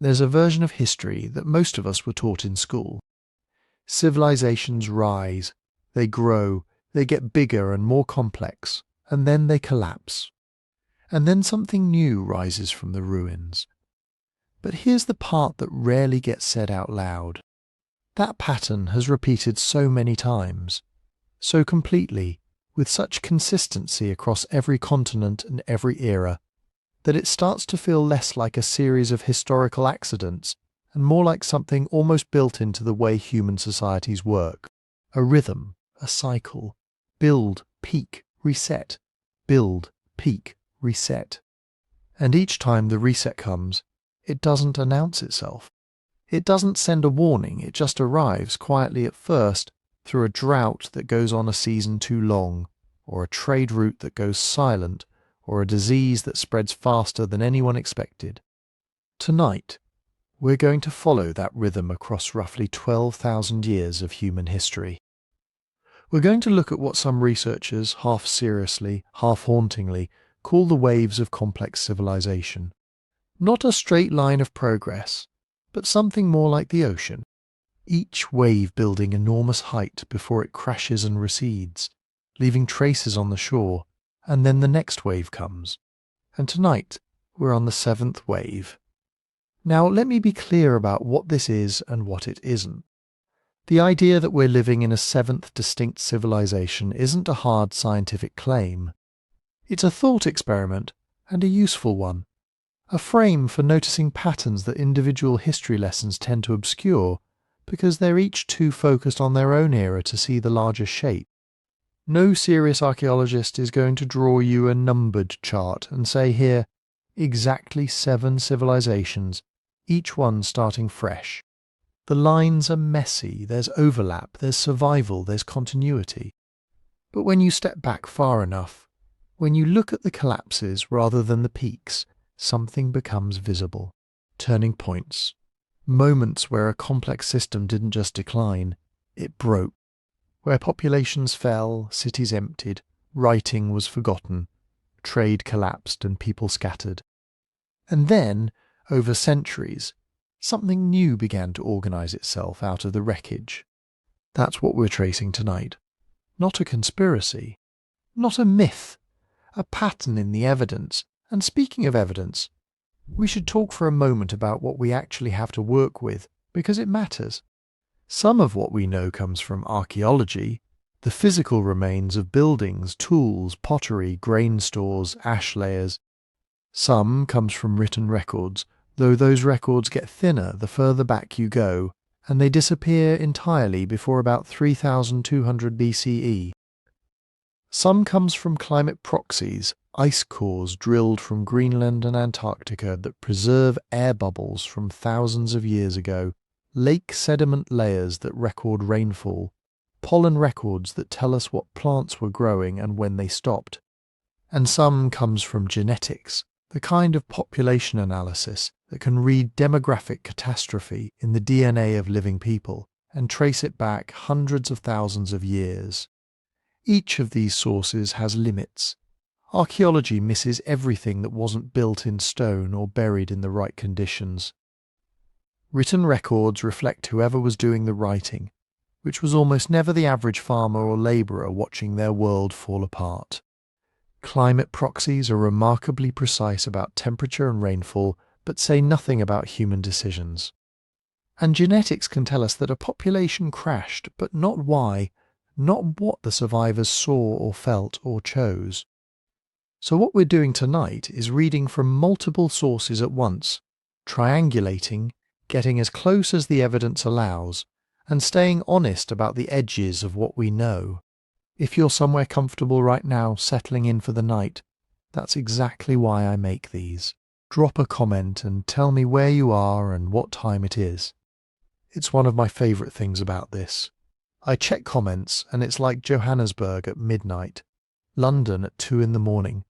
There's a version of history that most of us were taught in school. Civilizations rise, they grow, they get bigger and more complex, and then they collapse. And then something new rises from the ruins. But here's the part that rarely gets said out loud. That pattern has repeated so many times, so completely, with such consistency across every continent and every era, that it starts to feel less like a series of historical accidents and more like something almost built into the way human societies work. A rhythm, a cycle. Build, peak, reset. Build, peak, reset. And each time the reset comes, it doesn't announce itself. It doesn't send a warning, it just arrives quietly at first through a drought that goes on a season too long, or a trade route that goes silent, or a disease that spreads faster than anyone expected. Tonight, we're going to follow that rhythm across roughly 12,000 years of human history. We're going to look at what some researchers, half seriously, half hauntingly, call the waves of complex civilization. Not a straight line of progress, but something more like the ocean, each wave building enormous height before it crashes and recedes, leaving traces on the shore, and then the next wave comes. And tonight, we're on the 7th wave. Now, let me be clear about what this is and what it isn't. The idea that we're living in a 7th distinct civilization isn't a hard scientific claim. It's a thought experiment, and a useful one. A frame for noticing patterns that individual history lessons tend to obscure, because they're each too focused on their own era to see the larger shape. No serious archaeologist is going to draw you a numbered chart and say here, exactly 7 civilizations, each one starting fresh. The lines are messy, there's overlap, there's survival, there's continuity. But when you step back far enough, when you look at the collapses rather than the peaks, something becomes visible. Turning points. Moments where a complex system didn't just decline, it broke. Where populations fell, cities emptied, writing was forgotten, trade collapsed and people scattered. And then, over centuries, something new began to organize itself out of the wreckage. That's what we're tracing tonight. Not a conspiracy, not a myth, a pattern in the evidence. And speaking of evidence, we should talk for a moment about what we actually have to work with, because it matters. Some of what we know comes from archaeology, the physical remains of buildings, tools, pottery, grain stores, ash layers. Some comes from written records, though those records get thinner the further back you go, and they disappear entirely before about 3200 BCE. Some comes from climate proxies, ice cores drilled from Greenland and Antarctica that preserve air bubbles from thousands of years ago, lake sediment layers that record rainfall, pollen records that tell us what plants were growing and when they stopped. And some comes from genetics, the kind of population analysis that can read demographic catastrophe in the DNA of living people and trace it back hundreds of thousands of years. Each of these sources has limits. Archaeology misses everything that wasn't built in stone or buried in the right conditions. Written records reflect whoever was doing the writing, which was almost never the average farmer or labourer watching their world fall apart. Climate proxies are remarkably precise about temperature and rainfall, but say nothing about human decisions. And genetics can tell us that a population crashed, but not why, not what the survivors saw or felt or chose. So what we're doing tonight is reading from multiple sources at once, triangulating, getting as close as the evidence allows, and staying honest about the edges of what we know. If you're somewhere comfortable right now, settling in for the night, that's exactly why I make these. Drop a comment and tell me where you are and what time it is. It's one of my favourite things about this. I check comments and it's like Johannesburg at midnight, London at 2 a.m,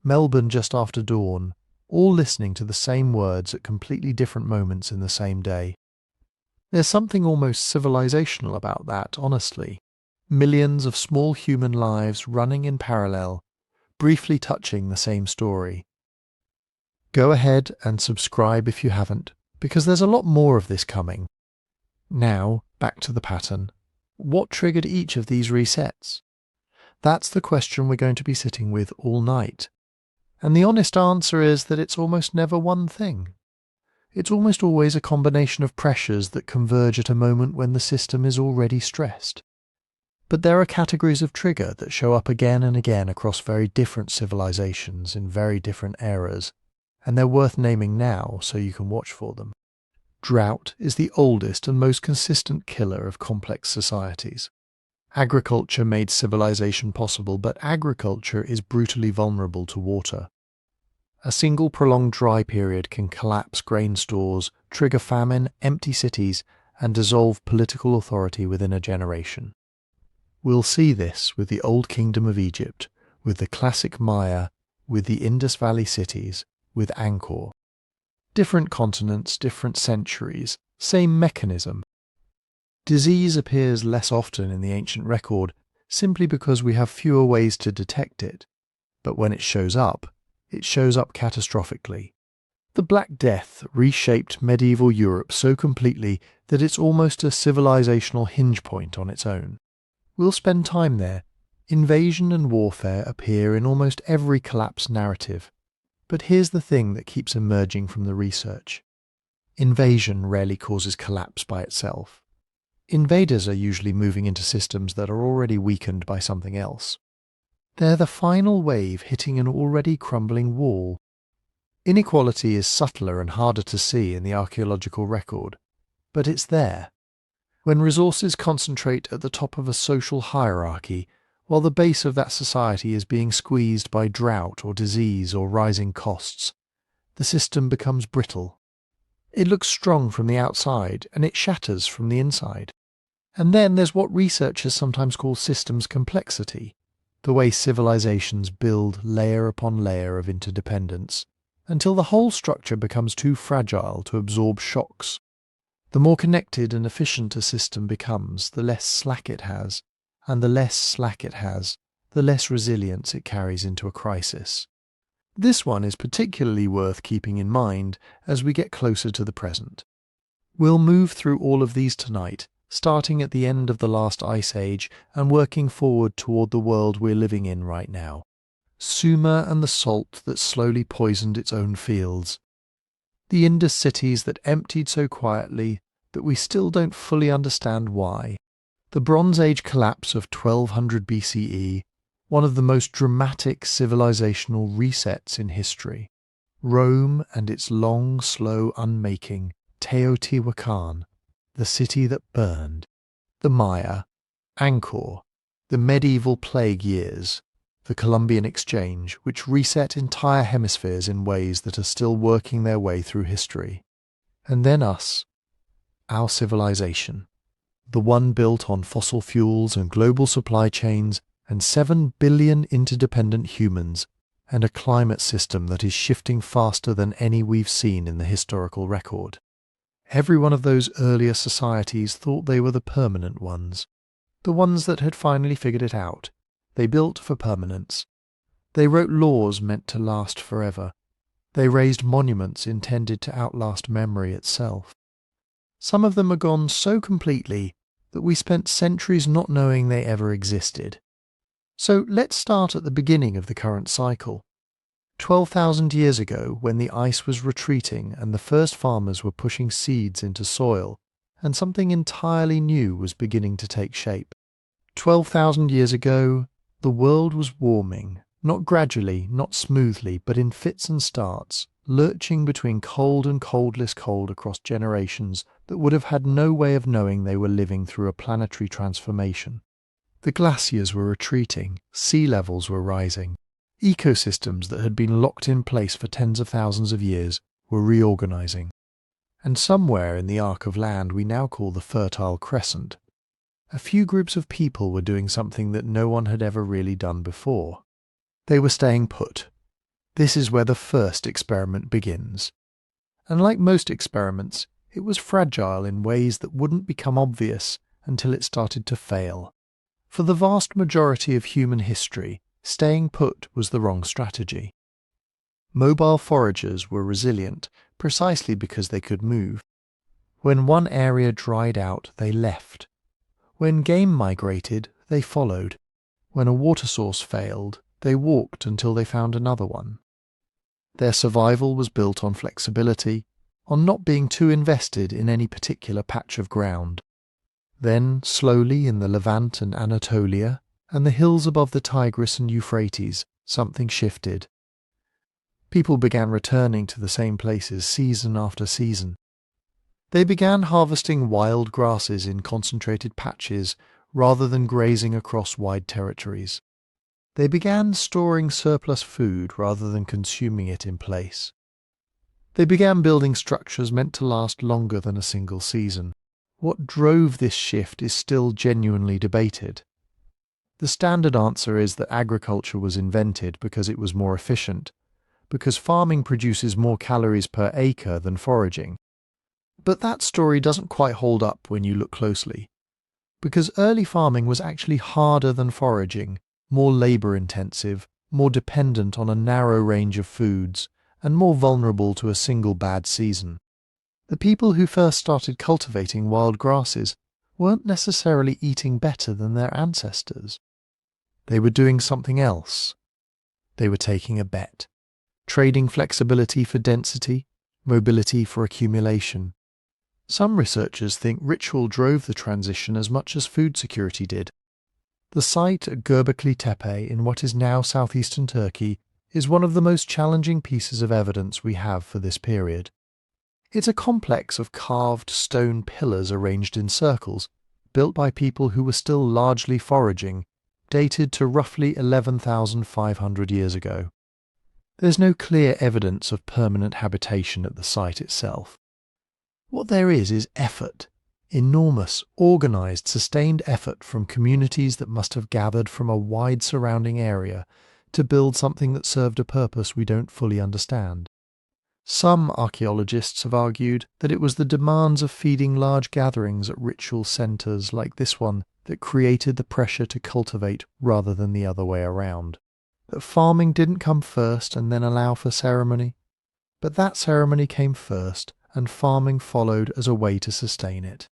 Melbourne just after dawn, all listening to the same words at completely different moments in the same day. There's something almost civilizational about that, honestly. Millions of small human lives running in parallel, briefly touching the same story. Go ahead and subscribe if you haven't, because there's a lot more of this coming. Now, back to the pattern. What triggered each of these resets? That's the question we're going to be sitting with all night. And the honest answer is that it's almost never one thing. It's almost always a combination of pressures that converge at a moment when the system is already stressed. But there are categories of trigger that show up again and again across very different civilizations in very different eras, and they're worth naming now so you can watch for them. Drought is the oldest and most consistent killer of complex societies. Agriculture made civilization possible, but agriculture is brutally vulnerable to water. A single prolonged dry period can collapse grain stores, trigger famine, empty cities, and dissolve political authority within a generation. We'll see this with the Old Kingdom of Egypt, with the classic Maya, with the Indus Valley cities, with Angkor. Different continents, different centuries, same mechanism. Disease appears less often in the ancient record simply because we have fewer ways to detect it, but when it shows up catastrophically. The Black Death reshaped medieval Europe so completely that it's almost a civilizational hinge point on its own. We'll spend time there. Invasion and warfare appear in almost every collapse narrative. But here's the thing that keeps emerging from the research. Invasion rarely causes collapse by itself. Invaders are usually moving into systems that are already weakened by something else. They're the final wave hitting an already crumbling wall. Inequality is subtler and harder to see in the archaeological record, but it's there. When resources concentrate at the top of a social hierarchy, while the base of that society is being squeezed by drought or disease or rising costs, the system becomes brittle. It looks strong from the outside, and it shatters from the inside. And then there's what researchers sometimes call systems complexity, the way civilizations build layer upon layer of interdependence, until the whole structure becomes too fragile to absorb shocks. The more connected and efficient a system becomes, the less slack it has, and the less slack it has, the less resilience it carries into a crisis. This one is particularly worth keeping in mind as we get closer to the present. We'll move through all of these tonight, starting at the end of the last ice age and working forward toward the world we're living in right now. Sumer and the salt that slowly poisoned its own fields. The Indus cities that emptied so quietly that we still don't fully understand why. The Bronze Age collapse of 1200 BCE, one of the most dramatic civilizational resets in history. Rome and its long, slow unmaking, Teotihuacan, the city that burned. The Maya, Angkor, the medieval plague years, the Columbian Exchange, which reset entire hemispheres in ways that are still working their way through history. And then us, our civilization. The one built on fossil fuels and global supply chains and 7 billion interdependent humans, and a climate system that is shifting faster than any we've seen in the historical record. Every one of those earlier societies thought they were the permanent ones, the ones that had finally figured it out. They built for permanence. They wrote laws meant to last forever. They raised monuments intended to outlast memory itself. Some of them are gone so completely that we spent centuries not knowing they ever existed. So let's start at the beginning of the current cycle. 12,000 years ago, when the ice was retreating and the first farmers were pushing seeds into soil, and something entirely new was beginning to take shape. 12,000 years ago, the world was warming, not gradually, not smoothly, but in fits and starts, lurching between cold and coldless cold across generations that would have had no way of knowing they were living through a planetary transformation. The glaciers were retreating, sea levels were rising. Ecosystems that had been locked in place for tens of thousands of years were reorganizing. And somewhere in the arc of land we now call the Fertile Crescent, a few groups of people were doing something that no one had ever really done before. They were staying put. This is where the first experiment begins. And like most experiments, it was fragile in ways that wouldn't become obvious until it started to fail. For the vast majority of human history, staying put was the wrong strategy. Mobile foragers were resilient, precisely because they could move. When one area dried out, they left. When game migrated, they followed. When a water source failed, they walked until they found another one. Their survival was built on flexibility, on not being too invested in any particular patch of ground. Then, slowly in the Levant and Anatolia, and the hills above the Tigris and Euphrates, something shifted. People began returning to the same places season after season. They began harvesting wild grasses in concentrated patches rather than grazing across wide territories. They began storing surplus food rather than consuming it in place. They began building structures meant to last longer than a single season. What drove this shift is still genuinely debated. The standard answer is that agriculture was invented because it was more efficient, because farming produces more calories per acre than foraging. But that story doesn't quite hold up when you look closely, because early farming was actually harder than foraging, more labour-intensive, more dependent on a narrow range of foods, and more vulnerable to a single bad season. The people who first started cultivating wild grasses weren't necessarily eating better than their ancestors. They were doing something else. They were taking a bet, trading flexibility for density, mobility for accumulation. Some researchers think ritual drove the transition as much as food security did. The site at Göbekli Tepe in what is now southeastern Turkey is one of the most challenging pieces of evidence we have for this period. It's a complex of carved stone pillars arranged in circles, built by people who were still largely foraging, dated to roughly 11,500 years ago. There's no clear evidence of permanent habitation at the site itself. What there is effort, enormous, organised, sustained effort from communities that must have gathered from a wide surrounding area to build something that served a purpose we don't fully understand. Some archaeologists have argued that it was the demands of feeding large gatherings at ritual centres like this one that created the pressure to cultivate rather than the other way around. That farming didn't come first and then allow for ceremony, but that ceremony came first and farming followed as a way to sustain it.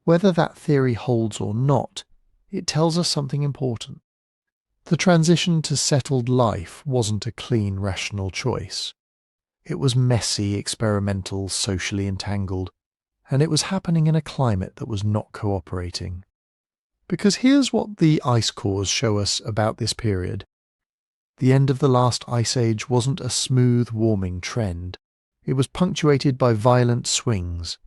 Whether that theory holds or not, it tells us something important. The transition to settled life wasn't a clean, rational choice. It was messy, experimental, socially entangled, and it was happening in a climate that was not cooperating. Because here's what the ice cores show us about this period. The end of the last ice age wasn't a smooth warming trend. It was punctuated by violent swings.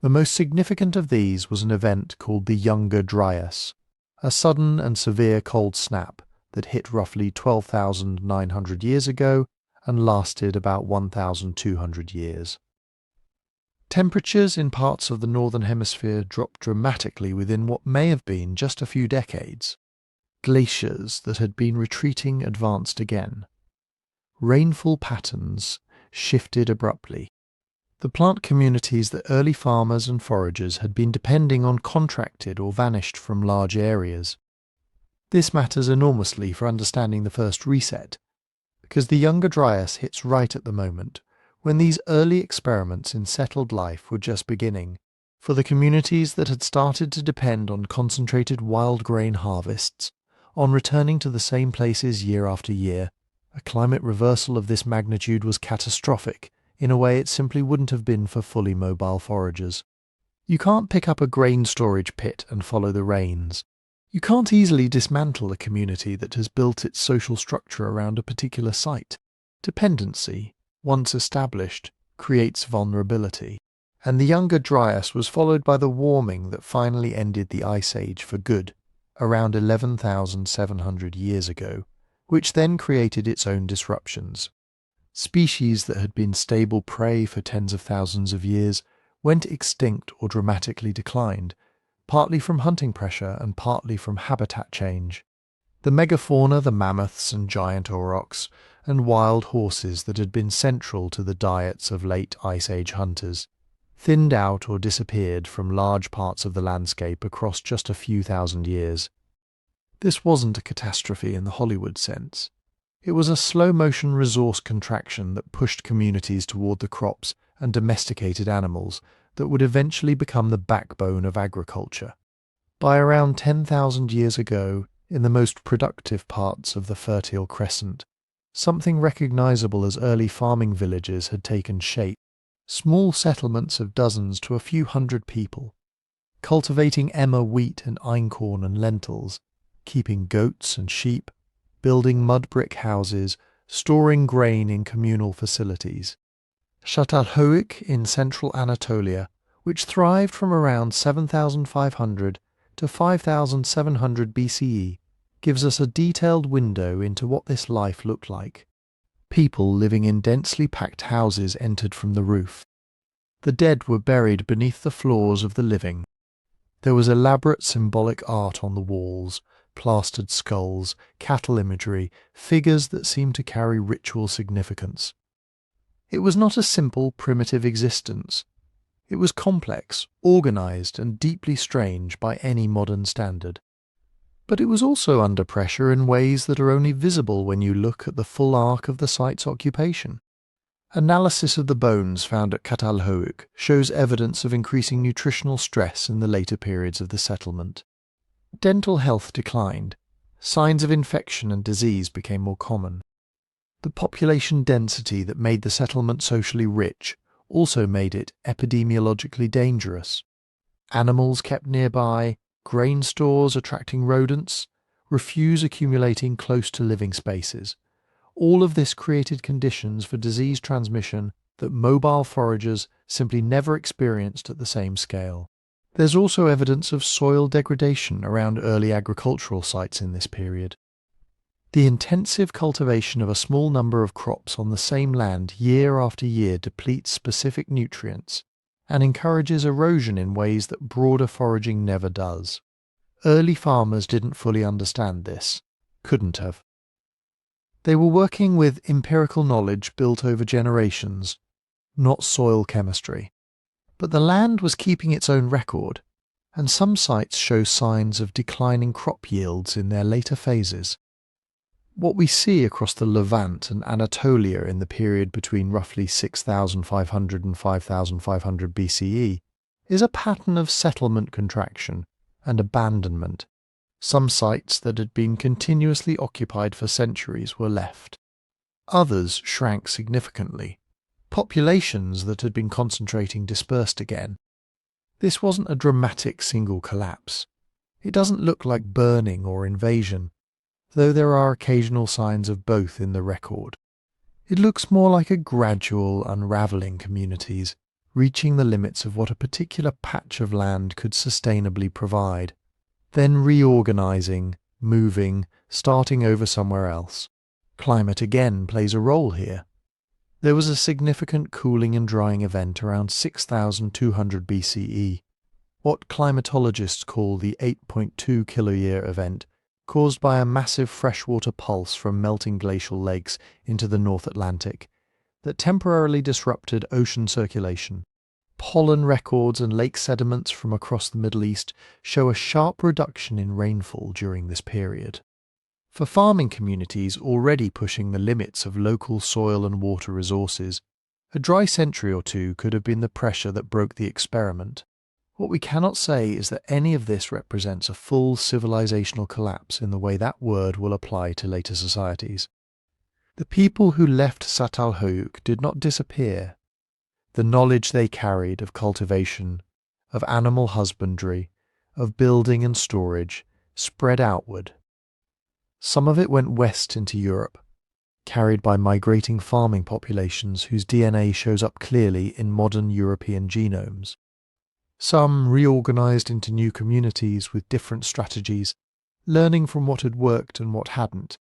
The most significant of these was an event called the Younger Dryas, a sudden and severe cold snap that hit roughly 12,900 years ago and lasted about 1,200 years. Temperatures in parts of the northern hemisphere dropped dramatically within what may have been just a few decades. Glaciers that had been retreating advanced again. Rainfall patterns shifted abruptly. The plant communities that early farmers and foragers had been depending on contracted or vanished from large areas. This matters enormously for understanding the first reset, because the Younger Dryas hits right at the moment when these early experiments in settled life were just beginning. For the communities that had started to depend on concentrated wild grain harvests, on returning to the same places year after year, a climate reversal of this magnitude was catastrophic in a way it simply wouldn't have been for fully mobile foragers. You can't pick up a grain storage pit and follow the rains. You can't easily dismantle a community that has built its social structure around a particular site. Dependency, once established, creates vulnerability. And the Younger Dryas was followed by the warming that finally ended the Ice Age for good, around 11,700 years ago, which then created its own disruptions. Species that had been stable prey for tens of thousands of years went extinct or dramatically declined, partly from hunting pressure and partly from habitat change. The megafauna, the mammoths and giant aurochs, and wild horses that had been central to the diets of late Ice Age hunters, thinned out or disappeared from large parts of the landscape across just a few thousand years. This wasn't a catastrophe in the Hollywood sense. It was a slow-motion resource contraction that pushed communities toward the crops and domesticated animals that would eventually become the backbone of agriculture. By around 10,000 years ago, in the most productive parts of the Fertile Crescent, something recognizable as early farming villages had taken shape. Small settlements of dozens to a few hundred people, cultivating emmer wheat and einkorn and lentils, keeping goats and sheep, building mud brick houses, storing grain in communal facilities. Çatalhöyük in central Anatolia, which thrived from around 7,500 to 5,700 BCE, gives us a detailed window into what this life looked like. People living in densely packed houses entered from the roof. The dead were buried beneath the floors of the living. There was elaborate symbolic art on the walls, plastered skulls, cattle imagery, figures that seemed to carry ritual significance. It was not a simple, primitive existence. It was complex, organized, and deeply strange by any modern standard. But it was also under pressure in ways that are only visible when you look at the full arc of the site's occupation. Analysis of the bones found at Çatalhöyük shows evidence of increasing nutritional stress in the later periods of the settlement. Dental health declined. Signs of infection and disease became more common. The population density that made the settlement socially rich also made it epidemiologically dangerous. Animals kept nearby, grain stores attracting rodents, refuse accumulating close to living spaces. All of this created conditions for disease transmission that mobile foragers simply never experienced at the same scale. There's also evidence of soil degradation around early agricultural sites in this period. The intensive cultivation of a small number of crops on the same land year after year depletes specific nutrients and encourages erosion in ways that broader foraging never does. Early farmers didn't fully understand this, couldn't have. They were working with empirical knowledge built over generations, not soil chemistry. But the land was keeping its own record, and some sites show signs of declining crop yields in their later phases. What we see across the Levant and Anatolia in the period between roughly 6,500 and 5,500 BCE is a pattern of settlement contraction and abandonment. Some sites that had been continuously occupied for centuries were left. Others shrank significantly. Populations that had been concentrating dispersed again. This wasn't a dramatic single collapse. It doesn't look like burning or invasion, though there are occasional signs of both in the record. It looks more like a gradual unravelling communities, reaching the limits of what a particular patch of land could sustainably provide, then reorganizing, moving, starting over somewhere else. Climate again plays a role here. There was a significant cooling and drying event around 6,200 BCE, what climatologists call the 8.2 kiloyear event, caused by a massive freshwater pulse from melting glacial lakes into the North Atlantic, that temporarily disrupted ocean circulation. Pollen records and lake sediments from across the Middle East show a sharp reduction in rainfall during this period. For farming communities already pushing the limits of local soil and water resources, a dry century or two could have been the pressure that broke the experiment. What we cannot say is that any of this represents a full civilizational collapse in the way that word will apply to later societies. The people who left Çatalhöyük did not disappear. The knowledge they carried of cultivation, of animal husbandry, of building and storage, spread outward. Some of it went west into Europe, carried by migrating farming populations whose DNA shows up clearly in modern European genomes. Some reorganized into new communities with different strategies, learning from what had worked and what hadn't.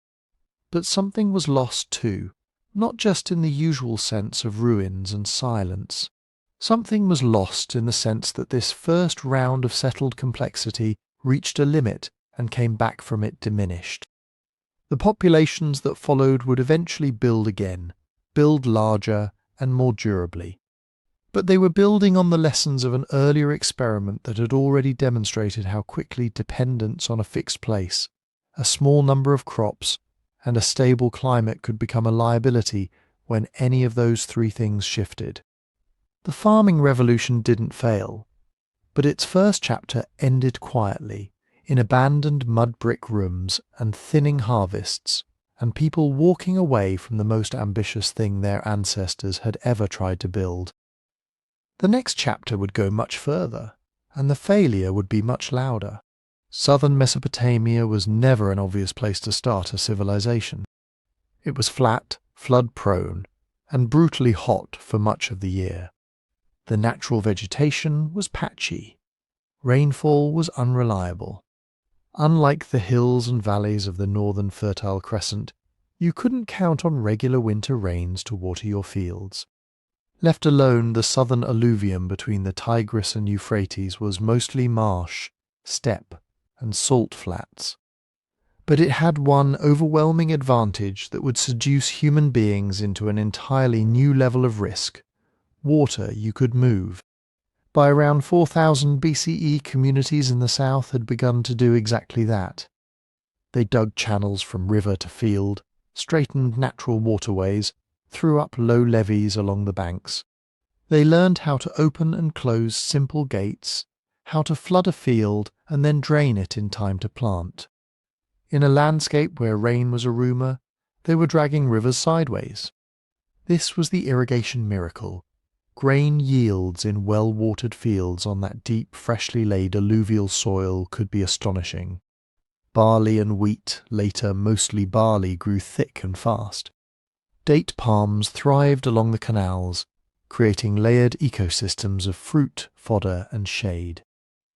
But something was lost too, not just in the usual sense of ruins and silence. Something was lost in the sense that this first round of settled complexity reached a limit and came back from it diminished. The populations that followed would eventually build again, build larger and more durably. But they were building on the lessons of an earlier experiment that had already demonstrated how quickly dependence on a fixed place, a small number of crops, and a stable climate could become a liability when any of those three things shifted. The farming revolution didn't fail, but its first chapter ended quietly, in abandoned mud brick rooms and thinning harvests, and people walking away from the most ambitious thing their ancestors had ever tried to build. The next chapter would go much further, and the failure would be much louder. Southern Mesopotamia was never an obvious place to start a civilization. It was flat, flood-prone, and brutally hot for much of the year. The natural vegetation was patchy. Rainfall was unreliable. Unlike the hills and valleys of the northern Fertile Crescent, you couldn't count on regular winter rains to water your fields. Left alone, the southern alluvium between the Tigris and Euphrates was mostly marsh, steppe, and salt flats. But it had one overwhelming advantage that would seduce human beings into an entirely new level of risk: water you could move. By around 4000 BCE, communities in the south had begun to do exactly that. They dug channels from river to field, straightened natural waterways, threw up low levees along the banks. They learned how to open and close simple gates, how to flood a field and then drain it in time to plant. In a landscape where rain was a rumour, they were dragging rivers sideways. This was the irrigation miracle. Grain yields in well-watered fields on that deep, freshly laid alluvial soil could be astonishing. Barley and wheat, later mostly barley, grew thick and fast. Date palms thrived along the canals, creating layered ecosystems of fruit, fodder, and shade.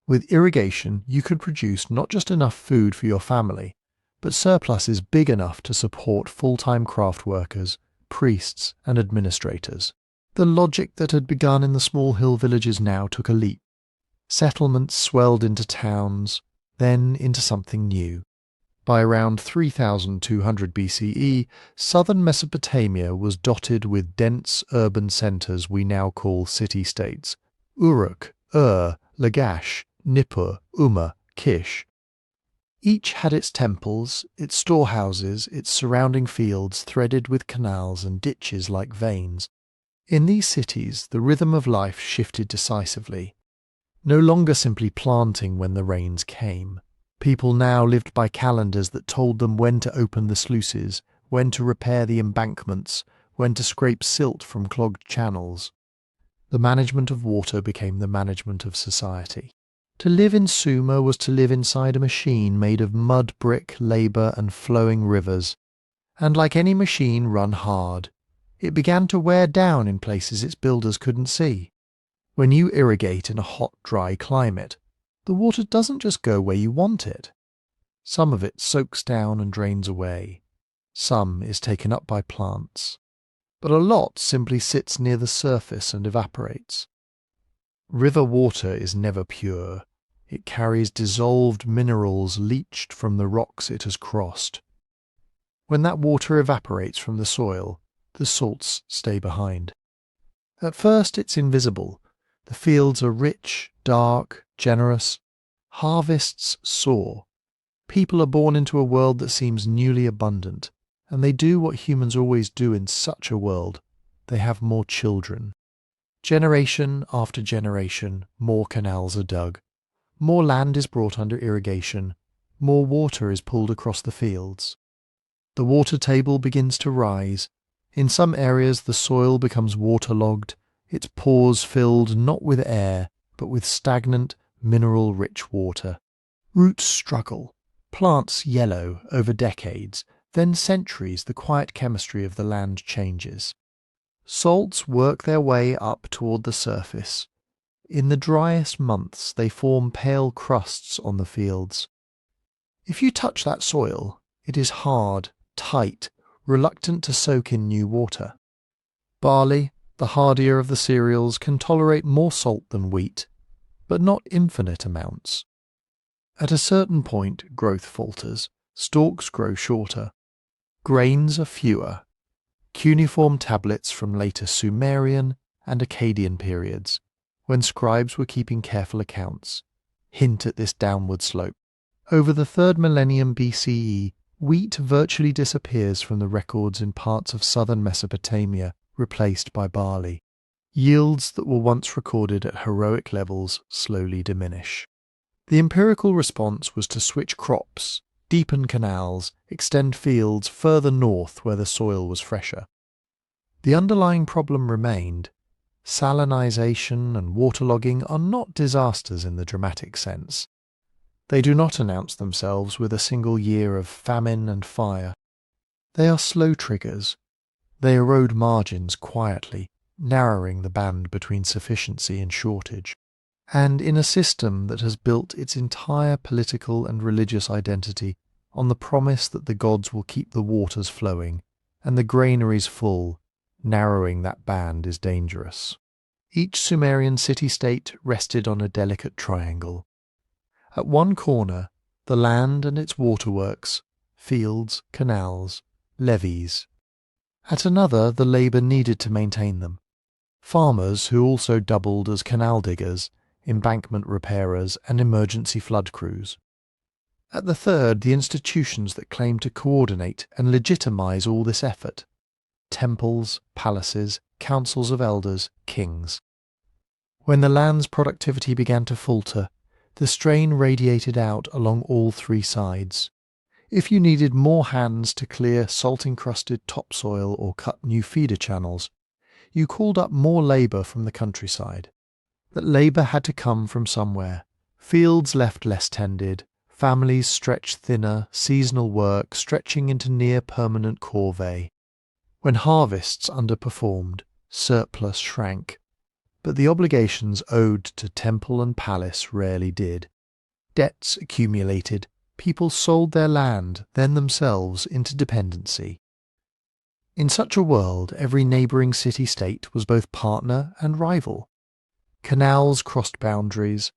With irrigation, you could produce not just enough food for your family, but surpluses big enough to support full-time craft workers, priests, and administrators. The logic that had begun in the small hill villages now took a leap. Settlements swelled into towns, then into something new. By around 3200 BCE, southern Mesopotamia was dotted with dense urban centres we now call city-states: Uruk, Ur, Lagash, Nippur, Umma, Kish. Each had its temples, its storehouses, its surrounding fields threaded with canals and ditches like veins. In these cities, the rhythm of life shifted decisively. No longer simply planting when the rains came. People now lived by calendars that told them when to open the sluices, when to repair the embankments, when to scrape silt from clogged channels. The management of water became the management of society. To live in Sumer was to live inside a machine made of mud brick, labour, and flowing rivers. And like any machine run hard, it began to wear down in places its builders couldn't see. When you irrigate in a hot, dry climate, the water doesn't just go where you want it. Some of it soaks down and drains away. Some is taken up by plants. But a lot simply sits near the surface and evaporates. River water is never pure. It carries dissolved minerals leached from the rocks it has crossed. When that water evaporates from the soil, the salts stay behind. At first it's invisible. The fields are rich, dark, generous. Harvests soar. People are born into a world that seems newly abundant, and they do what humans always do in such a world. They have more children. Generation after generation, more canals are dug. More land is brought under irrigation. More water is pulled across the fields. The water table begins to rise. In some areas the soil becomes waterlogged, its pores filled not with air, but with stagnant, mineral-rich water. Roots struggle. Plants yellow over decades, then centuries. The quiet chemistry of the land changes. Salts work their way up toward the surface. In the driest months they form pale crusts on the fields. If you touch that soil, it is hard, tight, reluctant to soak in new water. Barley, the hardier of the cereals, can tolerate more salt than wheat, but not infinite amounts. At a certain point, growth falters, stalks grow shorter. Grains are fewer. Cuneiform tablets from later Sumerian and Akkadian periods, when scribes were keeping careful accounts, hint at this downward slope. Over the 3rd millennium BCE, wheat virtually disappears from the records in parts of southern Mesopotamia, replaced by barley. Yields that were once recorded at heroic levels slowly diminish. The empirical response was to switch crops, deepen canals, extend fields further north where the soil was fresher. The underlying problem remained. Salinization and waterlogging are not disasters in the dramatic sense. They do not announce themselves with a single year of famine and fire. They are slow triggers. They erode margins quietly, narrowing the band between sufficiency and shortage. And in a system that has built its entire political and religious identity on the promise that the gods will keep the waters flowing and the granaries full, narrowing that band is dangerous. Each Sumerian city-state rested on a delicate triangle. At one corner, the land and its waterworks, fields, canals, levees. At another, the labour needed to maintain them. Farmers who also doubled as canal diggers, embankment repairers and emergency flood crews. At the third, the institutions that claimed to coordinate and legitimise all this effort. Temples, palaces, councils of elders, kings. When the land's productivity began to falter, the strain radiated out along all three sides. If you needed more hands to clear salt-encrusted topsoil or cut new feeder channels, you called up more labour from the countryside. That labour had to come from somewhere. Fields left less tended, families stretched thinner, seasonal work stretching into near-permanent corvée. When harvests underperformed, surplus shrank. But the obligations owed to temple and palace rarely did. Debts accumulated, people sold their land, then themselves, into dependency. In such a world, every neighbouring city-state was both partner and rival. Canals crossed boundaries.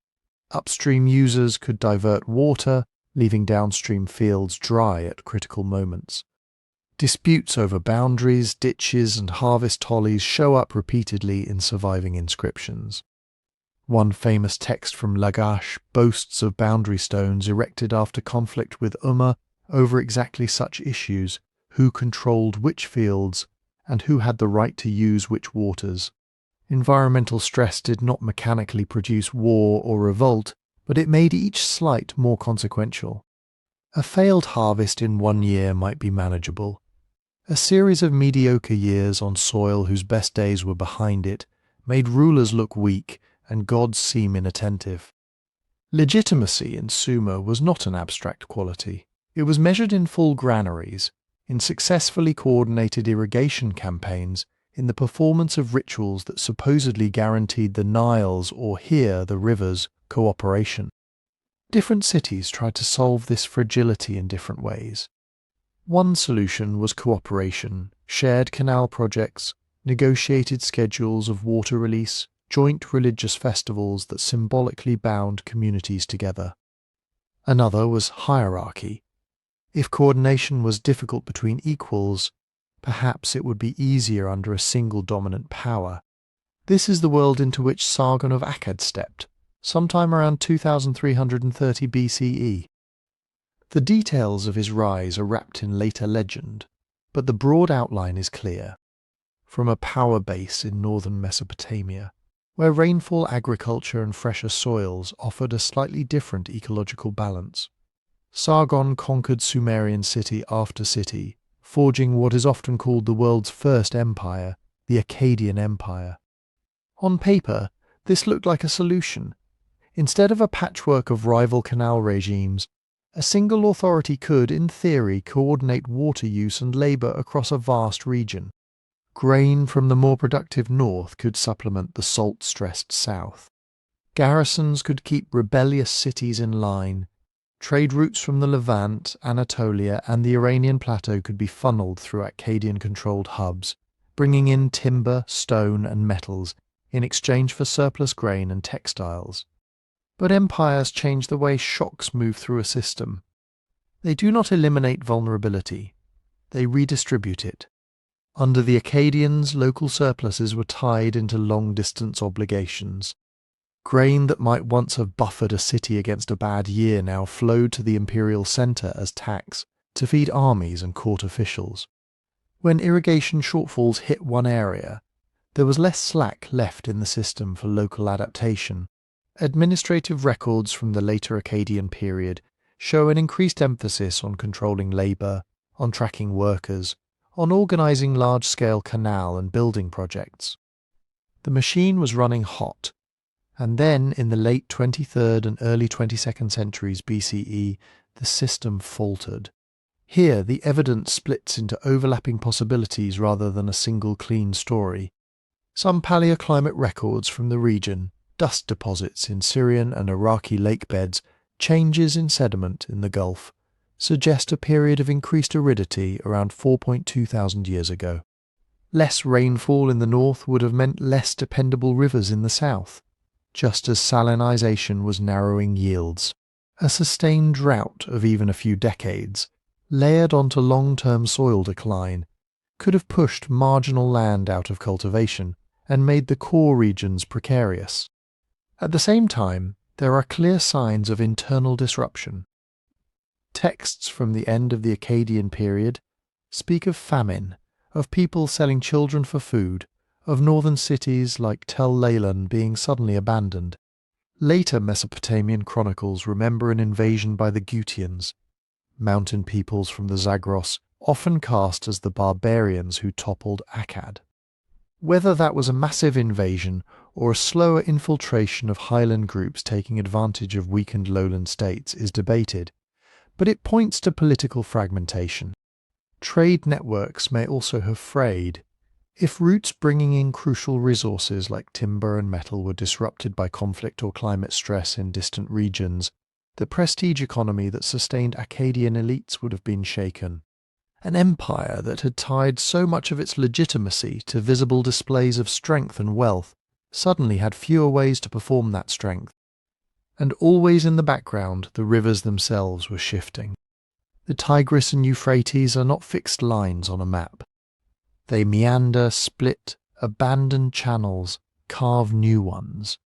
Upstream users could divert water, leaving downstream fields dry at critical moments. Disputes over boundaries, ditches and harvest hollies show up repeatedly in surviving inscriptions. One famous text from Lagash boasts of boundary stones erected after conflict with Umma over exactly such issues, who controlled which fields and who had the right to use which waters. Environmental stress did not mechanically produce war or revolt, but it made each slight more consequential. A failed harvest in 1 year might be manageable. A series of mediocre years on soil whose best days were behind it made rulers look weak and gods seem inattentive. Legitimacy in Sumer was not an abstract quality. It was measured in full granaries, in successfully coordinated irrigation campaigns, in the performance of rituals that supposedly guaranteed the Nile's or here the river's cooperation. Different cities tried to solve this fragility in different ways. One solution was cooperation, shared canal projects, negotiated schedules of water release, joint religious festivals that symbolically bound communities together. Another was hierarchy. If coordination was difficult between equals, perhaps it would be easier under a single dominant power. This is the world into which Sargon of Akkad stepped, sometime around 2330 BCE. The details of his rise are wrapped in later legend, but the broad outline is clear. From a power base in northern Mesopotamia, where rainfall agriculture and fresher soils offered a slightly different ecological balance, Sargon conquered Sumerian city after city, forging what is often called the world's first empire, the Akkadian Empire. On paper, this looked like a solution. Instead of a patchwork of rival canal regimes, a single authority could, in theory, coordinate water use and labour across a vast region. Grain from the more productive north could supplement the salt-stressed south. Garrisons could keep rebellious cities in line. Trade routes from the Levant, Anatolia and the Iranian plateau could be funneled through Akkadian-controlled hubs, bringing in timber, stone and metals in exchange for surplus grain and textiles. But empires change the way shocks move through a system. They do not eliminate vulnerability. They redistribute it. Under the Akkadians, local surpluses were tied into long-distance obligations. Grain that might once have buffered a city against a bad year now flowed to the imperial centre as tax to feed armies and court officials. When irrigation shortfalls hit one area, There was less slack left in the system for local adaptation. Administrative records from the later Akkadian period show an increased emphasis on controlling labour, on tracking workers, on organising large-scale canal and building projects. The machine was running hot, and then in the late 23rd and early 22nd centuries BCE, the system faltered. Here, the evidence splits into overlapping possibilities rather than a single clean story. Some paleoclimate records from the region, dust deposits in Syrian and Iraqi lake beds, changes in sediment in the Gulf, suggest a period of increased aridity around 4.2 thousand years ago. Less rainfall in the north would have meant less dependable rivers in the south, just as salinisation was narrowing yields. A sustained drought of even a few decades, layered onto long-term soil decline, could have pushed marginal land out of cultivation and made the core regions precarious. At the same time, there are clear signs of internal disruption. Texts from the end of the Akkadian period speak of famine, of people selling children for food, of northern cities like Tel Leilan being suddenly abandoned. Later Mesopotamian chronicles remember an invasion by the Gutians, mountain peoples from the Zagros, often cast as the barbarians who toppled Akkad. Whether that was a massive invasion or a slower infiltration of highland groups taking advantage of weakened lowland states is debated, but it points to political fragmentation. Trade networks may also have frayed. If routes bringing in crucial resources like timber and metal were disrupted by conflict or climate stress in distant regions, the prestige economy that sustained Akkadian elites would have been shaken. An empire that had tied so much of its legitimacy to visible displays of strength and wealth suddenly had fewer ways to perform that strength. And always in the background, the rivers themselves were shifting. The Tigris and Euphrates are not fixed lines on a map. They meander, split, abandon channels, carve new ones.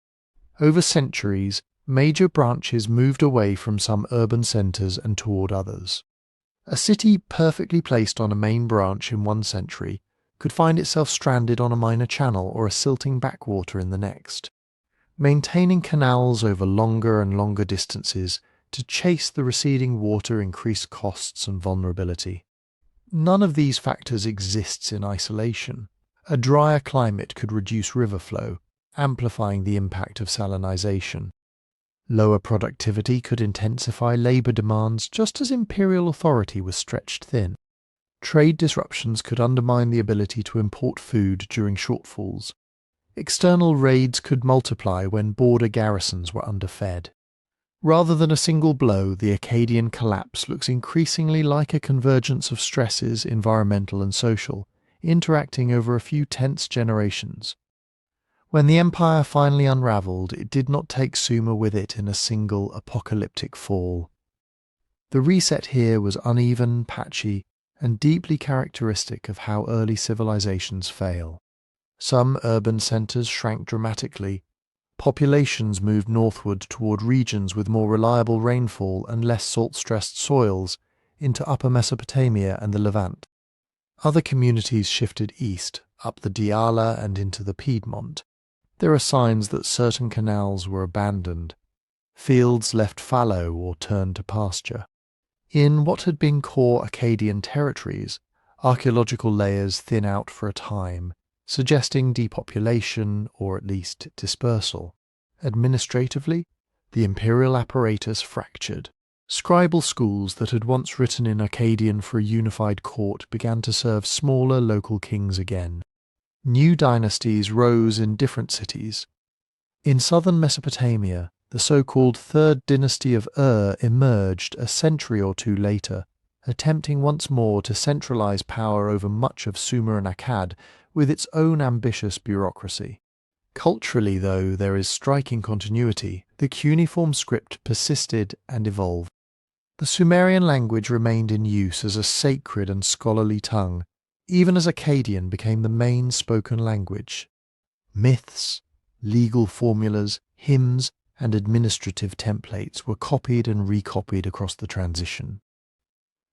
Over centuries, major branches moved away from some urban centres and toward others. A city perfectly placed on a main branch in one century could find itself stranded on a minor channel or a silting backwater in the next. Maintaining canals over longer and longer distances to chase the receding water increased costs and vulnerability. None of these factors exists in isolation. A drier climate could reduce river flow, amplifying the impact of salinisation. Lower productivity could intensify labour demands just as imperial authority was stretched thin. Trade disruptions could undermine the ability to import food during shortfalls. External raids could multiply when border garrisons were underfed. Rather than a single blow, the Akkadian collapse looks increasingly like a convergence of stresses, environmental and social, interacting over a few tense generations. When the empire finally unravelled, it did not take Sumer with it in a single apocalyptic fall. The reset here was uneven, patchy, and deeply characteristic of how early civilizations fail. Some urban centres shrank dramatically. Populations moved northward toward regions with more reliable rainfall and less salt-stressed soils, into Upper Mesopotamia and the Levant. Other communities shifted east, up the Diyala and into the Piedmont. There are signs that certain canals were abandoned, fields left fallow or turned to pasture. In what had been core Akkadian territories, archaeological layers thin out for a time, suggesting depopulation or at least dispersal. Administratively, the imperial apparatus fractured. Scribal schools that had once written in Akkadian for a unified court began to serve smaller local kings again. New dynasties rose in different cities. In southern Mesopotamia, the so-called Third Dynasty of emerged a century or two later, attempting once more to centralize power over much of Sumer and Akkad with its own ambitious bureaucracy. Culturally, though, there is striking continuity. The cuneiform script persisted and evolved. The Sumerian language remained in use as a sacred and scholarly tongue, even as Akkadian became the main spoken language. Myths, legal formulas, hymns, and administrative templates were copied and recopied across the transition.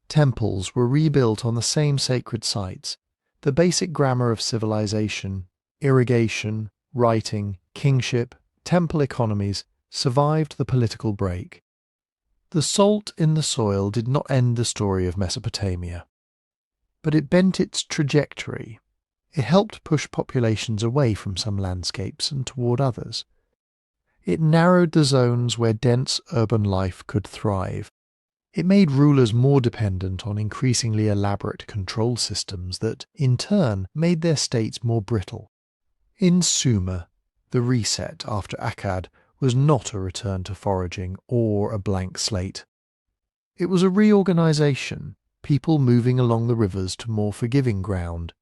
Temples were rebuilt on the same sacred sites. The basic grammar of civilization, irrigation, writing, kingship, temple economies survived the political break. The salt in the soil did not end the story of Mesopotamia, but it bent its trajectory. It helped push populations away from some landscapes and toward others. It narrowed the zones where dense urban life could thrive. It made rulers more dependent on increasingly elaborate control systems that, in turn, made their states more brittle. In Sumer, the reset after Akkad was not a return to foraging or a blank slate. It was a reorganization, people moving along the rivers to more forgiving ground,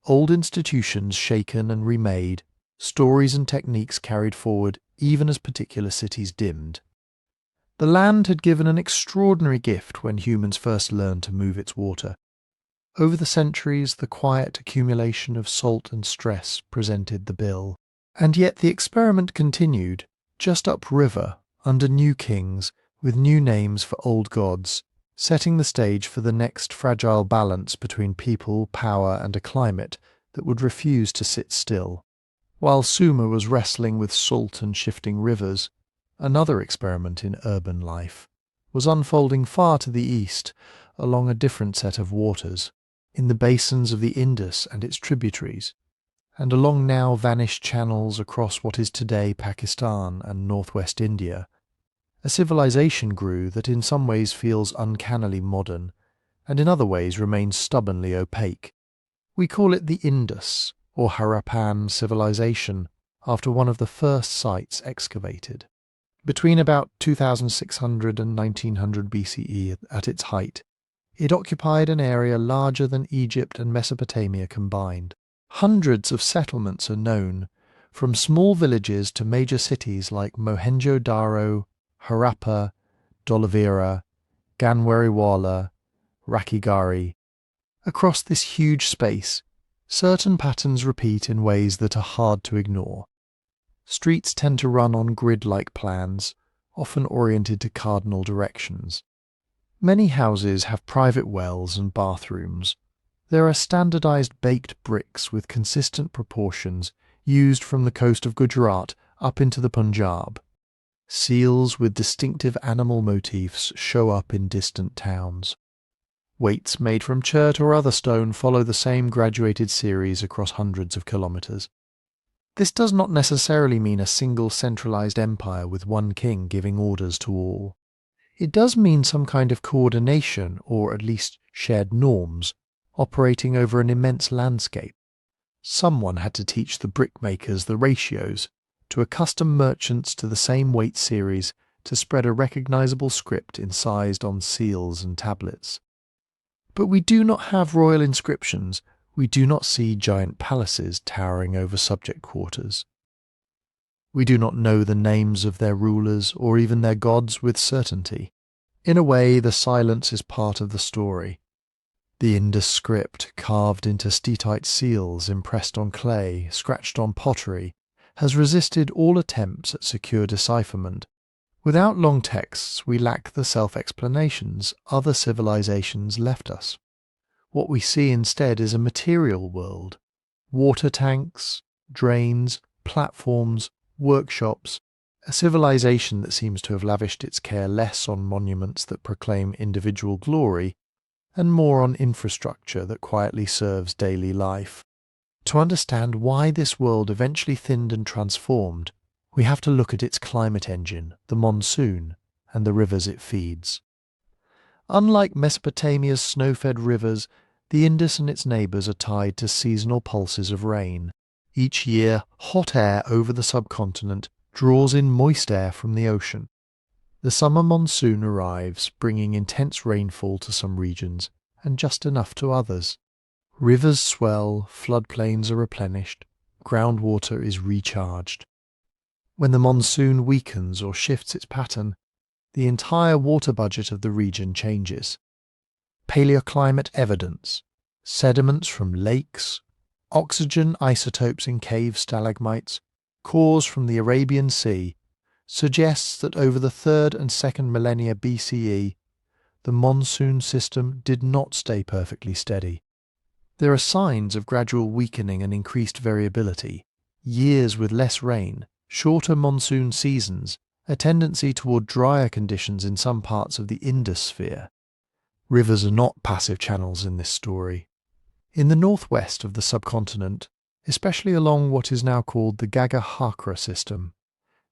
old institutions shaken and remade, stories and techniques carried forward even as particular cities dimmed. The land had given an extraordinary gift when humans first learned to move its water. Over the centuries, the quiet accumulation of salt and stress presented the bill. And yet the experiment continued, just upriver, under new kings, with new names for old gods, setting the stage for the next fragile balance between people, power, and a climate that would refuse to sit still. While Sumer was wrestling with salt and shifting rivers, another experiment in urban life was unfolding far to the east, along a different set of waters, in the basins of the Indus and its tributaries, and along now vanished channels across what is today Pakistan and northwest India. A civilization grew that in some ways feels uncannily modern, and in other ways remains stubbornly opaque. We call it the Indus, or Harappan civilization, after one of the first sites excavated. Between about 2600 and 1900 BCE at its height, it occupied an area larger than Egypt and Mesopotamia combined. Hundreds of settlements are known, from small villages to major cities like Mohenjo-Daro, Harappa, Dholavira, Ganweriwala, Rakhigarhi. Across this huge space, certain patterns repeat in ways that are hard to ignore. Streets tend to run on grid-like plans, often oriented to cardinal directions. Many houses have private wells and bathrooms. There are standardized baked bricks with consistent proportions used from the coast of Gujarat up into the Punjab. Seals with distinctive animal motifs show up in distant towns. Weights made from chert or other stone follow the same graduated series across hundreds of kilometers. This does not necessarily mean a single centralized empire with one king giving orders to all. It does mean some kind of coordination, or at least shared norms, operating over an immense landscape. Someone had to teach the brickmakers the ratios, to accustom merchants to the same weight series, to spread a recognizable script incised on seals and tablets. But we do not have royal inscriptions. We do not see giant palaces towering over subject quarters. We do not know the names of their rulers or even their gods with certainty. In a way, the silence is part of the story. The Indus script, carved into steatite seals, impressed on clay, scratched on pottery, has resisted all attempts at secure decipherment. Without long texts, we lack the self-explanations other civilizations left us. What we see instead is a material world. Water tanks, drains, platforms, workshops, a civilization that seems to have lavished its care less on monuments that proclaim individual glory and more on infrastructure that quietly serves daily life. To understand why this world eventually thinned and transformed, we have to look at its climate engine, the monsoon, and the rivers it feeds. Unlike Mesopotamia's snow-fed rivers, the Indus and its neighbours are tied to seasonal pulses of rain. Each year, hot air over the subcontinent draws in moist air from the ocean. The summer monsoon arrives, bringing intense rainfall to some regions and just enough to others. Rivers swell, floodplains are replenished, groundwater is recharged. When the monsoon weakens or shifts its pattern, the entire water budget of the region changes. Paleoclimate evidence, sediments from lakes, oxygen isotopes in cave stalagmites, cores from the Arabian Sea, suggests that over the 3rd and 2nd millennia BCE, the monsoon system did not stay perfectly steady. There are signs of gradual weakening and increased variability, years with less rain, shorter monsoon seasons, a tendency toward drier conditions in some parts of the Indus sphere. Rivers are not passive channels in this story. In the northwest of the subcontinent, especially along what is now called the Gagga-Hakra system,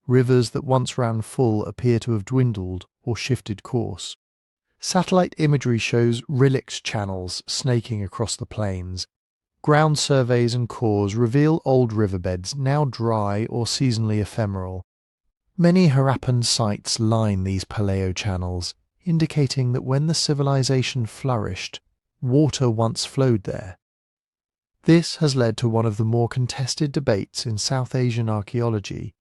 rivers that once ran full appear to have dwindled or shifted course. Satellite imagery shows relict channels snaking across the plains. Ground surveys and cores reveal old riverbeds now dry or seasonally ephemeral. Many Harappan sites line these paleo-channels, indicating that when the civilization flourished, water once flowed there. This has led to one of the more contested debates in South Asian archaeology,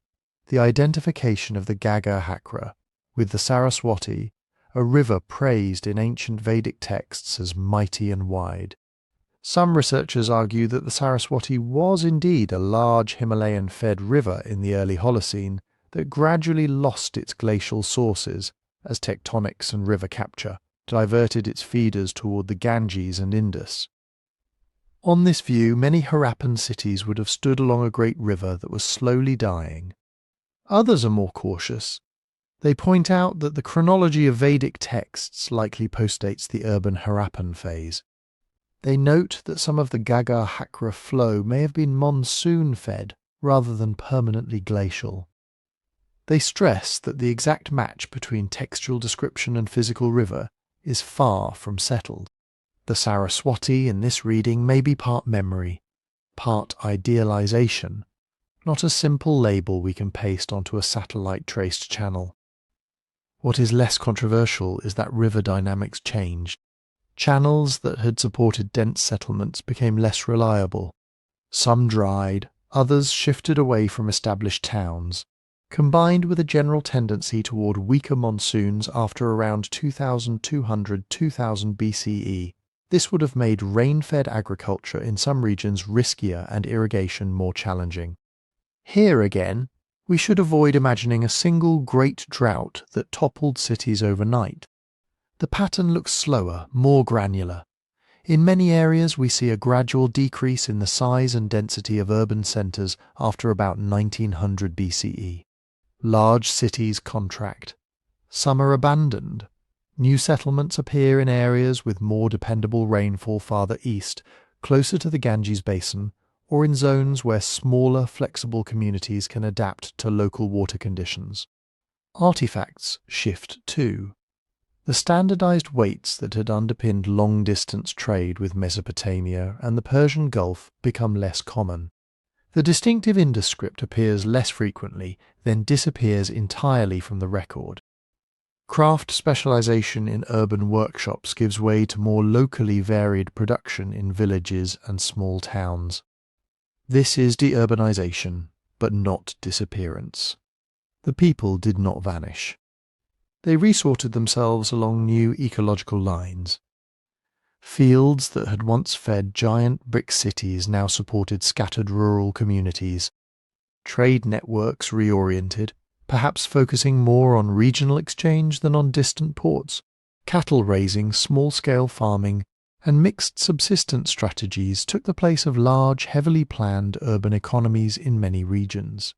the identification of the Gagga-Hakra with the Saraswati, a river praised in ancient Vedic texts as mighty and wide. Some researchers argue that the Saraswati was indeed a large Himalayan-fed river in the early Holocene that gradually lost its glacial sources as tectonics and river capture diverted its feeders toward the Ganges and Indus. On this view, many Harappan cities would have stood along a great river that was slowly dying. Others are more cautious. They point out that the chronology of Vedic texts likely postdates the urban Harappan phase. They note that some of the Gagga-Hakra flow may have been monsoon-fed rather than permanently glacial. They stress that the exact match between textual description and physical river is far from settled. The Saraswati in this reading may be part memory, part idealization, not a simple label we can paste onto a satellite-traced channel. What is less controversial is that river dynamics changed. Channels that had supported dense settlements became less reliable. Some dried, others shifted away from established towns, combined with a general tendency toward weaker monsoons after around 2200–2000 BCE. This would have made rain-fed agriculture in some regions riskier and irrigation more challenging. Here again, we should avoid imagining a single great drought that toppled cities overnight. The pattern looks slower, more granular. In many areas we see a gradual decrease in the size and density of urban centres after about 1900 BCE. Large cities contract. Some are abandoned. New settlements appear in areas with more dependable rainfall farther east, closer to the Ganges basin, or in zones where smaller, flexible communities can adapt to local water conditions. Artifacts shift too. The standardized weights that had underpinned long-distance trade with Mesopotamia and the Persian Gulf become less common. The distinctive Indus script appears less frequently, then disappears entirely from the record. Craft specialization in urban workshops gives way to more locally varied production in villages and small towns. This is deurbanization, but not disappearance. The people did not vanish. They resorted themselves along new ecological lines. Fields that had once fed giant brick cities now supported scattered rural communities. Trade networks reoriented, perhaps focusing more on regional exchange than on distant ports. Cattle raising, small-scale farming, and mixed subsistence strategies took the place of large, heavily planned urban economies in many regions.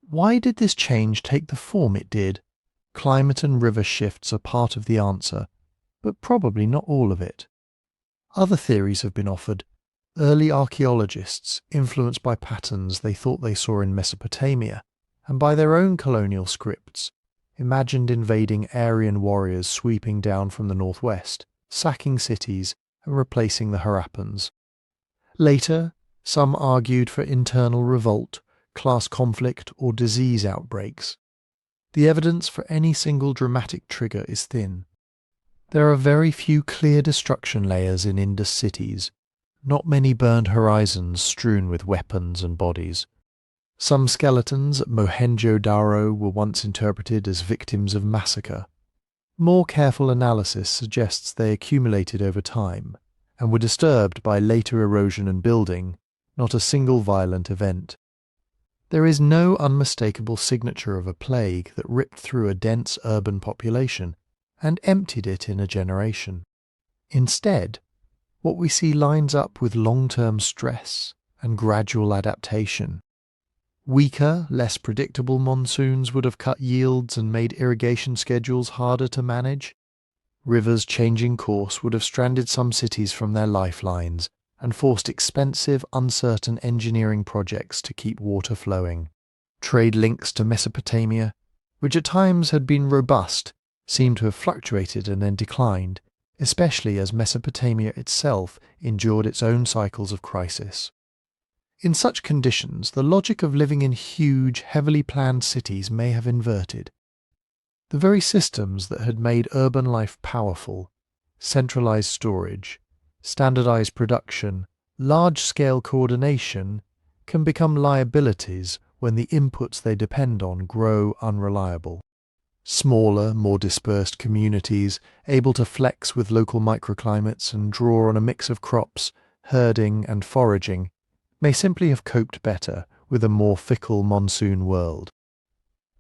Why did this change take the form it did? Climate and river shifts are part of the answer, but probably not all of it. Other theories have been offered. Early archaeologists, influenced by patterns they thought they saw in Mesopotamia, and by their own colonial scripts, imagined invading Aryan warriors sweeping down from the northwest, sacking cities and replacing the Harappans. Later, some argued for internal revolt, class conflict, or disease outbreaks. The evidence for any single dramatic trigger is thin. There are very few clear destruction layers in Indus cities, not many burned horizons strewn with weapons and bodies. Some skeletons at Mohenjo-Daro were once interpreted as victims of massacre. More careful analysis suggests they accumulated over time and were disturbed by later erosion and building, not a single violent event. There is no unmistakable signature of a plague that ripped through a dense urban population and emptied it in a generation. Instead, what we see lines up with long-term stress and gradual adaptation. Weaker, less predictable monsoons would have cut yields and made irrigation schedules harder to manage. Rivers changing course would have stranded some cities from their lifelines and forced expensive, uncertain engineering projects to keep water flowing. Trade links to Mesopotamia, which at times had been robust, seemed to have fluctuated and then declined, especially as Mesopotamia itself endured its own cycles of crisis. In such conditions, the logic of living in huge, heavily planned cities may have inverted. The very systems that had made urban life powerful, centralized storage, standardized production, large-scale coordination, can become liabilities when the inputs they depend on grow unreliable. Smaller, more dispersed communities, able to flex with local microclimates and draw on a mix of crops, herding and foraging, may simply have coped better with a more fickle monsoon world.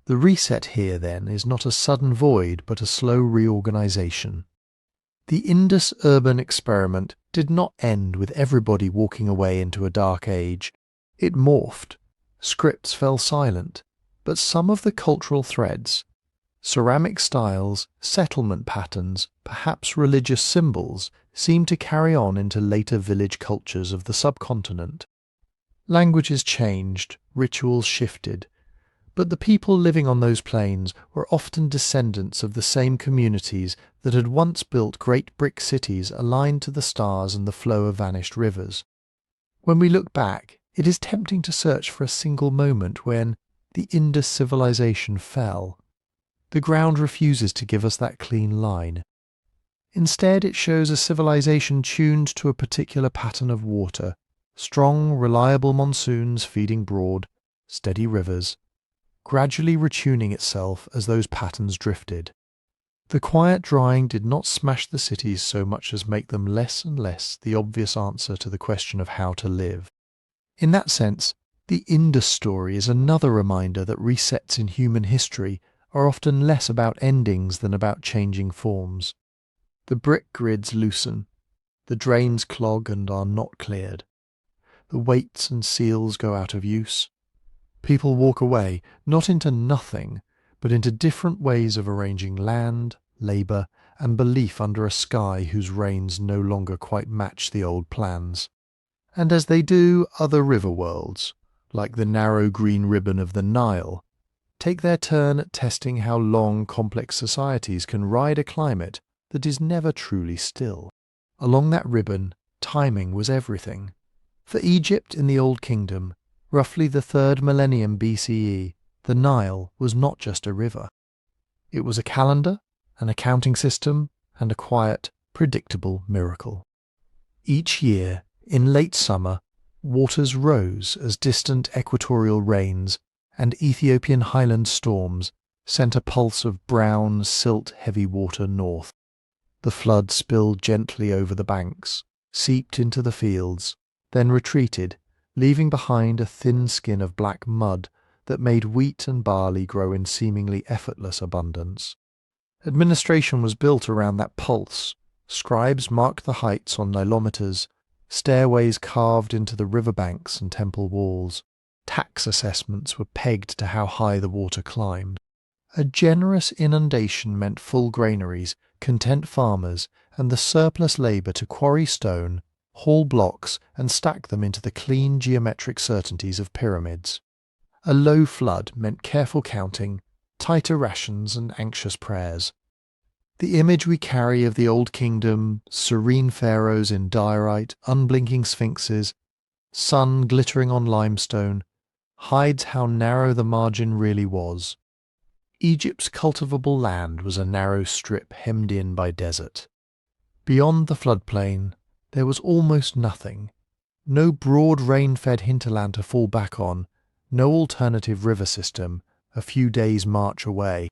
The reset here, then, is not a sudden void but a slow reorganization. The Indus urban experiment did not end with everybody walking away into a dark age. It morphed. Scripts fell silent, but some of the cultural threads, ceramic styles, settlement patterns, perhaps religious symbols, seemed to carry on into later village cultures of the subcontinent. Languages changed, rituals shifted, but the people living on those plains were often descendants of the same communities that had once built great brick cities aligned to the stars and the flow of vanished rivers. When we look back, it is tempting to search for a single moment when the Indus civilization fell. The ground refuses to give us that clean line. Instead, it shows a civilization tuned to a particular pattern of water, strong, reliable monsoons feeding broad, steady rivers, gradually retuning itself as those patterns drifted. The quiet drying did not smash the cities so much as make them less and less the obvious answer to the question of how to live. In that sense, the Indus story is another reminder that resets in human history are often less about endings than about changing forms. The brick grids loosen, the drains clog and are not cleared. The weights and seals go out of use. People walk away, not into nothing, but into different ways of arranging land, labour, and belief under a sky whose reigns no longer quite match the old plans. And as they do, other river worlds, like the narrow green ribbon of the Nile, take their turn at testing how long complex societies can ride a climate that is never truly still. Along that ribbon, timing was everything. For Egypt in the Old Kingdom, roughly the 3rd millennium BCE, the Nile was not just a river. It was a calendar, an accounting system, and a quiet, predictable miracle. Each year, in late summer, waters rose as distant equatorial rains and Ethiopian highland storms sent a pulse of brown, silt-heavy water north. The flood spilled gently over the banks, seeped into the fields, then retreated, leaving behind a thin skin of black mud that made wheat and barley grow in seemingly effortless abundance. Administration was built around that pulse. Scribes marked the heights on nilometers, stairways carved into the riverbanks and temple walls. Tax assessments were pegged to how high the water climbed. A generous inundation meant full granaries, content farmers, and the surplus labour to quarry stone, haul blocks, and stack them into the clean geometric certainties of pyramids. A low flood meant careful counting, tighter rations, and anxious prayers. The image we carry of the Old Kingdom, serene pharaohs in diorite, unblinking sphinxes, sun glittering on limestone, hides how narrow the margin really was. Egypt's cultivable land was a narrow strip hemmed in by desert. Beyond the floodplain, there was almost nothing. No broad rain-fed hinterland to fall back on, no alternative river system, a few days' march away.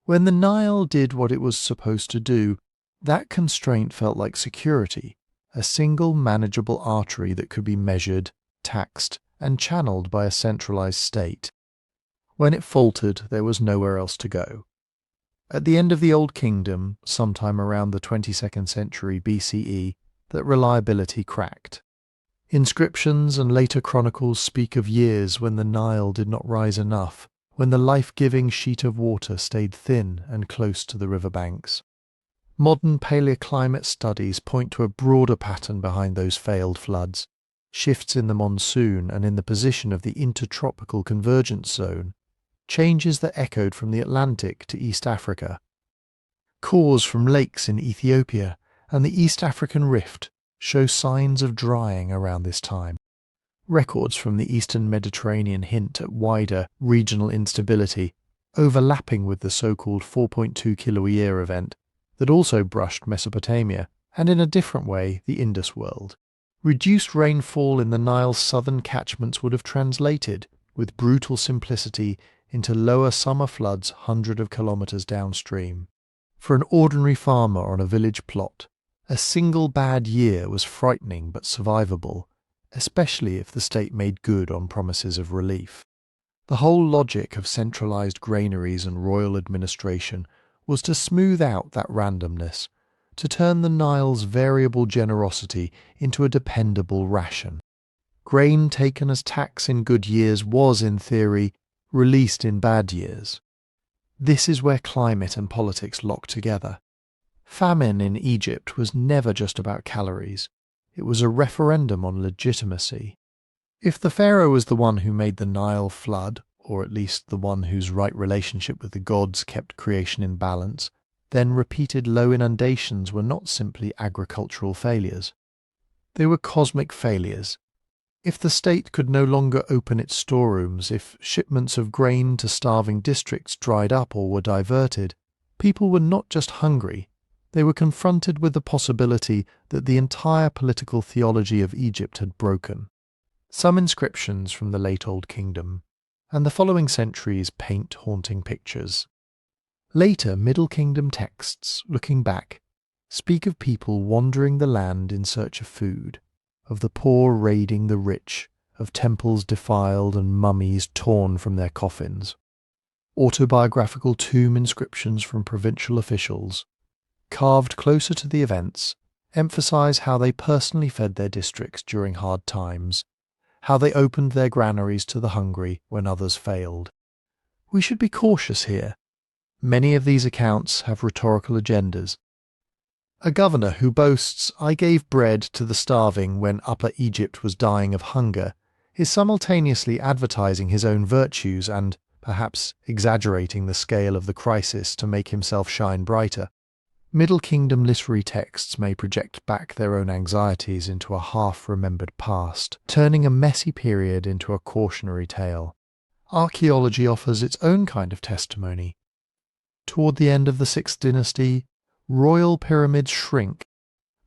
When the Nile did what it was supposed to do, that constraint felt like security, a single manageable artery that could be measured, taxed, and channeled by a centralized state. When it faltered, there was nowhere else to go. At the end of the Old Kingdom, sometime around the 22nd century BCE, that reliability cracked. Inscriptions and later chronicles speak of years when the Nile did not rise enough, when the life-giving sheet of water stayed thin and close to the riverbanks. Modern paleoclimate studies point to a broader pattern behind those failed floods, shifts in the monsoon and in the position of the intertropical convergence zone, changes that echoed from the Atlantic to East Africa. Cores from lakes in Ethiopia and the East African Rift show signs of drying around this time. Records from the Eastern Mediterranean hint at wider regional instability, overlapping with the so-called 4.2 kilo-a-year event that also brushed Mesopotamia, and in a different way the Indus world. Reduced rainfall in the Nile's southern catchments would have translated, with brutal simplicity, into lower summer floods hundreds of kilometres downstream. For an ordinary farmer on a village plot, a single bad year was frightening but survivable, especially if the state made good on promises of relief. The whole logic of centralised granaries and royal administration was to smooth out that randomness, to turn the Nile's variable generosity into a dependable ration. Grain taken as tax in good years was, in theory, released in bad years. This is where climate and politics lock together. Famine in Egypt was never just about calories. It was a referendum on legitimacy. If the pharaoh was the one who made the Nile flood, or at least the one whose right relationship with the gods kept creation in balance, then repeated low inundations were not simply agricultural failures. They were cosmic failures. If the state could no longer open its storerooms, if shipments of grain to starving districts dried up or were diverted, people were not just hungry, they were confronted with the possibility that the entire political theology of Egypt had broken. Some inscriptions from the late Old Kingdom and the following centuries paint haunting pictures. Later Middle Kingdom texts, looking back, speak of people wandering the land in search of food, of the poor raiding the rich, of temples defiled and mummies torn from their coffins. Autobiographical tomb inscriptions from provincial officials, carved closer to the events, emphasize how they personally fed their districts during hard times, how they opened their granaries to the hungry when others failed. We should be cautious here. Many of these accounts have rhetorical agendas. A governor who boasts, "I gave bread to the starving when Upper Egypt was dying of hunger," is simultaneously advertising his own virtues and, perhaps, exaggerating the scale of the crisis to make himself shine brighter. Middle Kingdom literary texts may project back their own anxieties into a half-remembered past, turning a messy period into a cautionary tale. Archaeology offers its own kind of testimony. Toward the end of the Sixth Dynasty, royal pyramids shrink.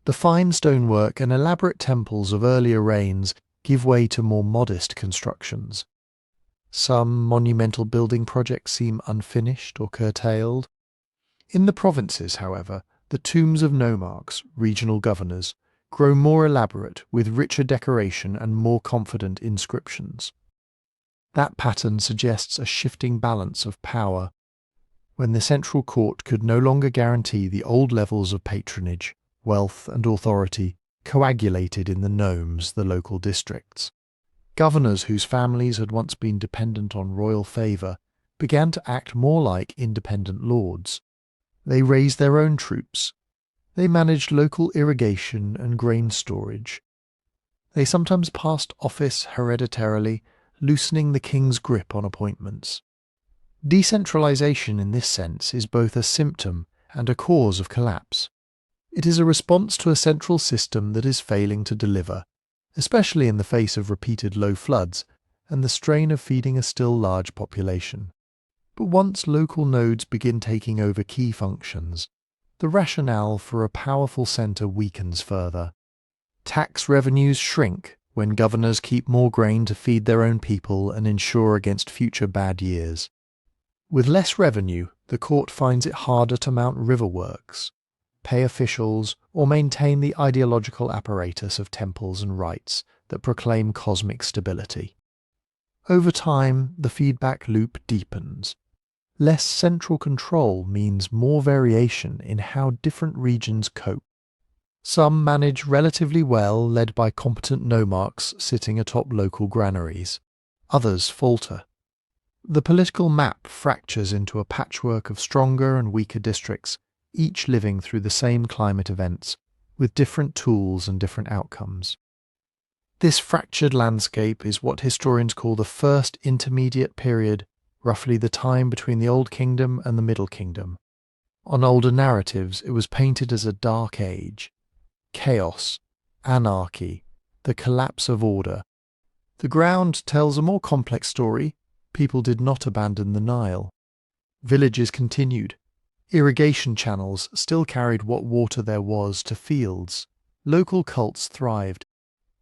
The fine stonework and elaborate temples of earlier reigns give way to more modest constructions. Some monumental building projects seem unfinished or curtailed. In the provinces, however, the tombs of nomarchs, regional governors, grow more elaborate with richer decoration and more confident inscriptions. That pattern suggests a shifting balance of power. When the central court could no longer guarantee the old levels of patronage, wealth and authority coagulated in the nomes, the local districts. Governors whose families had once been dependent on royal favour began to act more like independent lords. They raised their own troops. They managed local irrigation and grain storage. They sometimes passed office hereditarily, loosening the king's grip on appointments. Decentralization in this sense is both a symptom and a cause of collapse. It is a response to a central system that is failing to deliver, especially in the face of repeated low floods and the strain of feeding a still large population. But once local nodes begin taking over key functions, the rationale for a powerful centre weakens further. Tax revenues shrink when governors keep more grain to feed their own people and ensure against future bad years. With less revenue, the court finds it harder to mount river works, pay officials, or maintain the ideological apparatus of temples and rites that proclaim cosmic stability. Over time, the feedback loop deepens. Less central control means more variation in how different regions cope. Some manage relatively well, led by competent nomarchs sitting atop local granaries. Others falter. The political map fractures into a patchwork of stronger and weaker districts, each living through the same climate events, with different tools and different outcomes. This fractured landscape is what historians call the First Intermediate Period, roughly the time between the Old Kingdom and the Middle Kingdom. On older narratives, it was painted as a dark age. Chaos, anarchy, the collapse of order. The ground tells a more complex story. People did not abandon the Nile. Villages continued. Irrigation channels still carried what water there was to fields. Local cults thrived.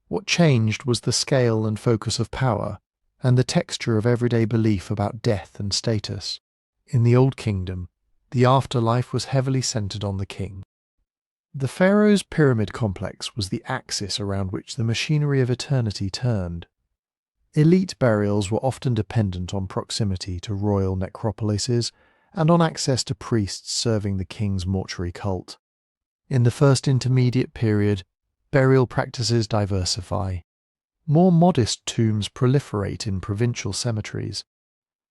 What changed was the scale and focus of power, and the texture of everyday belief about death and status. In the Old Kingdom, the afterlife was heavily centered on the king. The pharaoh's pyramid complex was the axis around which the machinery of eternity turned. Elite burials were often dependent on proximity to royal necropolises and on access to priests serving the king's mortuary cult. In the First Intermediate Period, burial practices diversify. More modest tombs proliferate in provincial cemeteries.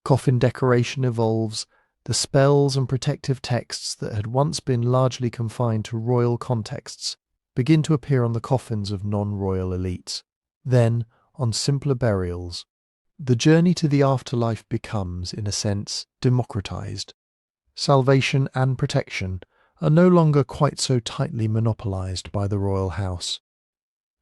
Coffin decoration evolves. The spells and protective texts that had once been largely confined to royal contexts begin to appear on the coffins of non-royal elites. Then, on simpler burials, the journey to the afterlife becomes, in a sense, democratized. Salvation and protection are no longer quite so tightly monopolized by the royal house.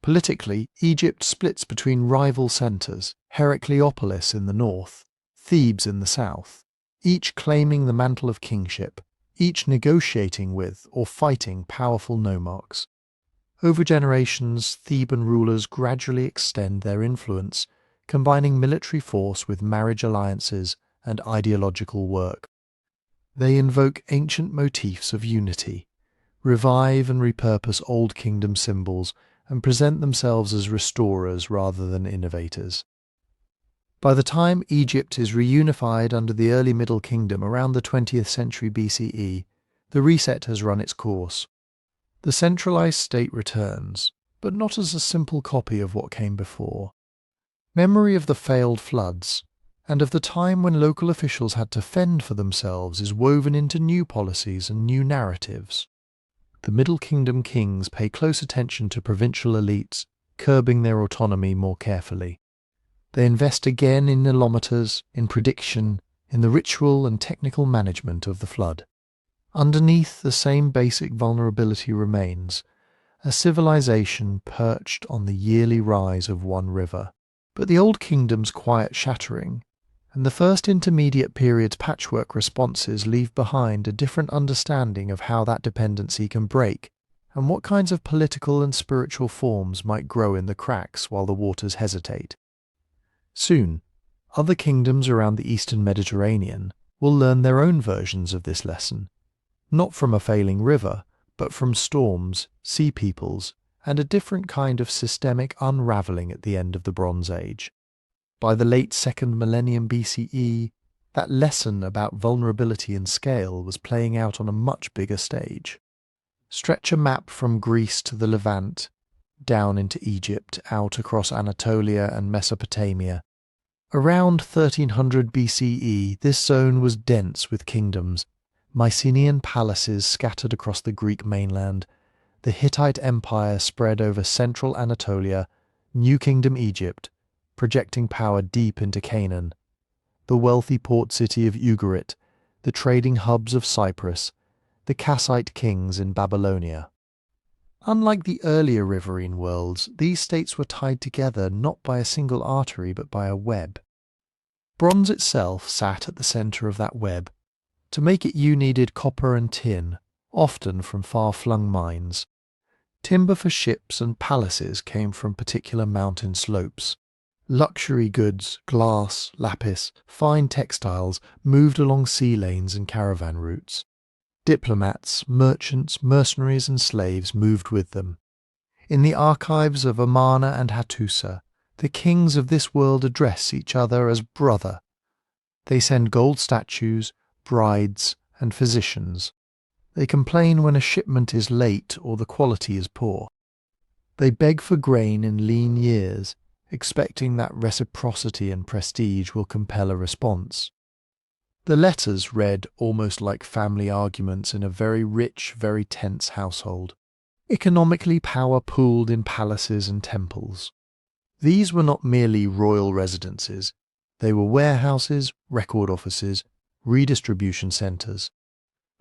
Politically, Egypt splits between rival centers, Heracleopolis in the north, Thebes in the south, each claiming the mantle of kingship, each negotiating with or fighting powerful nomarchs. Over generations, Theban rulers gradually extend their influence, combining military force with marriage alliances and ideological work. They invoke ancient motifs of unity, revive and repurpose old kingdom symbols, and present themselves as restorers rather than innovators. By the time Egypt is reunified under the early Middle Kingdom around the 20th century BCE, the reset has run its course. The centralized state returns, but not as a simple copy of what came before. Memory of the failed floods, and of the time when local officials had to fend for themselves, is woven into new policies and new narratives. The Middle Kingdom kings pay close attention to provincial elites, curbing their autonomy more carefully. They invest again in nilometers, in prediction, in the ritual and technical management of the flood. Underneath, the same basic vulnerability remains, a civilization perched on the yearly rise of one river. But the Old Kingdom's quiet shattering, and the First Intermediate Period's patchwork responses leave behind a different understanding of how that dependency can break, and what kinds of political and spiritual forms might grow in the cracks while the waters hesitate. Soon, other kingdoms around the Eastern Mediterranean will learn their own versions of this lesson, not from a failing river, but from storms, sea peoples, and a different kind of systemic unravelling at the end of the Bronze Age. By the late 2nd millennium BCE, that lesson about vulnerability and scale was playing out on a much bigger stage. Stretch a map from Greece to the Levant, down into Egypt, out across Anatolia and Mesopotamia. Around 1300 BCE, this zone was dense with kingdoms, Mycenaean palaces scattered across the Greek mainland, the Hittite Empire spread over central Anatolia, New Kingdom Egypt, projecting power deep into Canaan, the wealthy port city of Ugarit, the trading hubs of Cyprus, the Kassite kings in Babylonia. Unlike the earlier riverine worlds, these states were tied together not by a single artery but by a web. Bronze itself sat at the centre of that web. To make it you needed copper and tin, often from far-flung mines. Timber for ships and palaces came from particular mountain slopes. Luxury goods, glass, lapis, fine textiles moved along sea lanes and caravan routes. Diplomats, merchants, mercenaries and slaves moved with them. In the archives of Amarna and Hattusa, the kings of this world address each other as brother. They send gold statues, brides, and physicians. They complain when a shipment is late or the quality is poor. They beg for grain in lean years, expecting that reciprocity and prestige will compel a response. The letters read almost like family arguments in a very rich, very tense household. Economically power pooled in palaces and temples. These were not merely royal residences. They were warehouses, record offices, redistribution centres.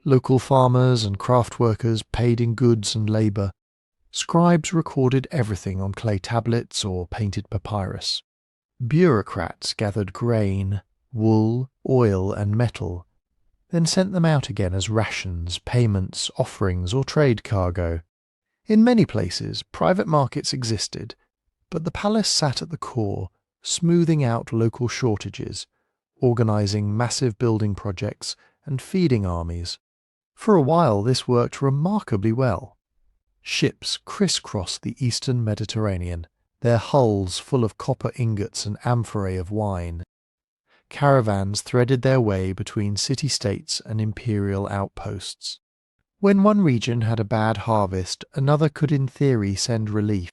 Local farmers and craft workers paid in goods and labour. Scribes recorded everything on clay tablets or painted papyrus. Bureaucrats gathered grain, wool, oil and metal, then sent them out again as rations, payments, offerings or trade cargo. In many places, private markets existed, but the palace sat at the core, smoothing out local shortages, organising massive building projects and feeding armies. For a while this worked remarkably well. Ships crisscrossed the eastern Mediterranean, their hulls full of copper ingots and amphorae of wine. Caravans threaded their way between city-states and imperial outposts. When one region had a bad harvest, another could in theory send relief.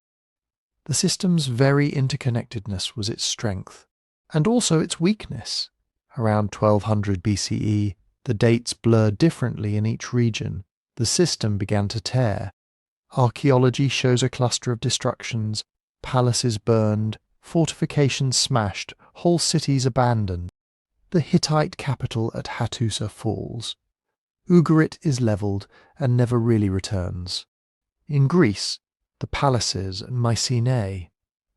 The system's very interconnectedness was its strength, and also its weakness. Around 1200 BCE, the dates blurred differently in each region. The system began to tear. Archaeology shows a cluster of destructions, palaces burned, fortifications smashed, whole cities abandoned. The Hittite capital at Hattusa falls. Ugarit is levelled and never really returns. In Greece, the palaces and Mycenae,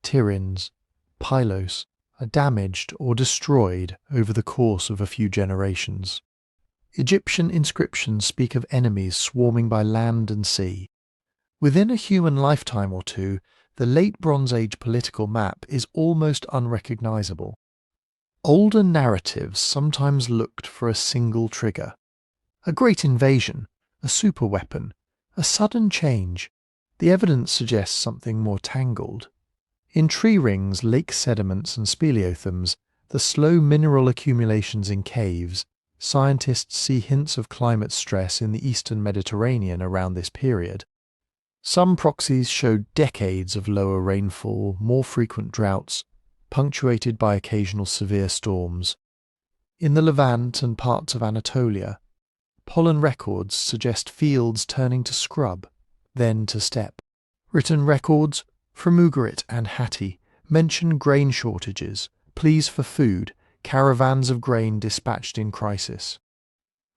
Tiryns, Pylos, are damaged or destroyed over the course of a few generations. Egyptian inscriptions speak of enemies swarming by land and sea. Within a human lifetime or two, the late Bronze Age political map is almost unrecognisable. Older narratives sometimes looked for a single trigger. A great invasion, a superweapon, a sudden change. The evidence suggests something more tangled. In tree rings, lake sediments and speleothems, the slow mineral accumulations in caves, scientists see hints of climate stress in the eastern Mediterranean around this period. Some proxies show decades of lower rainfall, more frequent droughts, punctuated by occasional severe storms. In the Levant and parts of Anatolia, pollen records suggest fields turning to scrub, then to steppe. Written records from Ugarit and Hatti mention grain shortages, pleas for food, caravans of grain dispatched in crisis.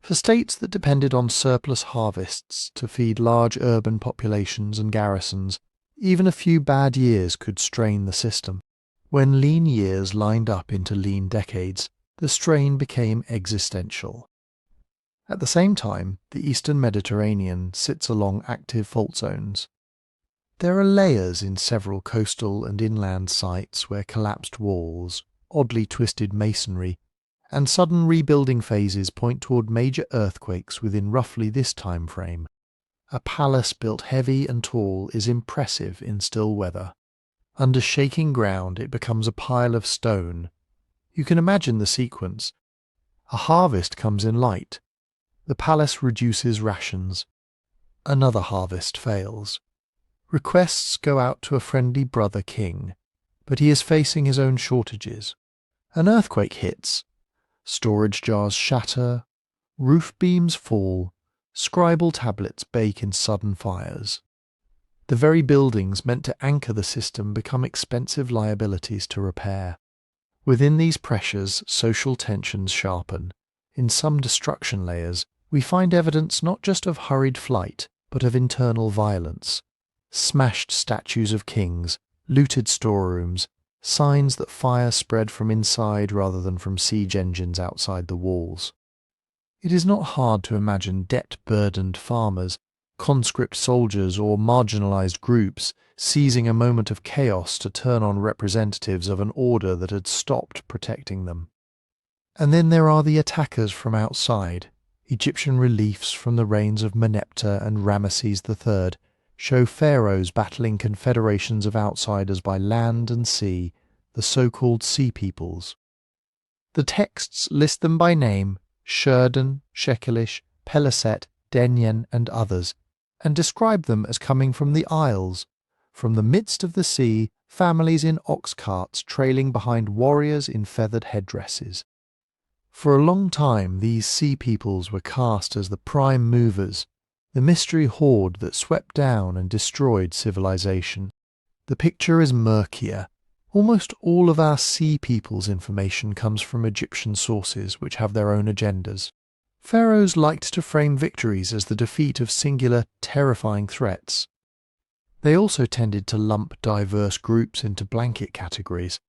For states that depended on surplus harvests to feed large urban populations and garrisons, even a few bad years could strain the system. When lean years lined up into lean decades, the strain became existential. At the same time, the eastern Mediterranean sits along active fault zones. There are layers in several coastal and inland sites where collapsed walls, oddly twisted masonry, and sudden rebuilding phases point toward major earthquakes within roughly this time frame. A palace built heavy and tall is impressive in still weather. Under shaking ground it becomes a pile of stone. You can imagine the sequence. A harvest comes in light. The palace reduces rations. Another harvest fails. Requests go out to a friendly brother king, but he is facing his own shortages. An earthquake hits. Storage jars shatter, roof beams fall, scribal tablets bake in sudden fires. The very buildings meant to anchor the system become expensive liabilities to repair. Within these pressures, social tensions sharpen. In some destruction layers, we find evidence not just of hurried flight, but of internal violence. Smashed statues of kings, looted storerooms, signs that fire spread from inside rather than from siege engines outside the walls. It is not hard to imagine debt-burdened farmers, conscript soldiers or marginalized groups seizing a moment of chaos to turn on representatives of an order that had stopped protecting them. And then there are the attackers from outside. Egyptian reliefs from the reigns of Meneptah and Ramesses III show pharaohs battling confederations of outsiders by land and sea, the so-called Sea Peoples. The texts list them by name: Shurdan, Shekelish, Peleset, Denyen and others, and describe them as coming from the Isles, from the midst of the sea, families in ox carts trailing behind warriors in feathered headdresses. For a long time these sea peoples were cast as the prime movers, the mystery horde that swept down and destroyed civilization. The picture is murkier. Almost all of our sea peoples information comes from Egyptian sources which have their own agendas. Pharaohs liked to frame victories as the defeat of singular, terrifying threats. They also tended to lump diverse groups into blanket categories.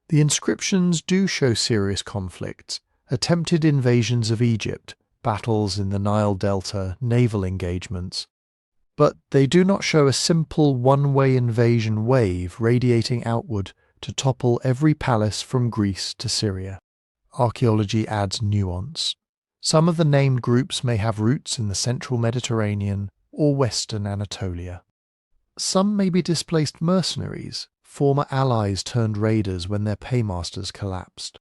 The inscriptions do show serious conflicts, attempted invasions of Egypt, battles in the Nile Delta, naval engagements. But they do not show a simple one-way invasion wave radiating outward to topple every palace from Greece to Syria. Archaeology adds nuance. Some of the named groups may have roots in the central Mediterranean or western Anatolia. Some may be displaced mercenaries, former allies turned raiders when their paymasters collapsed.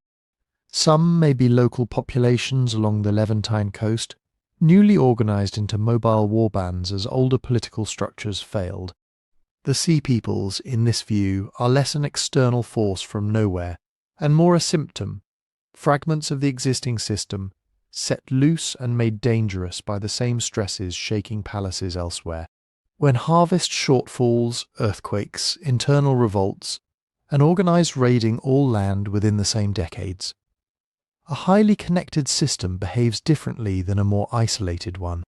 Some may be local populations along the Levantine coast, newly organised into mobile warbands as older political structures failed. The sea peoples, in this view, are less an external force from nowhere, and more a symptom, fragments of the existing system, set loose and made dangerous by the same stresses shaking palaces elsewhere. When harvest shortfalls, earthquakes, internal revolts, and organised raiding all land within the same decades. A highly connected system behaves differently than a more isolated one.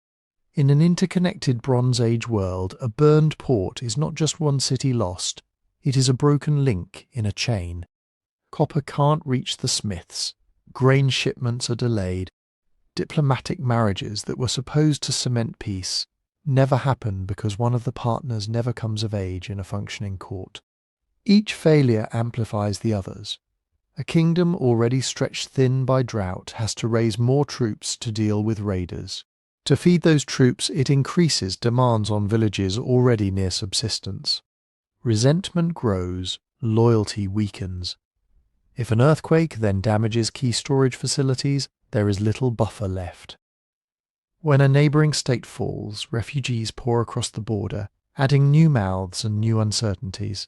In an interconnected Bronze Age world, a burned port is not just one city lost, it is a broken link in a chain. Copper can't reach the smiths, grain shipments are delayed, diplomatic marriages that were supposed to cement peace never happen because one of the partners never comes of age in a functioning court. Each failure amplifies the others. A kingdom already stretched thin by drought has to raise more troops to deal with raiders. To feed those troops, it increases demands on villages already near subsistence. Resentment grows, loyalty weakens. If an earthquake then damages key storage facilities, there is little buffer left. When a neighbouring state falls, refugees pour across the border, adding new mouths and new uncertainties.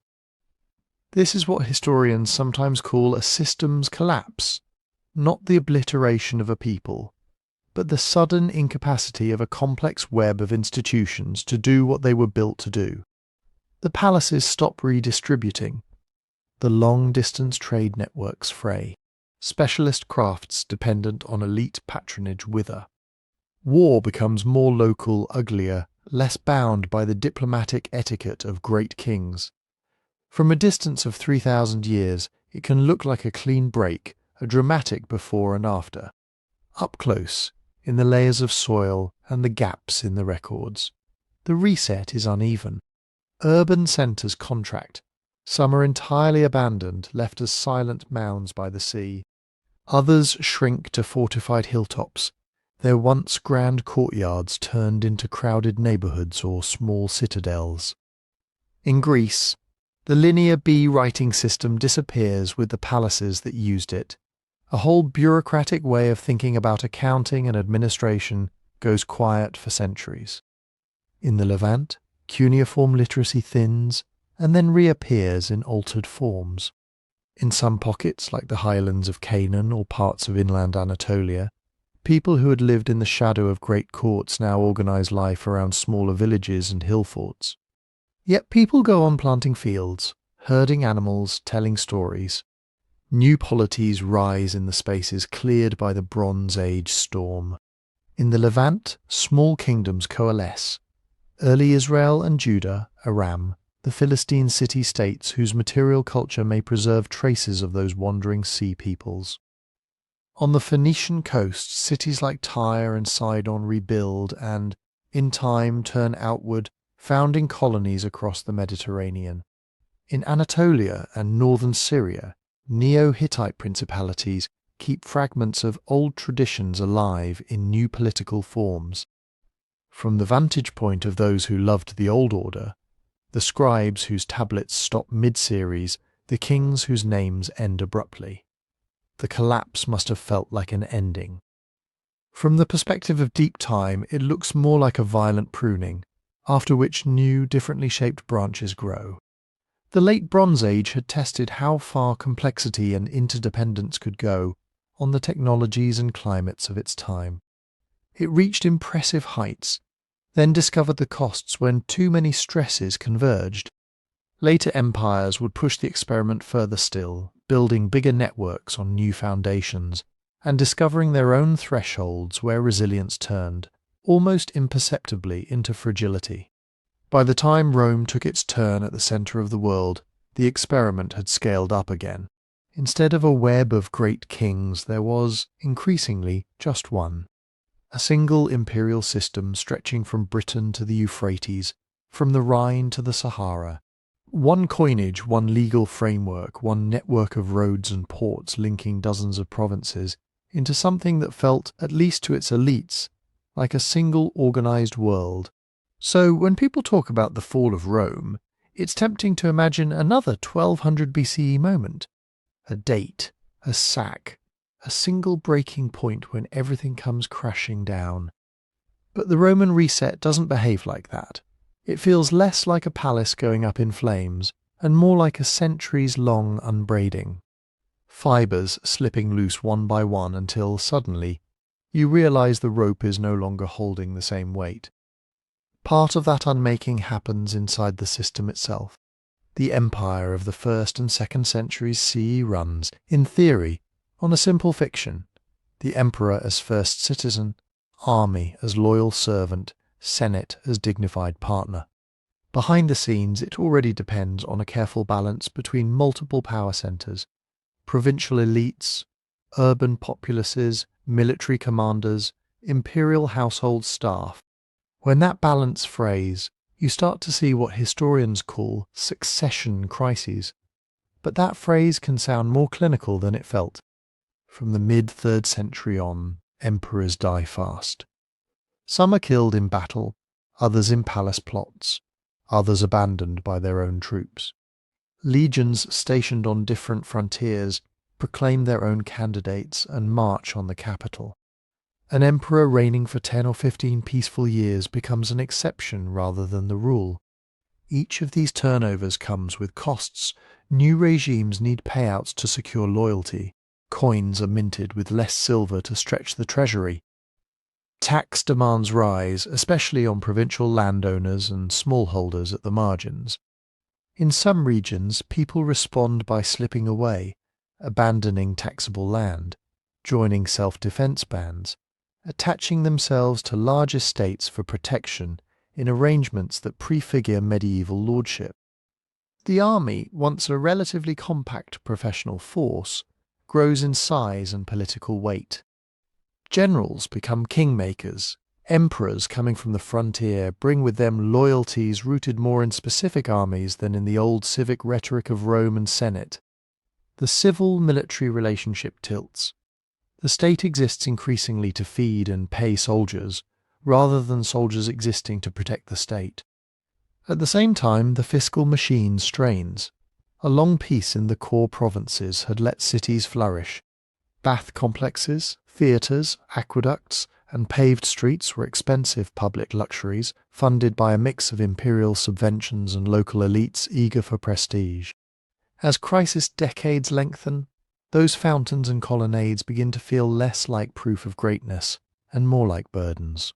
This is what historians sometimes call a systems collapse, not the obliteration of a people, but the sudden incapacity of a complex web of institutions to do what they were built to do. The palaces stop redistributing. The long-distance trade networks fray. Specialist crafts dependent on elite patronage wither. War becomes more local, uglier, less bound by the diplomatic etiquette of great kings. From a distance of 3,000 years, it can look like a clean break, a dramatic before and after. Up close, in the layers of soil and the gaps in the records, the reset is uneven. Urban centres contract. Some are entirely abandoned, left as silent mounds by the sea. Others shrink to fortified hilltops, their once grand courtyards turned into crowded neighbourhoods or small citadels. In Greece, the linear B writing system disappears with the palaces that used it. A whole bureaucratic way of thinking about accounting and administration goes quiet for centuries. In the Levant, cuneiform literacy thins and then reappears in altered forms. In some pockets, like the highlands of Canaan or parts of inland Anatolia, people who had lived in the shadow of great courts now organise life around smaller villages and hill forts. Yet people go on planting fields, herding animals, telling stories. New polities rise in the spaces cleared by the Bronze Age storm. In the Levant, small kingdoms coalesce. Early Israel and Judah, Aram, the Philistine city-states whose material culture may preserve traces of those wandering sea peoples. On the Phoenician coast, cities like Tyre and Sidon rebuild and, in time, turn outward, founding colonies across the Mediterranean. In Anatolia and northern Syria, Neo-Hittite principalities keep fragments of old traditions alive in new political forms. From the vantage point of those who loved the old order, the scribes whose tablets stop mid-series, the kings whose names end abruptly, the collapse must have felt like an ending. From the perspective of deep time, it looks more like a violent pruning, after which new, differently shaped branches grow. The late Bronze Age had tested how far complexity and interdependence could go on the technologies and climates of its time. It reached impressive heights, then discovered the costs when too many stresses converged. Later empires would push the experiment further still, building bigger networks on new foundations, and discovering their own thresholds where resilience turned, almost imperceptibly, into fragility. By the time Rome took its turn at the centre of the world, the experiment had scaled up again. Instead of a web of great kings, there was, increasingly, just one. A single imperial system stretching from Britain to the Euphrates, from the Rhine to the Sahara. One coinage, one legal framework, one network of roads and ports linking dozens of provinces into something that felt, at least to its elites, like a single organized world. So when people talk about the fall of Rome, it's tempting to imagine another 1200 BCE moment. A date, a sack, a single breaking point when everything comes crashing down. But the Roman reset doesn't behave like that. It feels less like a palace going up in flames, and more like a centuries-long unbraiding. Fibres slipping loose one by one until, suddenly, you realise the rope is no longer holding the same weight. Part of that unmaking happens inside the system itself. The empire of the 1st and 2nd centuries CE runs, in theory, on a simple fiction: the emperor as first citizen, army as loyal servant, Senate as dignified partner. Behind the scenes, it already depends on a careful balance between multiple power centres, provincial elites, urban populaces, military commanders, imperial household staff. When that balance frays, you start to see what historians call succession crises. But that phrase can sound more clinical than it felt. From the mid-3rd century on, emperors die fast. Some are killed in battle, others in palace plots, others abandoned by their own troops. Legions stationed on different frontiers proclaim their own candidates and march on the capital. An emperor reigning for 10 or 15 peaceful years becomes an exception rather than the rule. Each of these turnovers comes with costs. New regimes need payouts to secure loyalty. Coins are minted with less silver to stretch the treasury. Tax demands rise, especially on provincial landowners and smallholders at the margins. In some regions, people respond by slipping away, abandoning taxable land, joining self-defense bands, attaching themselves to large estates for protection in arrangements that prefigure medieval lordship. The army, once a relatively compact professional force, grows in size and political weight. Generals become kingmakers. Emperors coming from the frontier bring with them loyalties rooted more in specific armies than in the old civic rhetoric of Rome and Senate. The civil-military relationship tilts. The state exists increasingly to feed and pay soldiers, rather than soldiers existing to protect the state. At the same time, the fiscal machine strains. A long peace in the core provinces had let cities flourish. Bath complexes, theatres, aqueducts, and paved streets were expensive public luxuries, funded by a mix of imperial subventions and local elites eager for prestige. As crisis decades lengthen, those fountains and colonnades begin to feel less like proof of greatness and more like burdens.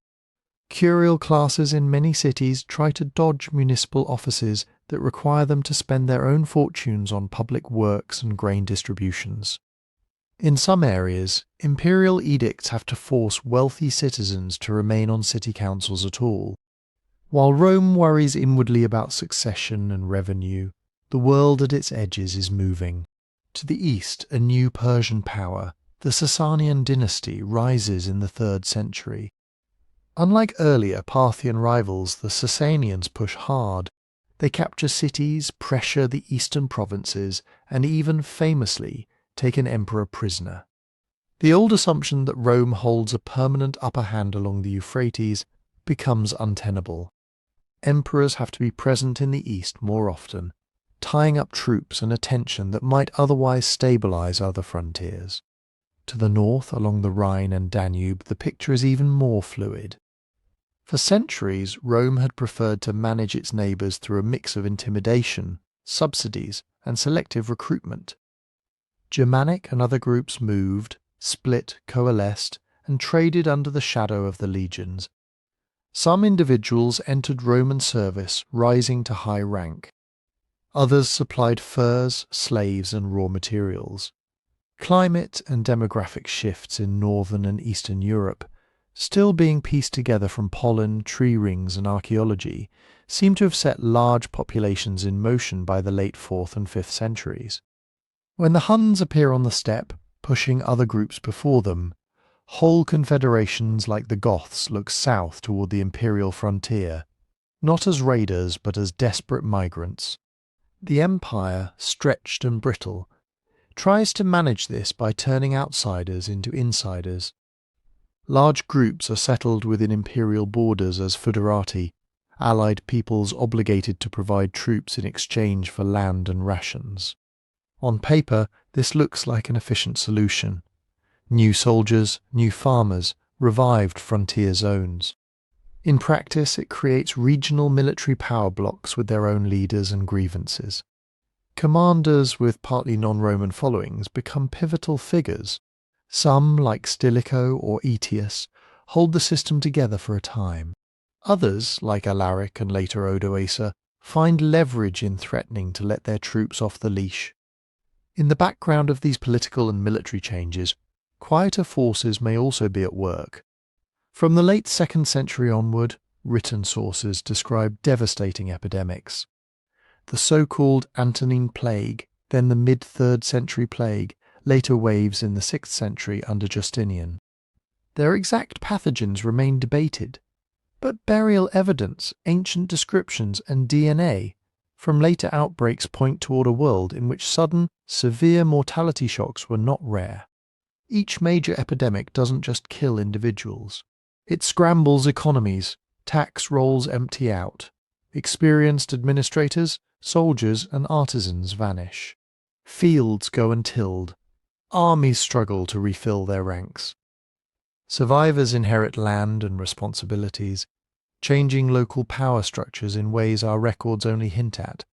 Curial classes in many cities try to dodge municipal offices that require them to spend their own fortunes on public works and grain distributions. In some areas, imperial edicts have to force wealthy citizens to remain on city councils at all. While Rome worries inwardly about succession and revenue, the world at its edges is moving. To the east, a new Persian power, the Sasanian dynasty, rises in the 3rd century. Unlike earlier Parthian rivals, the Sasanians push hard. They capture cities, pressure the eastern provinces, and even, famously, take an emperor prisoner. The old assumption that Rome holds a permanent upper hand along the Euphrates becomes untenable. Emperors have to be present in the east more often, tying up troops and attention that might otherwise stabilize other frontiers. To the north, along the Rhine and Danube, the picture is even more fluid. For centuries, Rome had preferred to manage its neighbours through a mix of intimidation, subsidies, and selective recruitment. Germanic and other groups moved, split, coalesced, and traded under the shadow of the legions. Some individuals entered Roman service, rising to high rank. Others supplied furs, slaves, and raw materials. Climate and demographic shifts in northern and eastern Europe, still being pieced together from pollen, tree rings, and archaeology, seem to have set large populations in motion by the late 4th and 5th centuries. When the Huns appear on the steppe, pushing other groups before them, whole confederations like the Goths look south toward the imperial frontier, not as raiders but as desperate migrants. The empire, stretched and brittle, tries to manage this by turning outsiders into insiders. Large groups are settled within imperial borders as foederati, allied peoples obligated to provide troops in exchange for land and rations. On paper, this looks like an efficient solution. New soldiers, new farmers, revived frontier zones. In practice, it creates regional military power blocks with their own leaders and grievances. Commanders with partly non-Roman followings become pivotal figures. Some, like Stilicho or Aetius, hold the system together for a time. Others, like Alaric and later Odoacer, find leverage in threatening to let their troops off the leash. In the background of these political and military changes, quieter forces may also be at work. From the late 2nd century onward, written sources describe devastating epidemics. The so-called Antonine Plague, then the mid-3rd century plague, later waves in the 6th century under Justinian. Their exact pathogens remain debated, but burial evidence, ancient descriptions, and DNA from later outbreaks point toward a world in which sudden, severe mortality shocks were not rare. Each major epidemic doesn't just kill individuals. It scrambles economies, tax rolls empty out. Experienced administrators, soldiers, and artisans vanish. Fields go untilled. Armies struggle to refill their ranks. Survivors inherit land and responsibilities, changing local power structures in ways our records only hint at.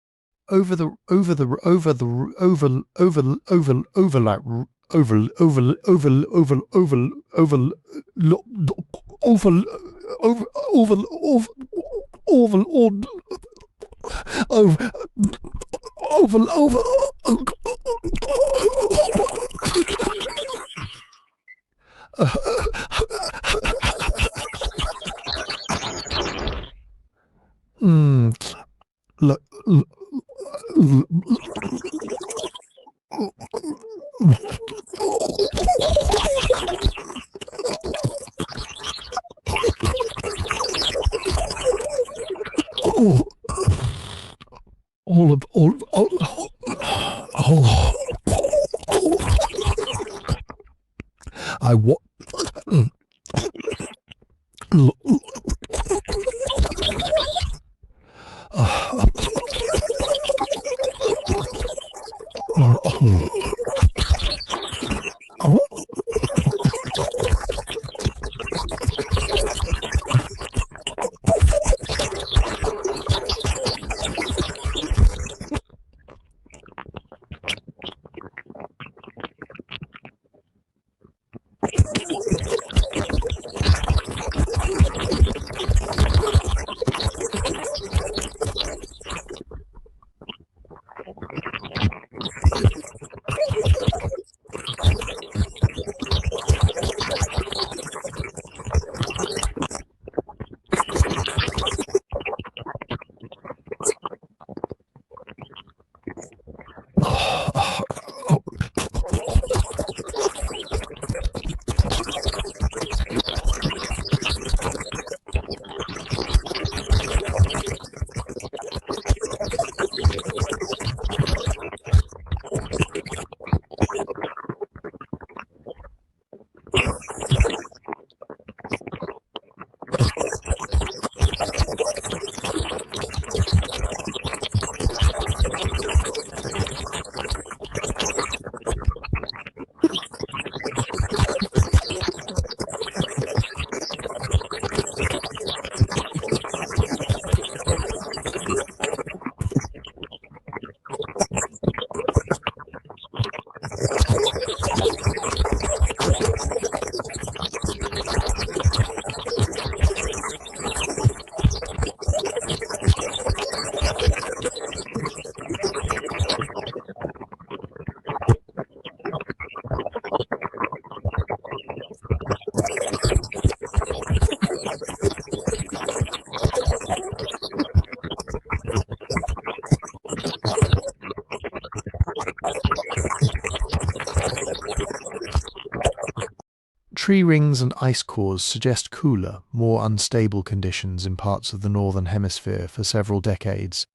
Tree rings and ice cores suggest cooler, more unstable conditions in parts of the northern hemisphere for several decades.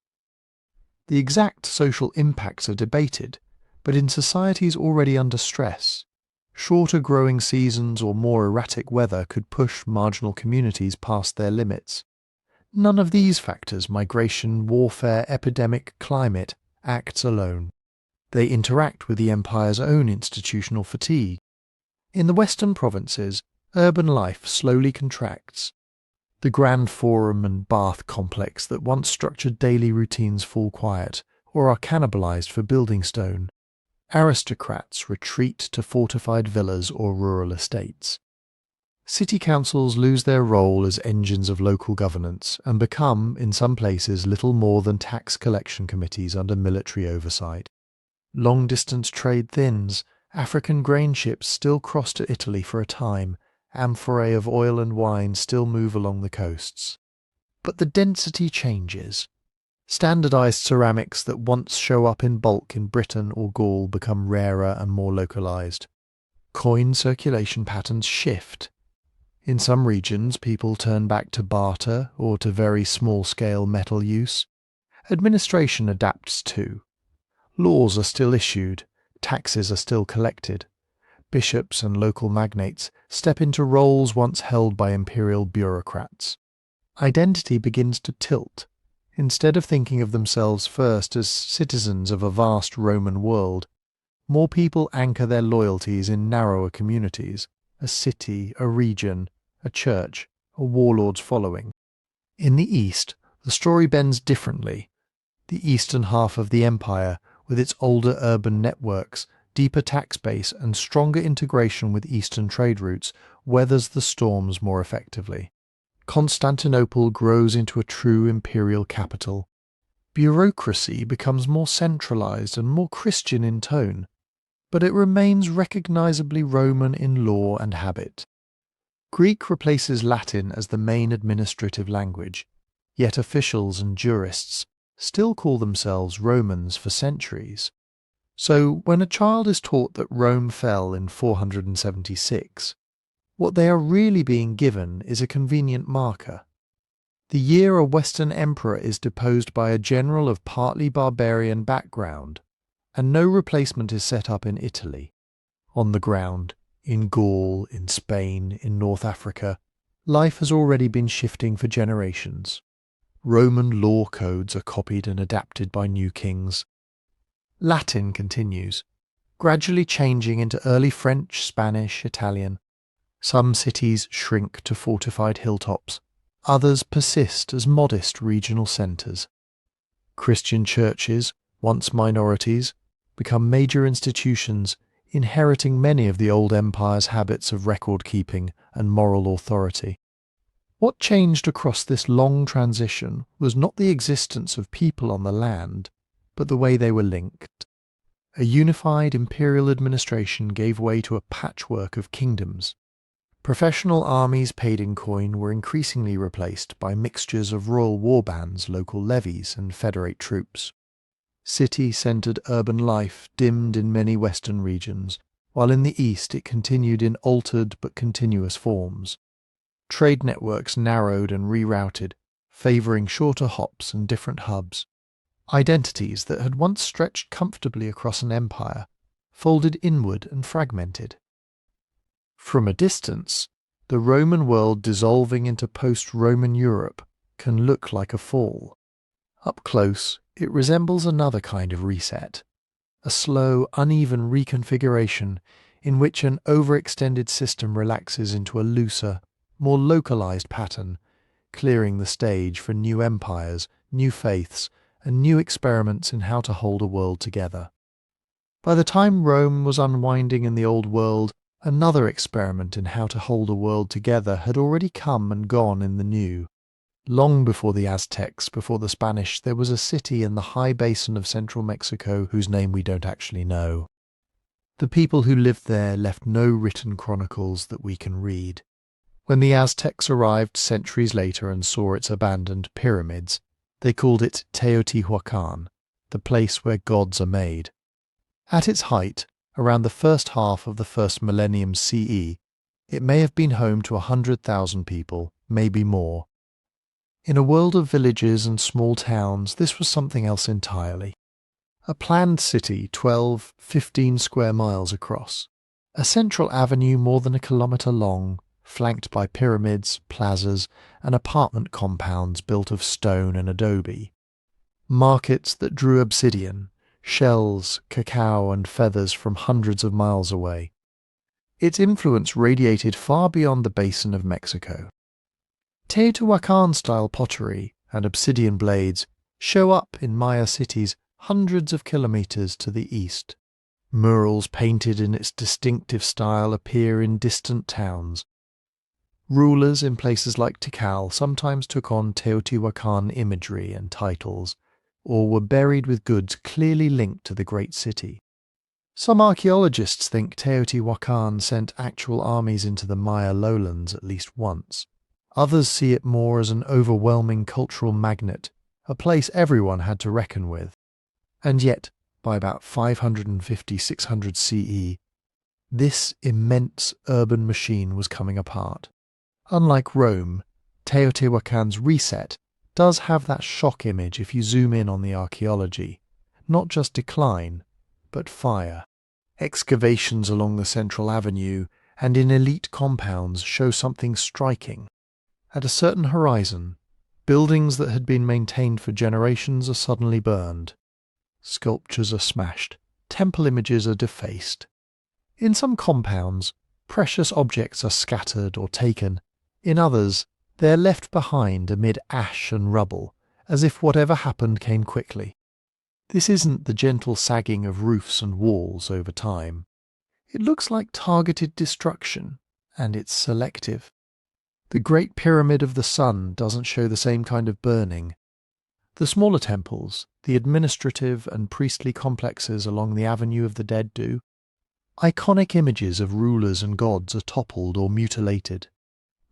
The exact social impacts are debated, but in societies already under stress, shorter growing seasons or more erratic weather could push marginal communities past their limits. None of these factors, migration, warfare, epidemic, climate, acts alone. They interact with the empire's own institutional fatigue. In the western provinces, urban life slowly contracts. The Grand Forum and Bath complex that once structured daily routines fall quiet or are cannibalized for building stone. Aristocrats retreat to fortified villas or rural estates. City councils lose their role as engines of local governance and become, in some places, little more than tax collection committees under military oversight. Long-distance trade thins. African grain ships still cross to Italy for a time. Amphorae of oil and wine still move along the coasts. But the density changes. Standardized ceramics that once show up in bulk in Britain or Gaul become rarer and more localized. Coin circulation patterns shift. In some regions, people turn back to barter or to very small-scale metal use. Administration adapts too. Laws are still issued, taxes are still collected. Bishops and local magnates step into roles once held by imperial bureaucrats. Identity begins to tilt. Instead of thinking of themselves first as citizens of a vast Roman world, more people anchor their loyalties in narrower communities, a city, a region, a church, a warlord's following. In the East, the story bends differently. The eastern half of the empire, with its older urban networks, deeper tax base and stronger integration with eastern trade routes, weathers the storms more effectively. Constantinople grows into a true imperial capital. Bureaucracy becomes more centralized and more Christian in tone, but it remains recognizably Roman in law and habit. Greek replaces Latin as the main administrative language, yet officials and jurists still call themselves Romans for centuries. So when a child is taught that Rome fell in 476, what they are really being given is a convenient marker. The year a Western emperor is deposed by a general of partly barbarian background, and no replacement is set up in Italy. On the ground, in Gaul, in Spain, in North Africa, life has already been shifting for generations. Roman law codes are copied and adapted by new kings. Latin continues, gradually changing into early French, Spanish, Italian. Some cities shrink to fortified hilltops, others persist as modest regional centres. Christian churches, once minorities, become major institutions, inheriting many of the old empire's habits of record-keeping and moral authority. What changed across this long transition was not the existence of people on the land, but the way they were linked. A unified imperial administration gave way to a patchwork of kingdoms. Professional armies paid in coin were increasingly replaced by mixtures of royal warbands, local levies, and federate troops. City-centred urban life dimmed in many western regions, while in the east it continued in altered but continuous forms. Trade networks narrowed and rerouted, favouring shorter hops and different hubs. Identities that had once stretched comfortably across an empire folded inward and fragmented. From a distance, the Roman world dissolving into post-Roman Europe can look like a fall. Up close, it resembles another kind of reset, a slow, uneven reconfiguration in which an overextended system relaxes into a looser, more localized pattern, clearing the stage for new empires, new faiths, and new experiments in how to hold a world together. By the time Rome was unwinding in the old world, another experiment in how to hold a world together had already come and gone in the new. Long before the Aztecs, before the Spanish, there was a city in the high basin of central Mexico whose name we don't actually know. The people who lived there left no written chronicles that we can read. When the Aztecs arrived centuries later and saw its abandoned pyramids, they called it Teotihuacan, the place where gods are made. At its height, around the first half of the first millennium CE, It may have been home to 100,000 people, maybe more. In a world of villages and small towns, this was something else entirely. A planned city 12, 15 square miles across. A central avenue more than a kilometre long, flanked by pyramids, plazas, and apartment compounds built of stone and adobe. Markets that drew obsidian, shells, cacao, and feathers from hundreds of miles away. Its influence radiated far beyond the basin of Mexico. Teotihuacan-style pottery and obsidian blades show up in Maya cities hundreds of kilometres to the east. Murals painted in its distinctive style appear in distant towns. Rulers in places like Tikal sometimes took on Teotihuacan imagery and titles, or were buried with goods clearly linked to the great city. Some archaeologists think Teotihuacan sent actual armies into the Maya lowlands at least once. Others see it more as an overwhelming cultural magnet, a place everyone had to reckon with. And yet, by about 550–600 CE, this immense urban machine was coming apart. Unlike Rome, Teotihuacan's reset does have that shock image if you zoom in on the archaeology. Not just decline, but fire. Excavations along the central avenue and in elite compounds show something striking. At a certain horizon, buildings that had been maintained for generations are suddenly burned. Sculptures are smashed. Temple images are defaced. In some compounds, precious objects are scattered or taken. In others, they are left behind amid ash and rubble, as if whatever happened came quickly. This isn't the gentle sagging of roofs and walls over time. It looks like targeted destruction, and it's selective. The Great Pyramid of the Sun doesn't show the same kind of burning. The smaller temples, the administrative and priestly complexes along the Avenue of the Dead do. Iconic images of rulers and gods are toppled or mutilated.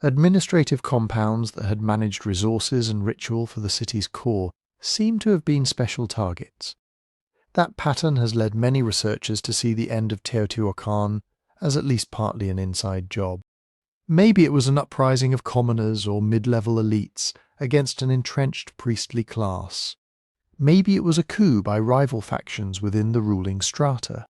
Administrative compounds that had managed resources and ritual for the city's core seem to have been special targets. That pattern has led many researchers to see the end of Teotihuacan as at least partly an inside job. Maybe it was an uprising of commoners or mid-level elites against an entrenched priestly class. Maybe it was a coup by rival factions within the ruling strata.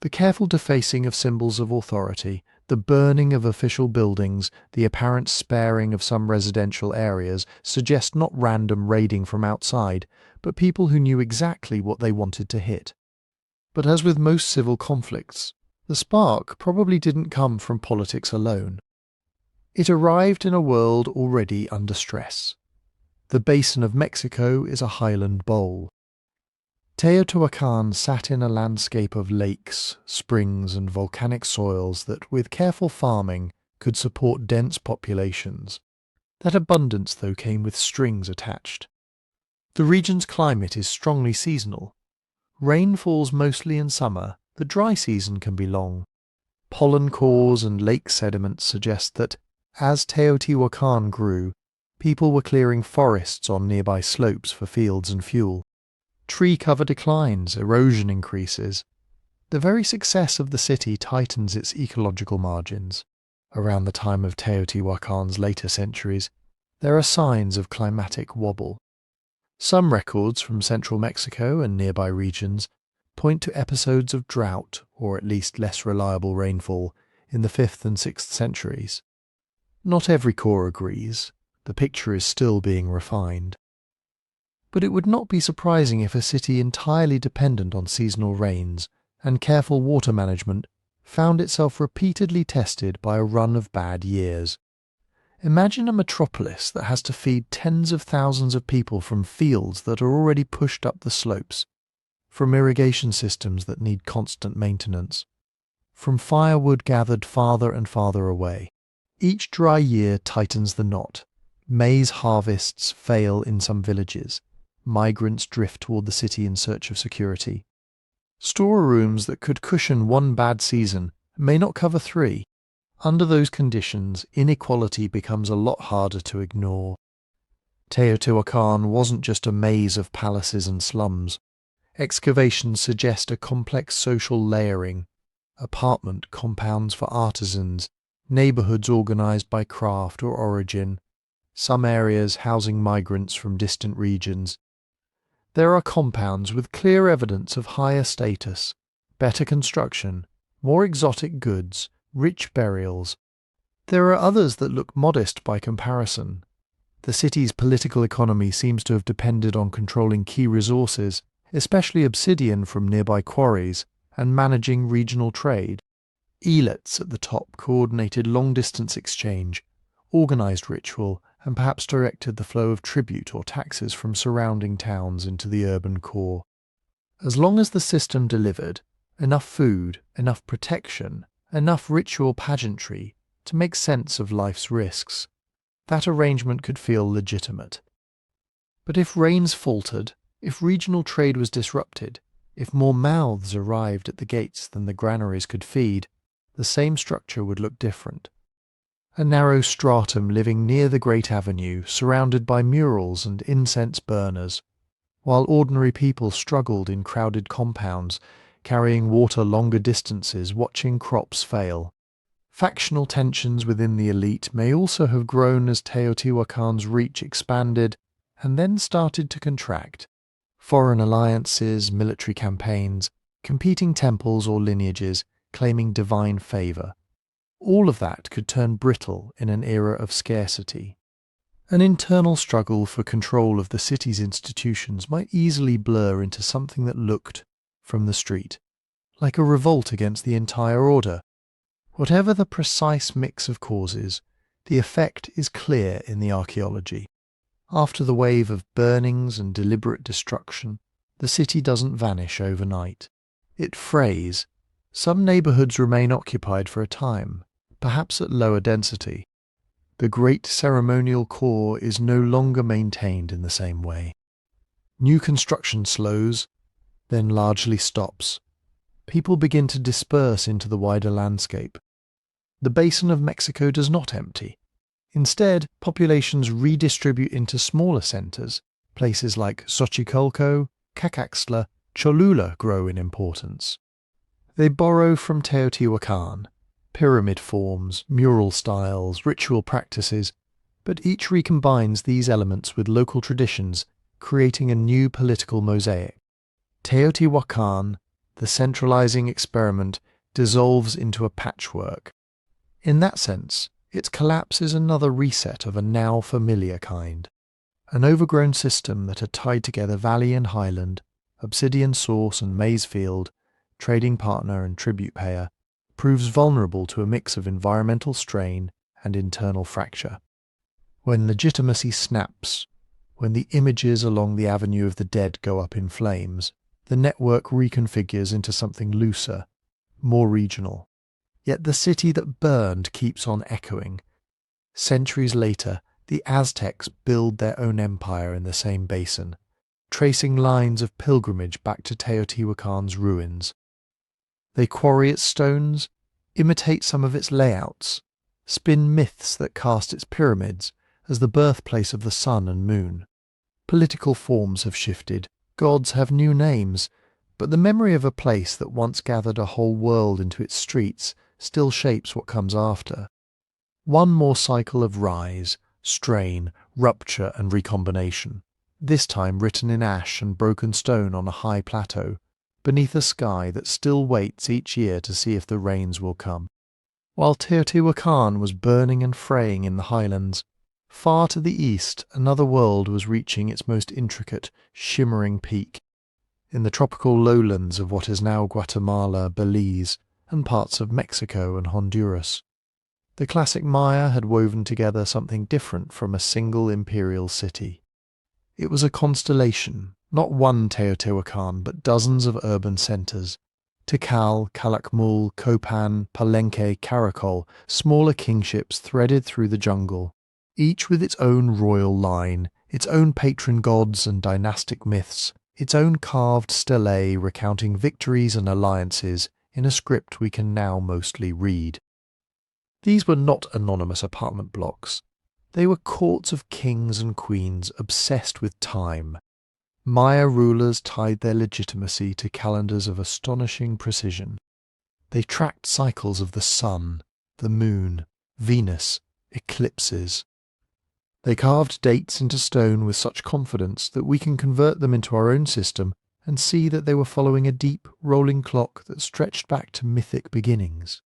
The careful defacing of symbols of authority, the burning of official buildings, the apparent sparing of some residential areas suggest not random raiding from outside, but people who knew exactly what they wanted to hit. But as with most civil conflicts, the spark probably didn't come from politics alone. It arrived in a world already under stress. The basin of Mexico is a highland bowl. Teotihuacan sat in a landscape of lakes, springs, and volcanic soils that, with careful farming, could support dense populations. That abundance, though, came with strings attached. The region's climate is strongly seasonal. Rain falls mostly in summer. The dry season can be long. Pollen cores and lake sediments suggest that, as Teotihuacan grew, people were clearing forests on nearby slopes for fields and fuel. Tree cover declines, erosion increases. The very success of the city tightens its ecological margins. Around the time of Teotihuacan's later centuries, there are signs of climatic wobble. Some records from central Mexico and nearby regions point to episodes of drought, or at least less reliable rainfall, in the 5th and 6th centuries. Not every core agrees. The picture is still being refined. But it would not be surprising if a city entirely dependent on seasonal rains and careful water management found itself repeatedly tested by a run of bad years. Imagine a metropolis that has to feed tens of thousands of people from fields that are already pushed up the slopes, from irrigation systems that need constant maintenance, from firewood gathered farther and farther away. Each dry year tightens the knot. Maize harvests fail in some villages. Migrants drift toward the city in search of security. Storerooms that could cushion one bad season may not cover 3. Under those conditions, inequality becomes a lot harder to ignore. Teotihuacan wasn't just a maze of palaces and slums. Excavations suggest a complex social layering. Apartment compounds for artisans, neighborhoods organized by craft or origin, some areas housing migrants from distant regions. There are compounds with clear evidence of higher status, better construction, more exotic goods, rich burials. There are others that look modest by comparison. The city's political economy seems to have depended on controlling key resources, especially obsidian from nearby quarries, and managing regional trade. Elites at the top coordinated long-distance exchange, organized ritual, and perhaps directed the flow of tribute or taxes from surrounding towns into the urban core. As long as the system delivered enough food, enough protection, enough ritual pageantry to make sense of life's risks, that arrangement could feel legitimate. But if rains faltered, if regional trade was disrupted, if more mouths arrived at the gates than the granaries could feed, the same structure would look different. A narrow stratum living near the great avenue, surrounded by murals and incense burners, while ordinary people struggled in crowded compounds, carrying water longer distances, watching crops fail. Factional tensions within the elite may also have grown as Teotihuacan's reach expanded and then started to contract. Foreign alliances, military campaigns, competing temples or lineages claiming divine favor. All of that could turn brittle in an era of scarcity. An internal struggle for control of the city's institutions might easily blur into something that looked, from the street, like a revolt against the entire order. Whatever the precise mix of causes, the effect is clear in the archaeology. After the wave of burnings and deliberate destruction, the city doesn't vanish overnight. It frays. Some neighborhoods remain occupied for a time, perhaps at lower density. The great ceremonial core is no longer maintained in the same way. New construction slows, then largely stops. People begin to disperse into the wider landscape. The basin of Mexico does not empty. Instead, populations redistribute into smaller centers. Places like Xochicalco, Cacaxtla, Cholula grow in importance. They borrow from Teotihuacan, pyramid forms, mural styles, ritual practices, but each recombines these elements with local traditions, creating a new political mosaic. Teotihuacan, the centralizing experiment, dissolves into a patchwork. In that sense, its collapse is another reset of a now familiar kind. An overgrown system that had tied together valley and highland, obsidian source and maize field, trading partner and tribute payer, proves vulnerable to a mix of environmental strain and internal fracture. When legitimacy snaps, when the images along the Avenue of the Dead go up in flames, the network reconfigures into something looser, more regional. Yet the city that burned keeps on echoing. Centuries later, the Aztecs build their own empire in the same basin, tracing lines of pilgrimage back to Teotihuacan's ruins. They quarry its stones, imitate some of its layouts, spin myths that cast its pyramids as the birthplace of the sun and moon. Political forms have shifted, gods have new names, but the memory of a place that once gathered a whole world into its streets still shapes what comes after. One more cycle of rise, strain, rupture and recombination, this time written in ash and broken stone on a high plateau, beneath a sky that still waits each year to see if the rains will come. While Teotihuacan was burning and fraying in the highlands, far to the east another world was reaching its most intricate, shimmering peak. In the tropical lowlands of what is now Guatemala, Belize, and parts of Mexico and Honduras, the classic Maya had woven together something different from a single imperial city. It was a constellation, not one Teotihuacan, but dozens of urban centers. Tikal, Calakmul, Copan, Palenque, Caracol, smaller kingships threaded through the jungle, each with its own royal line, its own patron gods and dynastic myths, its own carved stelae recounting victories and alliances in a script we can now mostly read. These were not anonymous apartment blocks. They were courts of kings and queens obsessed with time. Maya rulers tied their legitimacy to calendars of astonishing precision. They tracked cycles of the sun, the moon, Venus, eclipses. They carved dates into stone with such confidence that we can convert them into our own system and see that they were following a deep, rolling clock that stretched back to mythic beginnings.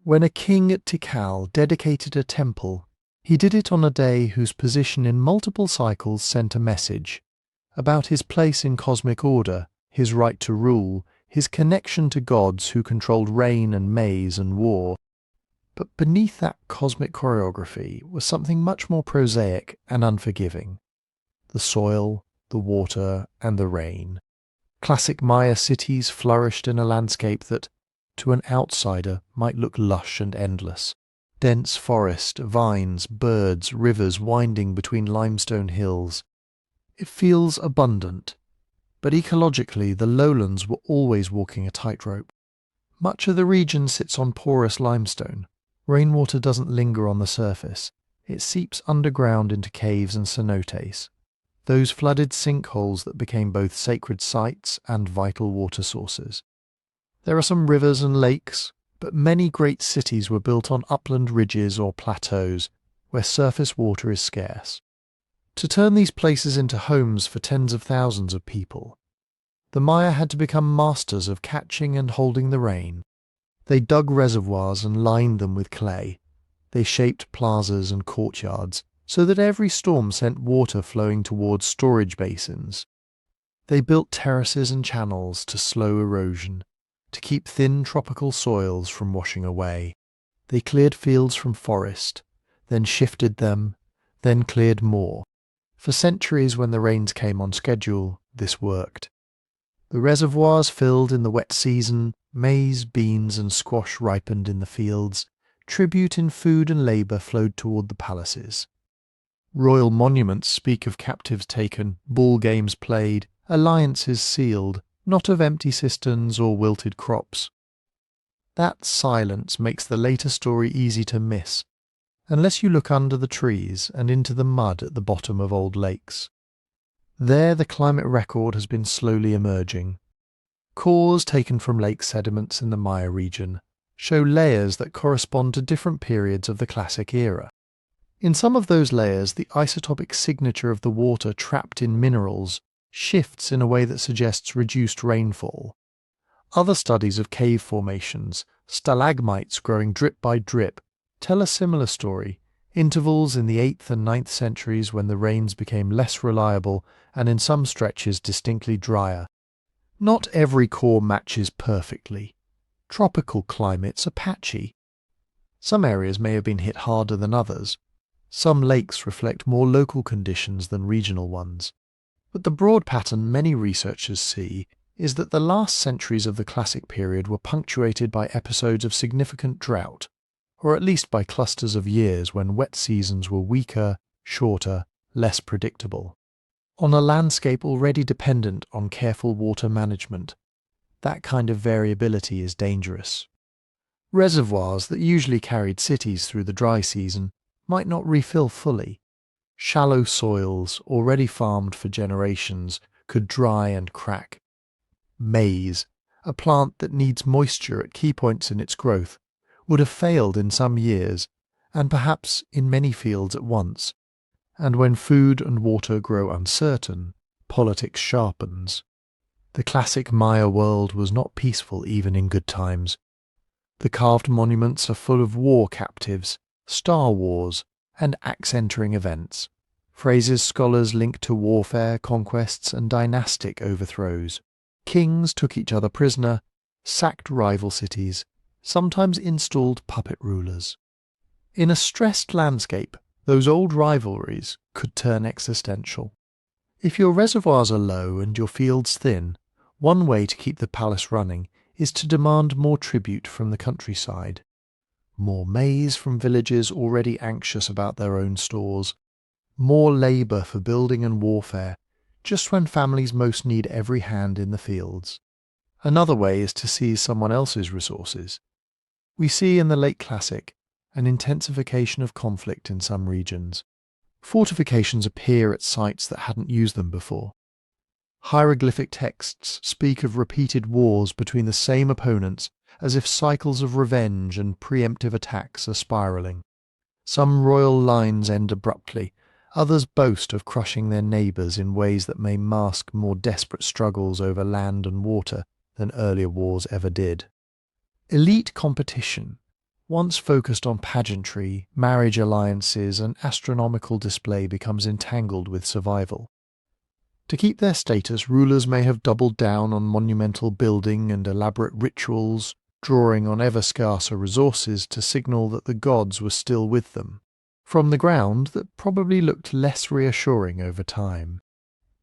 When a king at Tikal dedicated a temple, he did it on a day whose position in multiple cycles sent a message about his place in cosmic order, his right to rule, his connection to gods who controlled rain and maize and war. But beneath that cosmic choreography was something much more prosaic and unforgiving. The soil, the water, and the rain. Classic Maya cities flourished in a landscape that, to an outsider, might look lush and endless. Dense forest, vines, birds, rivers winding between limestone hills. It feels abundant, but ecologically the lowlands were always walking a tightrope. Much of the region sits on porous limestone. Rainwater doesn't linger on the surface. It seeps underground into caves and cenotes, those flooded sinkholes that became both sacred sites and vital water sources. There are some rivers and lakes, but many great cities were built on upland ridges or plateaus where surface water is scarce. To turn these places into homes for tens of thousands of people, the Maya had to become masters of catching and holding the rain. They dug reservoirs and lined them with clay. They shaped plazas and courtyards so that every storm sent water flowing towards storage basins. They built terraces and channels to slow erosion, to keep thin tropical soils from washing away. They cleared fields from forest, then shifted them, then cleared more. For centuries, when the rains came on schedule, this worked. The reservoirs filled in the wet season, maize, beans and squash ripened in the fields, tribute in food and labour flowed toward the palaces. Royal monuments speak of captives taken, ball games played, alliances sealed, not of empty cisterns or wilted crops. That silence makes the later story easy to miss, unless you look under the trees and into the mud at the bottom of old lakes. There the climate record has been slowly emerging. Cores taken from lake sediments in the Maya region show layers that correspond to different periods of the Classic era. In some of those layers, the isotopic signature of the water trapped in minerals shifts in a way that suggests reduced rainfall. Other studies of cave formations, stalagmites growing drip by drip, tell a similar story, intervals in the 8th and 9th centuries when the rains became less reliable and in some stretches distinctly drier. Not every core matches perfectly. Tropical climates are patchy. Some areas may have been hit harder than others. Some lakes reflect more local conditions than regional ones. But the broad pattern many researchers see is that the last centuries of the Classic period were punctuated by episodes of significant drought, or at least by clusters of years when wet seasons were weaker, shorter, less predictable. On a landscape already dependent on careful water management, that kind of variability is dangerous. Reservoirs that usually carried cities through the dry season might not refill fully. Shallow soils, already farmed for generations, could dry and crack. Maize, a plant that needs moisture at key points in its growth, would have failed in some years, and perhaps in many fields at once. And when food and water grow uncertain, politics sharpens. The classic Maya world was not peaceful even in good times. The carved monuments are full of war captives, star wars, and axe-entering events, phrases scholars link to warfare, conquests, and dynastic overthrows. Kings took each other prisoner, sacked rival cities, sometimes installed puppet rulers. In a stressed landscape, those old rivalries could turn existential. If your reservoirs are low and your fields thin, one way to keep the palace running is to demand more tribute from the countryside. More maize from villages already anxious about their own stores. More labour for building and warfare, just when families most need every hand in the fields. Another way is to seize someone else's resources. We see in the late Classic an intensification of conflict in some regions. Fortifications appear at sites that hadn't used them before. Hieroglyphic texts speak of repeated wars between the same opponents as if cycles of revenge and preemptive attacks are spiralling. Some royal lines end abruptly, others boast of crushing their neighbours in ways that may mask more desperate struggles over land and water than earlier wars ever did. Elite competition, once focused on pageantry, marriage alliances, and astronomical display, becomes entangled with survival. To keep their status, rulers may have doubled down on monumental building and elaborate rituals, drawing on ever scarcer resources to signal that the gods were still with them. From the ground, that probably looked less reassuring over time.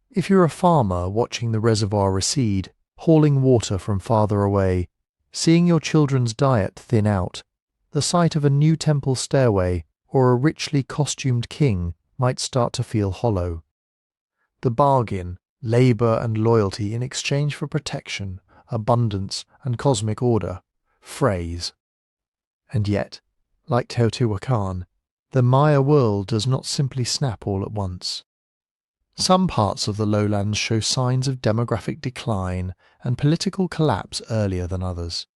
If you're a farmer watching the reservoir recede, hauling water from farther away, seeing your children's diet thin out, the sight of a new temple stairway or a richly costumed king might start to feel hollow. The bargain, labour and loyalty in exchange for protection, abundance and cosmic order, phrase. And yet, like Teotihuacan, the Maya world does not simply snap all at once. Some parts of the lowlands show signs of demographic decline and political collapse earlier than others.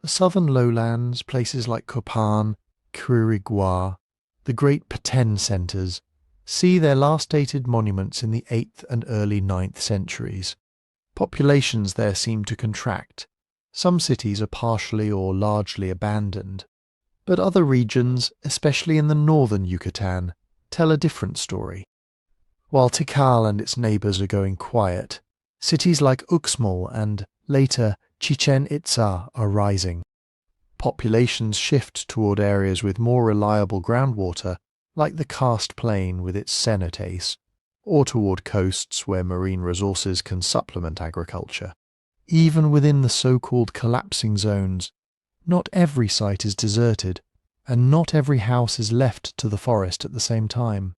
The southern lowlands, places like Copan, Quirigua, the great Petén centres, see their last dated monuments in the 8th and early 9th centuries. Populations there seem to contract. Some cities are partially or largely abandoned. But other regions, especially in the northern Yucatan, tell a different story. While Tikal and its neighbours are going quiet, cities like Uxmal and, later, Chichen Itza are rising. Populations shift toward areas with more reliable groundwater, like the Karst Plain with its cenotes, or toward coasts where marine resources can supplement agriculture. Even within the so-called collapsing zones, not every site is deserted, and not every house is left to the forest at the same time.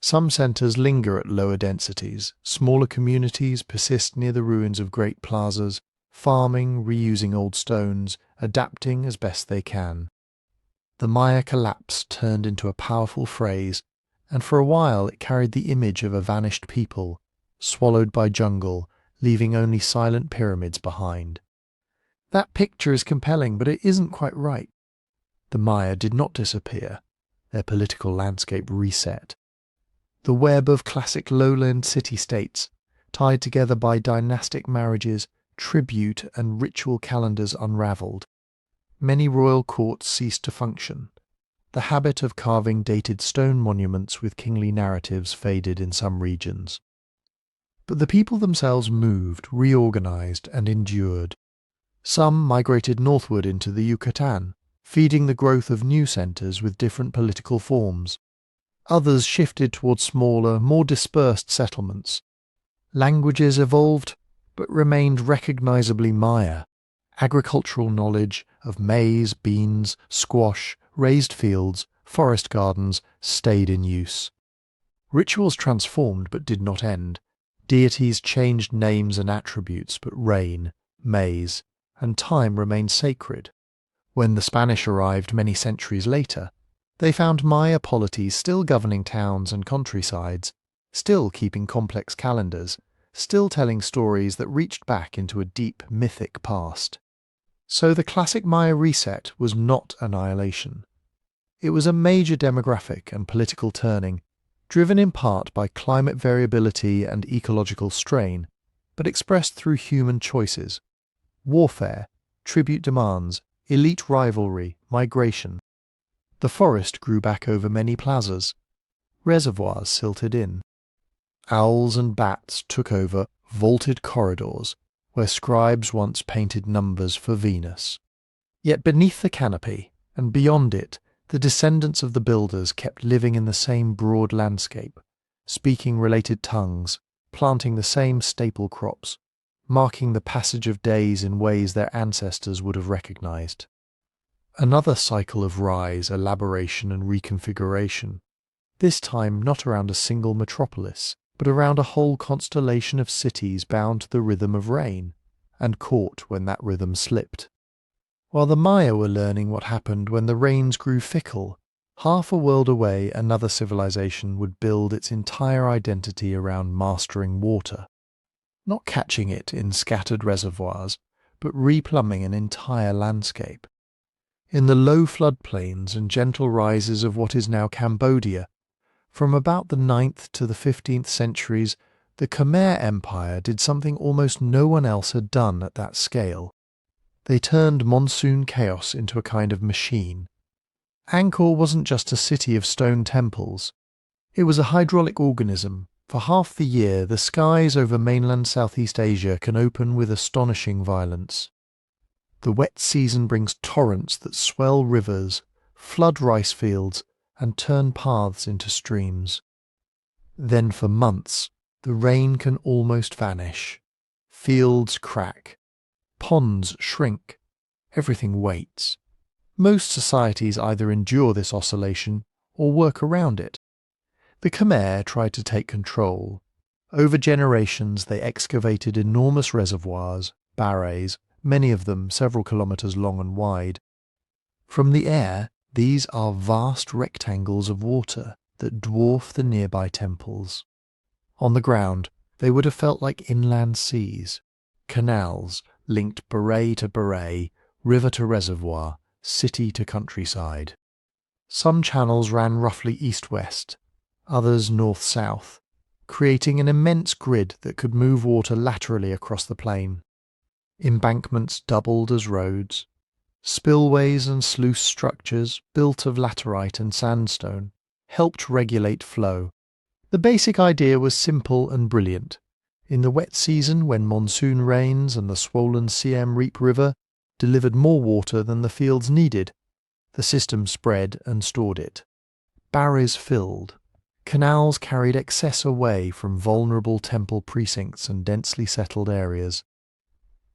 Some centres linger at lower densities, smaller communities persist near the ruins of great plazas, farming, reusing old stones, adapting as best they can. The Maya collapse turned into a powerful phrase, and for a while it carried the image of a vanished people, swallowed by jungle, leaving only silent pyramids behind. That picture is compelling, but it isn't quite right. The Maya did not disappear. Their political landscape reset. The web of classic lowland city-states, tied together by dynastic marriages, tribute and ritual calendars unravelled. Many royal courts ceased to function. The habit of carving dated stone monuments with kingly narratives faded in some regions. But the people themselves moved, reorganized, and endured. Some migrated northward into the Yucatan, feeding the growth of new centres with different political forms. Others shifted towards smaller, more dispersed settlements. Languages evolved, but remained recognizably Maya. Agricultural knowledge of maize, beans, squash, raised fields, forest gardens stayed in use. Rituals transformed but did not end. Deities changed names and attributes, but rain, maize, and time remained sacred. When the Spanish arrived many centuries later, they found Maya polities still governing towns and countrysides, still keeping complex calendars, still telling stories that reached back into a deep mythic past. So the classic Maya reset was not annihilation. It was a major demographic and political turning, driven in part by climate variability and ecological strain, but expressed through human choices. Warfare, tribute demands, elite rivalry, migration. The forest grew back over many plazas. Reservoirs silted in. Owls and bats took over vaulted corridors where scribes once painted numbers for Venus. Yet beneath the canopy, and beyond it, the descendants of the builders kept living in the same broad landscape, speaking related tongues, planting the same staple crops, marking the passage of days in ways their ancestors would have recognized. Another cycle of rise, elaboration and reconfiguration, this time not around a single metropolis, but around a whole constellation of cities bound to the rhythm of rain, and caught when that rhythm slipped. While the Maya were learning what happened when the rains grew fickle, half a world away another civilization would build its entire identity around mastering water, not catching it in scattered reservoirs, but replumbing an entire landscape. In the low floodplains and gentle rises of what is now Cambodia, from about the 9th to the 15th centuries, the Khmer Empire did something almost no one else had done at that scale. They turned monsoon chaos into a kind of machine. Angkor wasn't just a city of stone temples. It was a hydraulic organism. For half the year, the skies over mainland Southeast Asia can open with astonishing violence. The wet season brings torrents that swell rivers, flood rice fields, and turn paths into streams. Then for months, the rain can almost vanish. Fields crack. Ponds shrink. Everything waits. Most societies either endure this oscillation or work around it. The Khmer tried to take control. Over generations they excavated enormous reservoirs, barrays, many of them several kilometres long and wide. From the air, these are vast rectangles of water that dwarf the nearby temples. On the ground, they would have felt like inland seas. Canals linked beret to beret, river to reservoir, city to countryside. Some channels ran roughly east-west, others north-south, creating an immense grid that could move water laterally across the plain. Embankments doubled as roads. Spillways and sluice structures, built of laterite and sandstone, helped regulate flow. The basic idea was simple and brilliant. In the wet season, when monsoon rains and the swollen Siem Reap River delivered more water than the fields needed, the system spread and stored it. Barrays filled. Canals carried excess away from vulnerable temple precincts and densely settled areas.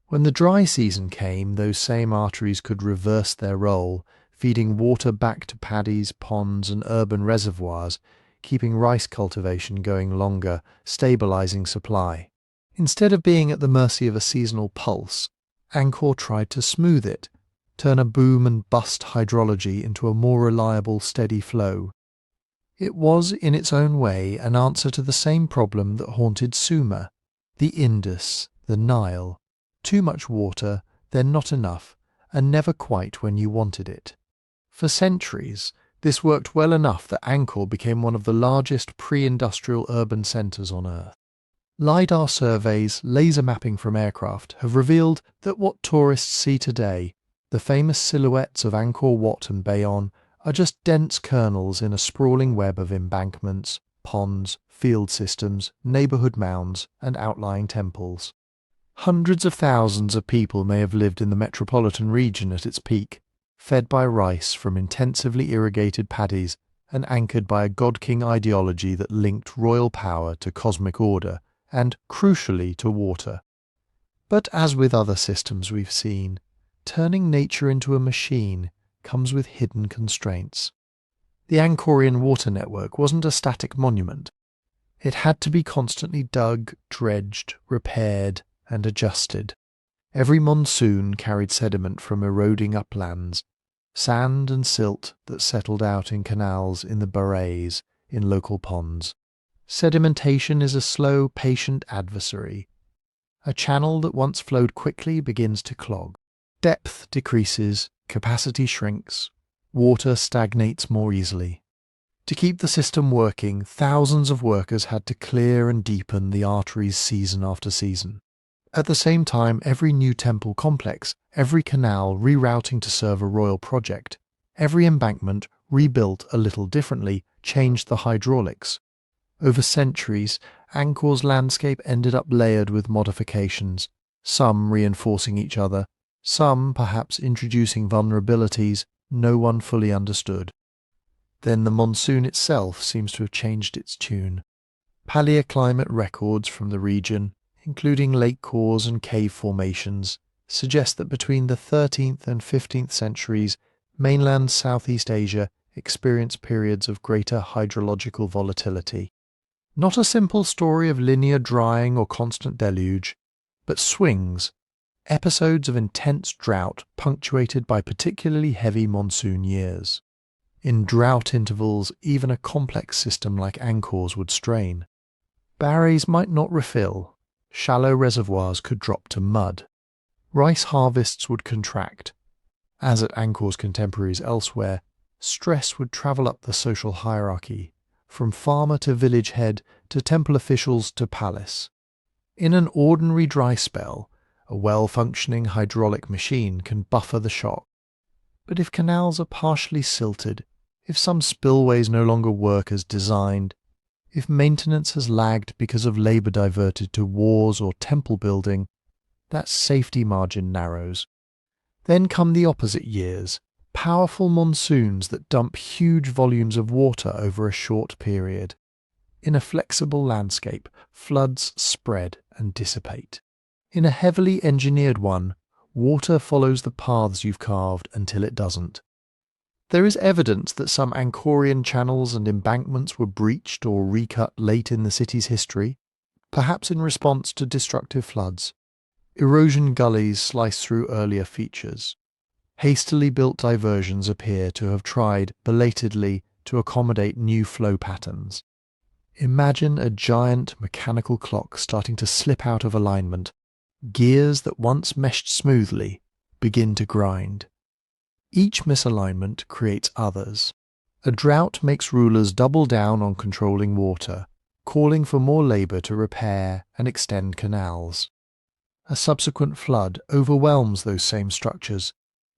When the dry season came, those same arteries could reverse their role, feeding water back to paddies, ponds and urban reservoirs, keeping rice cultivation going longer, stabilising supply. Instead of being at the mercy of a seasonal pulse, Angkor tried to smooth it, turn a boom and bust hydrology into a more reliable, steady flow. It was, in its own way, an answer to the same problem that haunted Sumer, the Indus, the Nile. Too much water, then not enough, and never quite when you wanted it. For centuries, this worked well enough that Angkor became one of the largest pre-industrial urban centres on Earth. LiDAR surveys, laser mapping from aircraft, have revealed that what tourists see today, the famous silhouettes of Angkor Wat and Bayon, are just dense kernels in a sprawling web of embankments, ponds, field systems, neighbourhood mounds, and outlying temples. Hundreds of thousands of people may have lived in the metropolitan region at its peak, fed by rice from intensively irrigated paddies and anchored by a god-king ideology that linked royal power to cosmic order and, crucially, to water. But as with other systems we've seen, turning nature into a machine comes with hidden constraints. The Angkorian water network wasn't a static monument. It had to be constantly dug, dredged, repaired, and adjusted. Every monsoon carried sediment from eroding uplands, sand and silt that settled out in canals, in the barrays, in local ponds. Sedimentation is a slow, patient adversary. A channel that once flowed quickly begins to clog. Depth decreases, capacity shrinks, water stagnates more easily. To keep the system working, thousands of workers had to clear and deepen the arteries season after season. At the same time, every new temple complex, every canal rerouting to serve a royal project, every embankment, rebuilt a little differently, changed the hydraulics. Over centuries, Angkor's landscape ended up layered with modifications, some reinforcing each other, some perhaps introducing vulnerabilities no one fully understood. Then the monsoon itself seems to have changed its tune. Paleoclimate records from the region, including lake cores and cave formations, suggest that between the 13th and 15th centuries, mainland Southeast Asia experienced periods of greater hydrological volatility. Not a simple story of linear drying or constant deluge, but swings, episodes of intense drought punctuated by particularly heavy monsoon years. In drought intervals, even a complex system like Angkor's would strain. Barrays might not refill. Shallow reservoirs could drop to mud. Rice harvests would contract. As at Angkor's contemporaries elsewhere, stress would travel up the social hierarchy, from farmer to village head to temple officials to palace. In an ordinary dry spell, a well-functioning hydraulic machine can buffer the shock. But if canals are partially silted, if some spillways no longer work as designed, if maintenance has lagged because of labour diverted to wars or temple building, that safety margin narrows. Then come the opposite years, powerful monsoons that dump huge volumes of water over a short period. In a flexible landscape, floods spread and dissipate. In a heavily engineered one, water follows the paths you've carved until it doesn't. There is evidence that some Angkorian channels and embankments were breached or recut late in the city's history, perhaps in response to destructive floods. Erosion gullies slice through earlier features. Hastily built diversions appear to have tried, belatedly, to accommodate new flow patterns. Imagine a giant mechanical clock starting to slip out of alignment. Gears that once meshed smoothly begin to grind. Each misalignment creates others. A drought makes rulers double down on controlling water, calling for more labour to repair and extend canals. A subsequent flood overwhelms those same structures,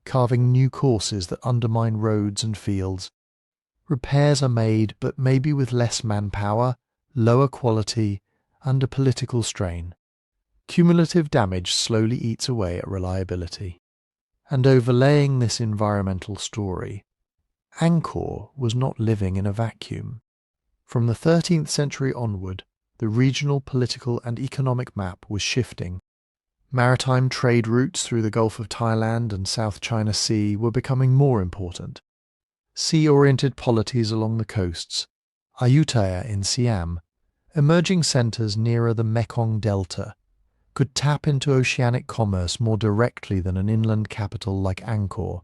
carving new courses that undermine roads and fields. Repairs are made, but maybe with less manpower, lower quality, under political strain. Cumulative damage slowly eats away at reliability. And overlaying this environmental story, Angkor was not living in a vacuum. From the 13th century onward, the regional political and economic map was shifting. Maritime trade routes through the Gulf of Thailand and South China Sea were becoming more important. Sea-oriented polities along the coasts, Ayutthaya in Siam, emerging centres nearer the Mekong Delta, could tap into oceanic commerce more directly than an inland capital like Angkor.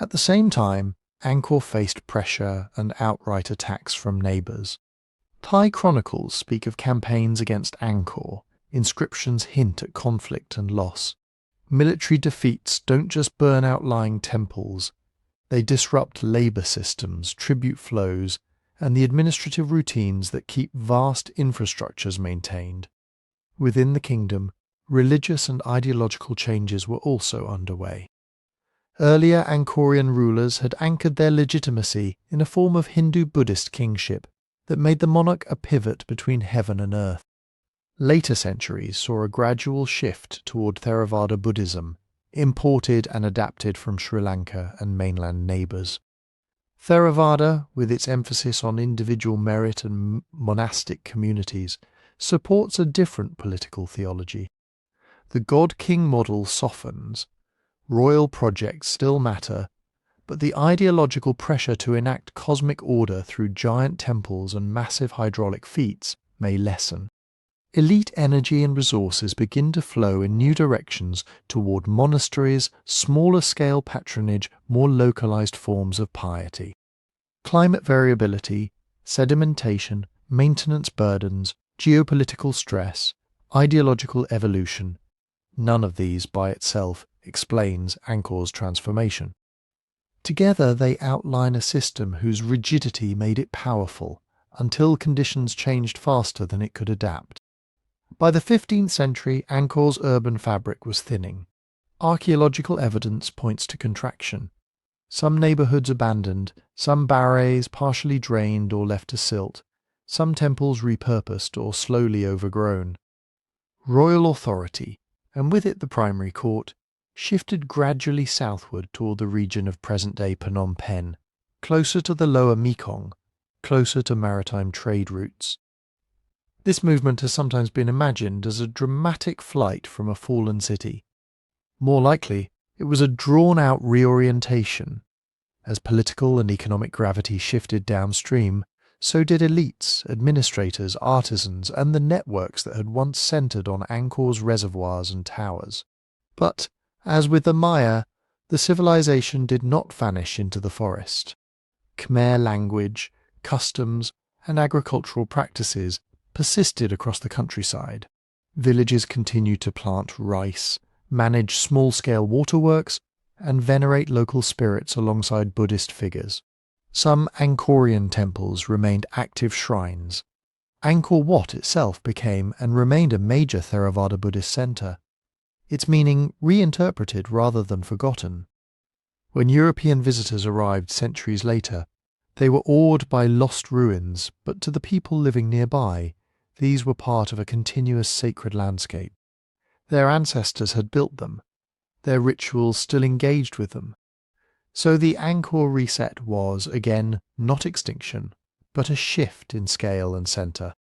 At the same time, Angkor faced pressure and outright attacks from neighbours. Thai chronicles speak of campaigns against Angkor. Inscriptions hint at conflict and loss. Military defeats don't just burn outlying temples, they disrupt labour systems, tribute flows, and the administrative routines that keep vast infrastructures maintained. Within the kingdom, religious and ideological changes were also underway. Earlier Angkorian rulers had anchored their legitimacy in a form of Hindu-Buddhist kingship that made the monarch a pivot between heaven and earth. Later centuries saw a gradual shift toward Theravada Buddhism, imported and adapted from Sri Lanka and mainland neighbours. Theravada, with its emphasis on individual merit and monastic communities, supports a different political theology. The god-king model softens. Royal projects still matter, but the ideological pressure to enact cosmic order through giant temples and massive hydraulic feats may lessen. Elite energy and resources begin to flow in new directions toward monasteries, smaller-scale patronage, more localized forms of piety. Climate variability, sedimentation, maintenance burdens, geopolitical stress, ideological evolution, none of these by itself explains Angkor's transformation. Together they outline a system whose rigidity made it powerful, until conditions changed faster than it could adapt. By the 15th century, Angkor's urban fabric was thinning. Archaeological evidence points to contraction. Some neighbourhoods abandoned, some barrays partially drained or left to silt, some temples repurposed or slowly overgrown. Royal authority, and with it the primary court, shifted gradually southward toward the region of present-day Phnom Penh, closer to the lower Mekong, closer to maritime trade routes. This movement has sometimes been imagined as a dramatic flight from a fallen city. More likely, it was a drawn-out reorientation. As political and economic gravity shifted downstream, so did elites, administrators, artisans, and the networks that had once centred on Angkor's reservoirs and towers. But, as with the Maya, the civilization did not vanish into the forest. Khmer language, customs, and agricultural practices persisted across the countryside. Villages continued to plant rice, manage small-scale waterworks, and venerate local spirits alongside Buddhist figures. Some Angkorian temples remained active shrines. Angkor Wat itself became and remained a major Theravada Buddhist centre, its meaning reinterpreted rather than forgotten. When European visitors arrived centuries later, they were awed by lost ruins, but to the people living nearby, these were part of a continuous sacred landscape. Their ancestors had built them, their rituals still engaged with them. So the Angkor reset was, again, not extinction, but a shift in scale and centre.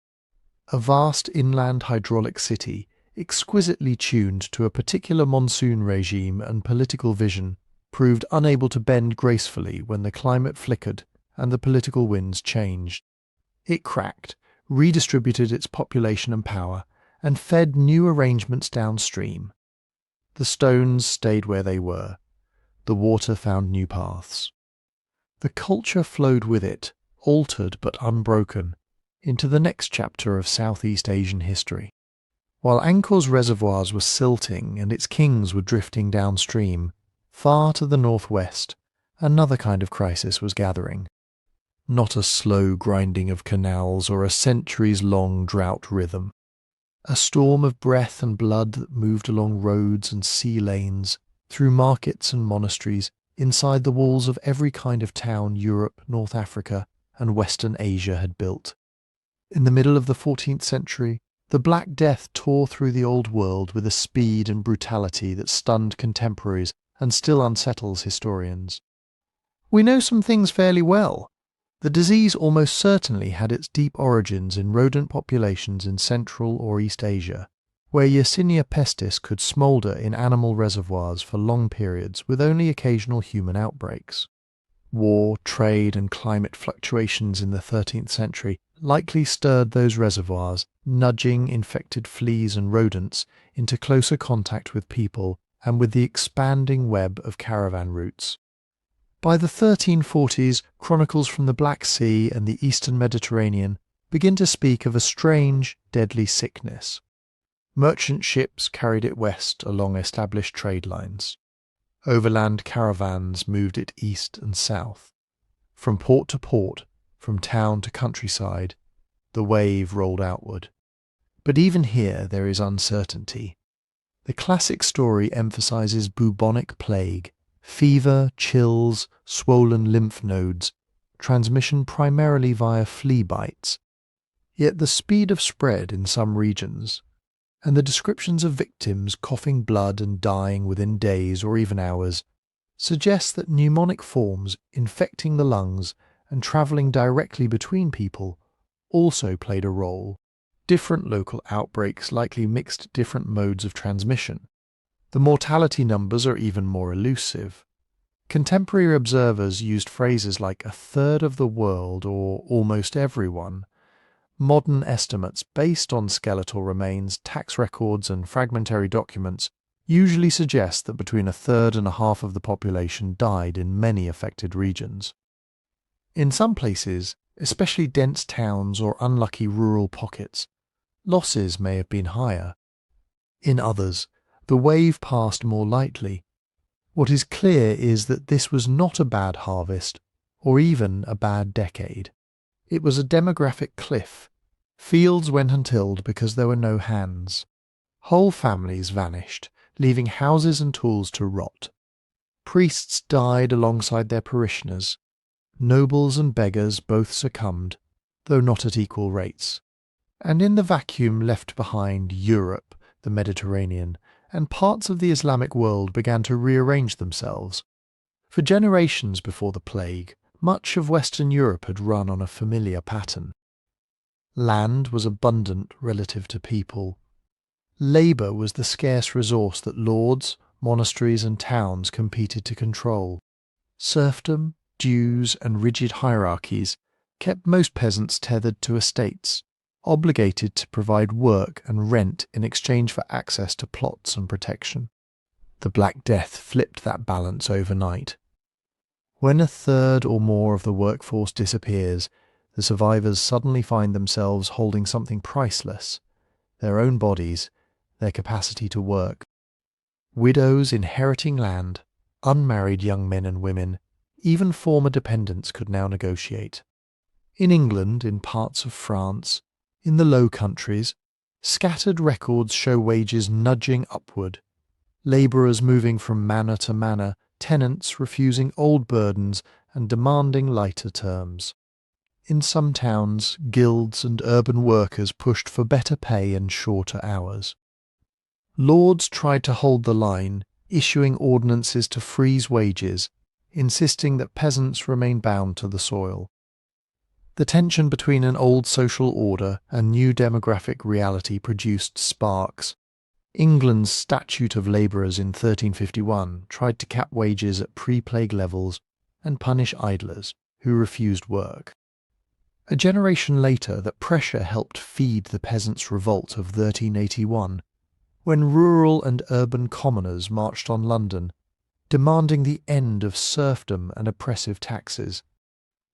A vast inland hydraulic city, exquisitely tuned to a particular monsoon regime and political vision, proved unable to bend gracefully when the climate flickered and the political winds changed. It cracked, redistributed its population and power, and fed new arrangements downstream. The stones stayed where they were. The water found new paths. The culture flowed with it, altered but unbroken, into the next chapter of Southeast Asian history. While Angkor's reservoirs were silting and its kings were drifting downstream, far to the northwest, another kind of crisis was gathering. Not a slow grinding of canals or a centuries-long drought rhythm. A storm of breath and blood that moved along roads and sea lanes, through markets and monasteries, inside the walls of every kind of town Europe, North Africa, and Western Asia had built. In the middle of the 14th century, the Black Death tore through the old world with a speed and brutality that stunned contemporaries and still unsettles historians. We know some things fairly well. The disease almost certainly had its deep origins in rodent populations in Central or East Asia, where Yersinia pestis could smoulder in animal reservoirs for long periods with only occasional human outbreaks. War, trade, and climate fluctuations in the 13th century likely stirred those reservoirs, nudging infected fleas and rodents into closer contact with people and with the expanding web of caravan routes. By the 1340s, chronicles from the Black Sea and the eastern Mediterranean begin to speak of a strange, deadly sickness. Merchant ships carried it west along established trade lines. Overland caravans moved it east and south. From port to port, from town to countryside, the wave rolled outward. But even here there is uncertainty. The classic story emphasizes bubonic plague, fever, chills, swollen lymph nodes, transmission primarily via flea bites. Yet the speed of spread in some regions, and the descriptions of victims coughing blood and dying within days or even hours, suggest that pneumonic forms infecting the lungs and travelling directly between people also played a role. Different local outbreaks likely mixed different modes of transmission. The mortality numbers are even more elusive. Contemporary observers used phrases like a third of the world or almost everyone. Modern estimates based on skeletal remains, tax records, and fragmentary documents usually suggest that between a third and a half of the population died in many affected regions. In some places, especially dense towns or unlucky rural pockets, losses may have been higher. In others, the wave passed more lightly. What is clear is that this was not a bad harvest, or even a bad decade. It was a demographic cliff. Fields went untilled because there were no hands. Whole families vanished, leaving houses and tools to rot. Priests died alongside their parishioners. Nobles and beggars both succumbed, though not at equal rates. And in the vacuum left behind, Europe, the Mediterranean, and parts of the Islamic world began to rearrange themselves. For generations before the plague, much of Western Europe had run on a familiar pattern. Land was abundant relative to people. Labour was the scarce resource that lords, monasteries and towns competed to control. Serfdom, dues and rigid hierarchies kept most peasants tethered to estates, obligated to provide work and rent in exchange for access to plots and protection. The Black Death flipped that balance overnight. When a third or more of the workforce disappears, the survivors suddenly find themselves holding something priceless: their own bodies, their capacity to work. Widows inheriting land, Unmarried young men and women, even former dependents could now negotiate. In England, in parts of France, in the Low Countries, scattered records show wages nudging upward, labourers moving from manor to manor, tenants refusing old burdens and demanding lighter terms. In some towns, guilds and urban workers pushed for better pay and shorter hours. Lords tried to hold the line, issuing ordinances to freeze wages, insisting that peasants remain bound to the soil. The tension between an old social order and new demographic reality produced sparks. England's Statute of Labourers in 1351 tried to cap wages at pre-plague levels and punish idlers who refused work. A generation later, that pressure helped feed the peasants' revolt of 1381, when rural and urban commoners marched on London, demanding the end of serfdom and oppressive taxes.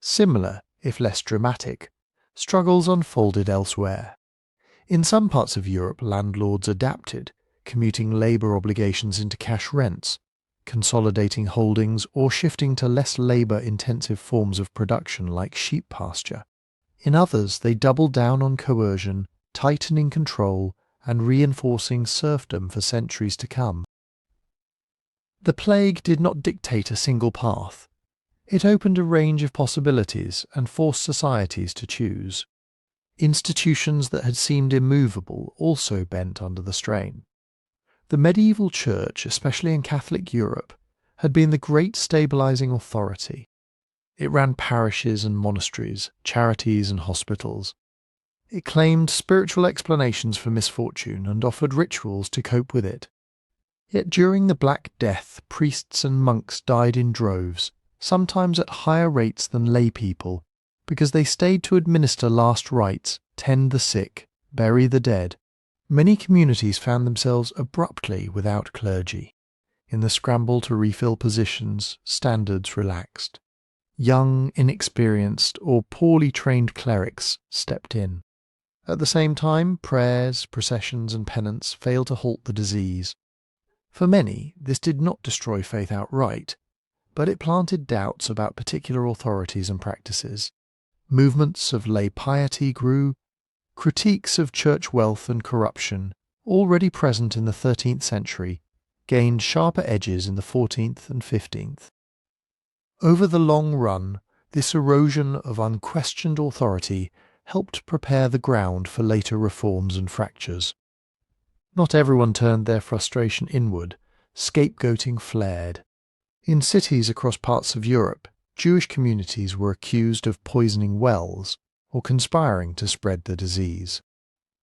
Similar, if less dramatic, struggles unfolded elsewhere. In some parts of Europe, landlords adapted, commuting labour obligations into cash rents, consolidating holdings or shifting to less labour-intensive forms of production like sheep pasture. In others, they doubled down on coercion, tightening control and reinforcing serfdom for centuries to come. The plague did not dictate a single path. It opened a range of possibilities and forced societies to choose. Institutions that had seemed immovable also bent under the strain. The medieval church, especially in Catholic Europe, had been the great stabilizing authority. It ran parishes and monasteries, charities and hospitals. It claimed spiritual explanations for misfortune and offered rituals to cope with it. Yet during the Black Death, priests and monks died in droves, sometimes at higher rates than lay people, because they stayed to administer last rites, tend the sick, bury the dead. Many communities found themselves abruptly without clergy. In the scramble to refill positions, standards relaxed. Young, inexperienced, or poorly trained clerics stepped in. At the same time, prayers, processions, and penance failed to halt the disease. For many, this did not destroy faith outright, but it planted doubts about particular authorities and practices. Movements of lay piety grew. Critiques of church wealth and corruption, already present in the 13th century, gained sharper edges in the 14th and 15th. Over the long run, this erosion of unquestioned authority helped prepare the ground for later reforms and fractures. Not everyone turned their frustration inward. Scapegoating flared. In cities across parts of Europe, Jewish communities were accused of poisoning wells or conspiring to spread the disease.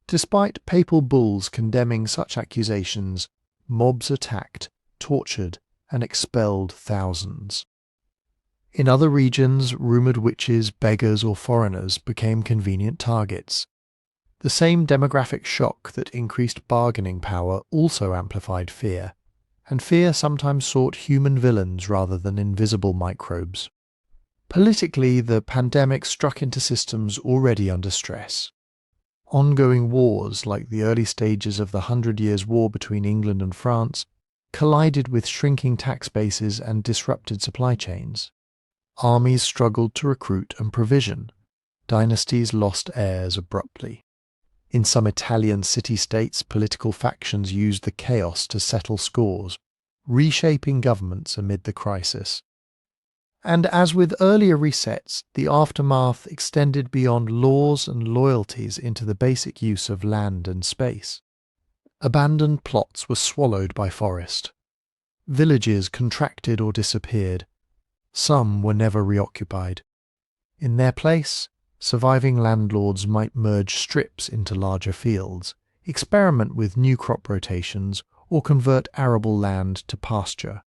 Despite papal bulls condemning such accusations, mobs attacked, tortured, and expelled thousands. In other regions, rumoured witches, beggars, or foreigners became convenient targets. The same demographic shock that increased bargaining power also amplified fear, and fear sometimes sought human villains rather than invisible microbes. Politically, the pandemic struck into systems already under stress. Ongoing wars, like the early stages of the 100 Years' War between England and France, collided with shrinking tax bases and disrupted supply chains. Armies struggled to recruit and provision. Dynasties lost heirs abruptly. In some Italian city-states, political factions used the chaos to settle scores, reshaping governments amid the crisis. And as with earlier resets, the aftermath extended beyond laws and loyalties into the basic use of land and space. Abandoned plots were swallowed by forest. Villages contracted or disappeared. Some were never reoccupied. In their place, surviving landlords might merge strips into larger fields, experiment with new crop rotations, or convert arable land to pasture.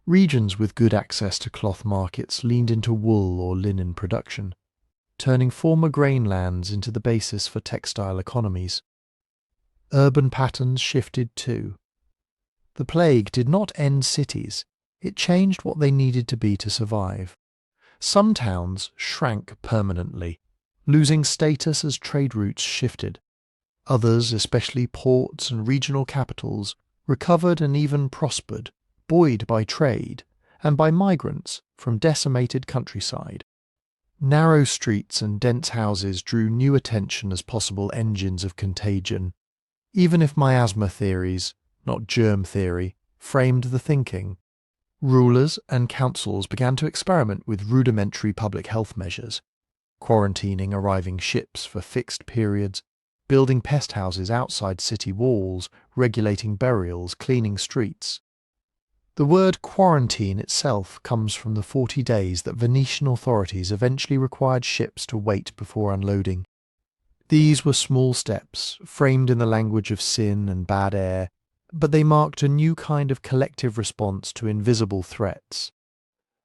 Regions with good access to cloth markets leaned into wool or linen production, turning former grain lands into the basis for textile economies. Urban patterns shifted too. The plague did not end cities, it changed what they needed to be to survive. Some towns shrank permanently, losing status as trade routes shifted. Others, especially ports and regional capitals, recovered and even prospered, buoyed by trade and by migrants from decimated countryside. Narrow streets and dense houses drew new attention as possible engines of contagion, even if miasma theories, not germ theory, framed the thinking. Rulers and councils began to experiment with rudimentary public health measures, quarantining arriving ships for fixed periods, building pest houses outside city walls, regulating burials, cleaning streets. The word quarantine itself comes from the 40 days that Venetian authorities eventually required ships to wait before unloading. These were small steps, framed in the language of sin and bad air, but they marked a new kind of collective response to invisible threats.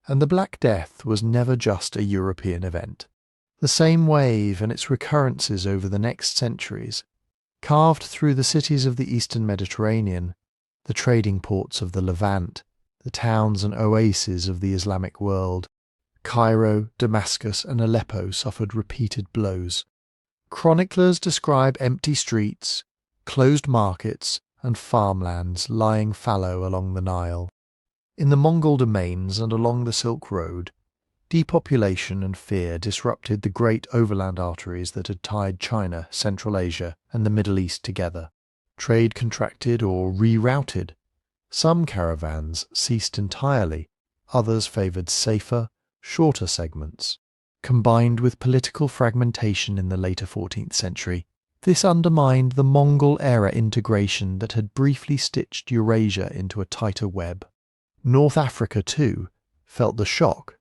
And the Black Death was never just a European event. The same wave and its recurrences over the next centuries carved through the cities of the Eastern Mediterranean, the trading ports of the Levant, the towns and oases of the Islamic world. Cairo, Damascus, and Aleppo suffered repeated blows. Chroniclers describe empty streets, closed markets, and farmlands lying fallow along the Nile. In the Mongol domains and along the Silk Road, depopulation and fear disrupted the great overland arteries that had tied China, Central Asia, and the Middle East together. Trade contracted or rerouted. Some caravans ceased entirely, others favoured safer, shorter segments. Combined with political fragmentation in the later 14th century, this undermined the Mongol-era integration that had briefly stitched Eurasia into a tighter web. North Africa, too, felt the shock.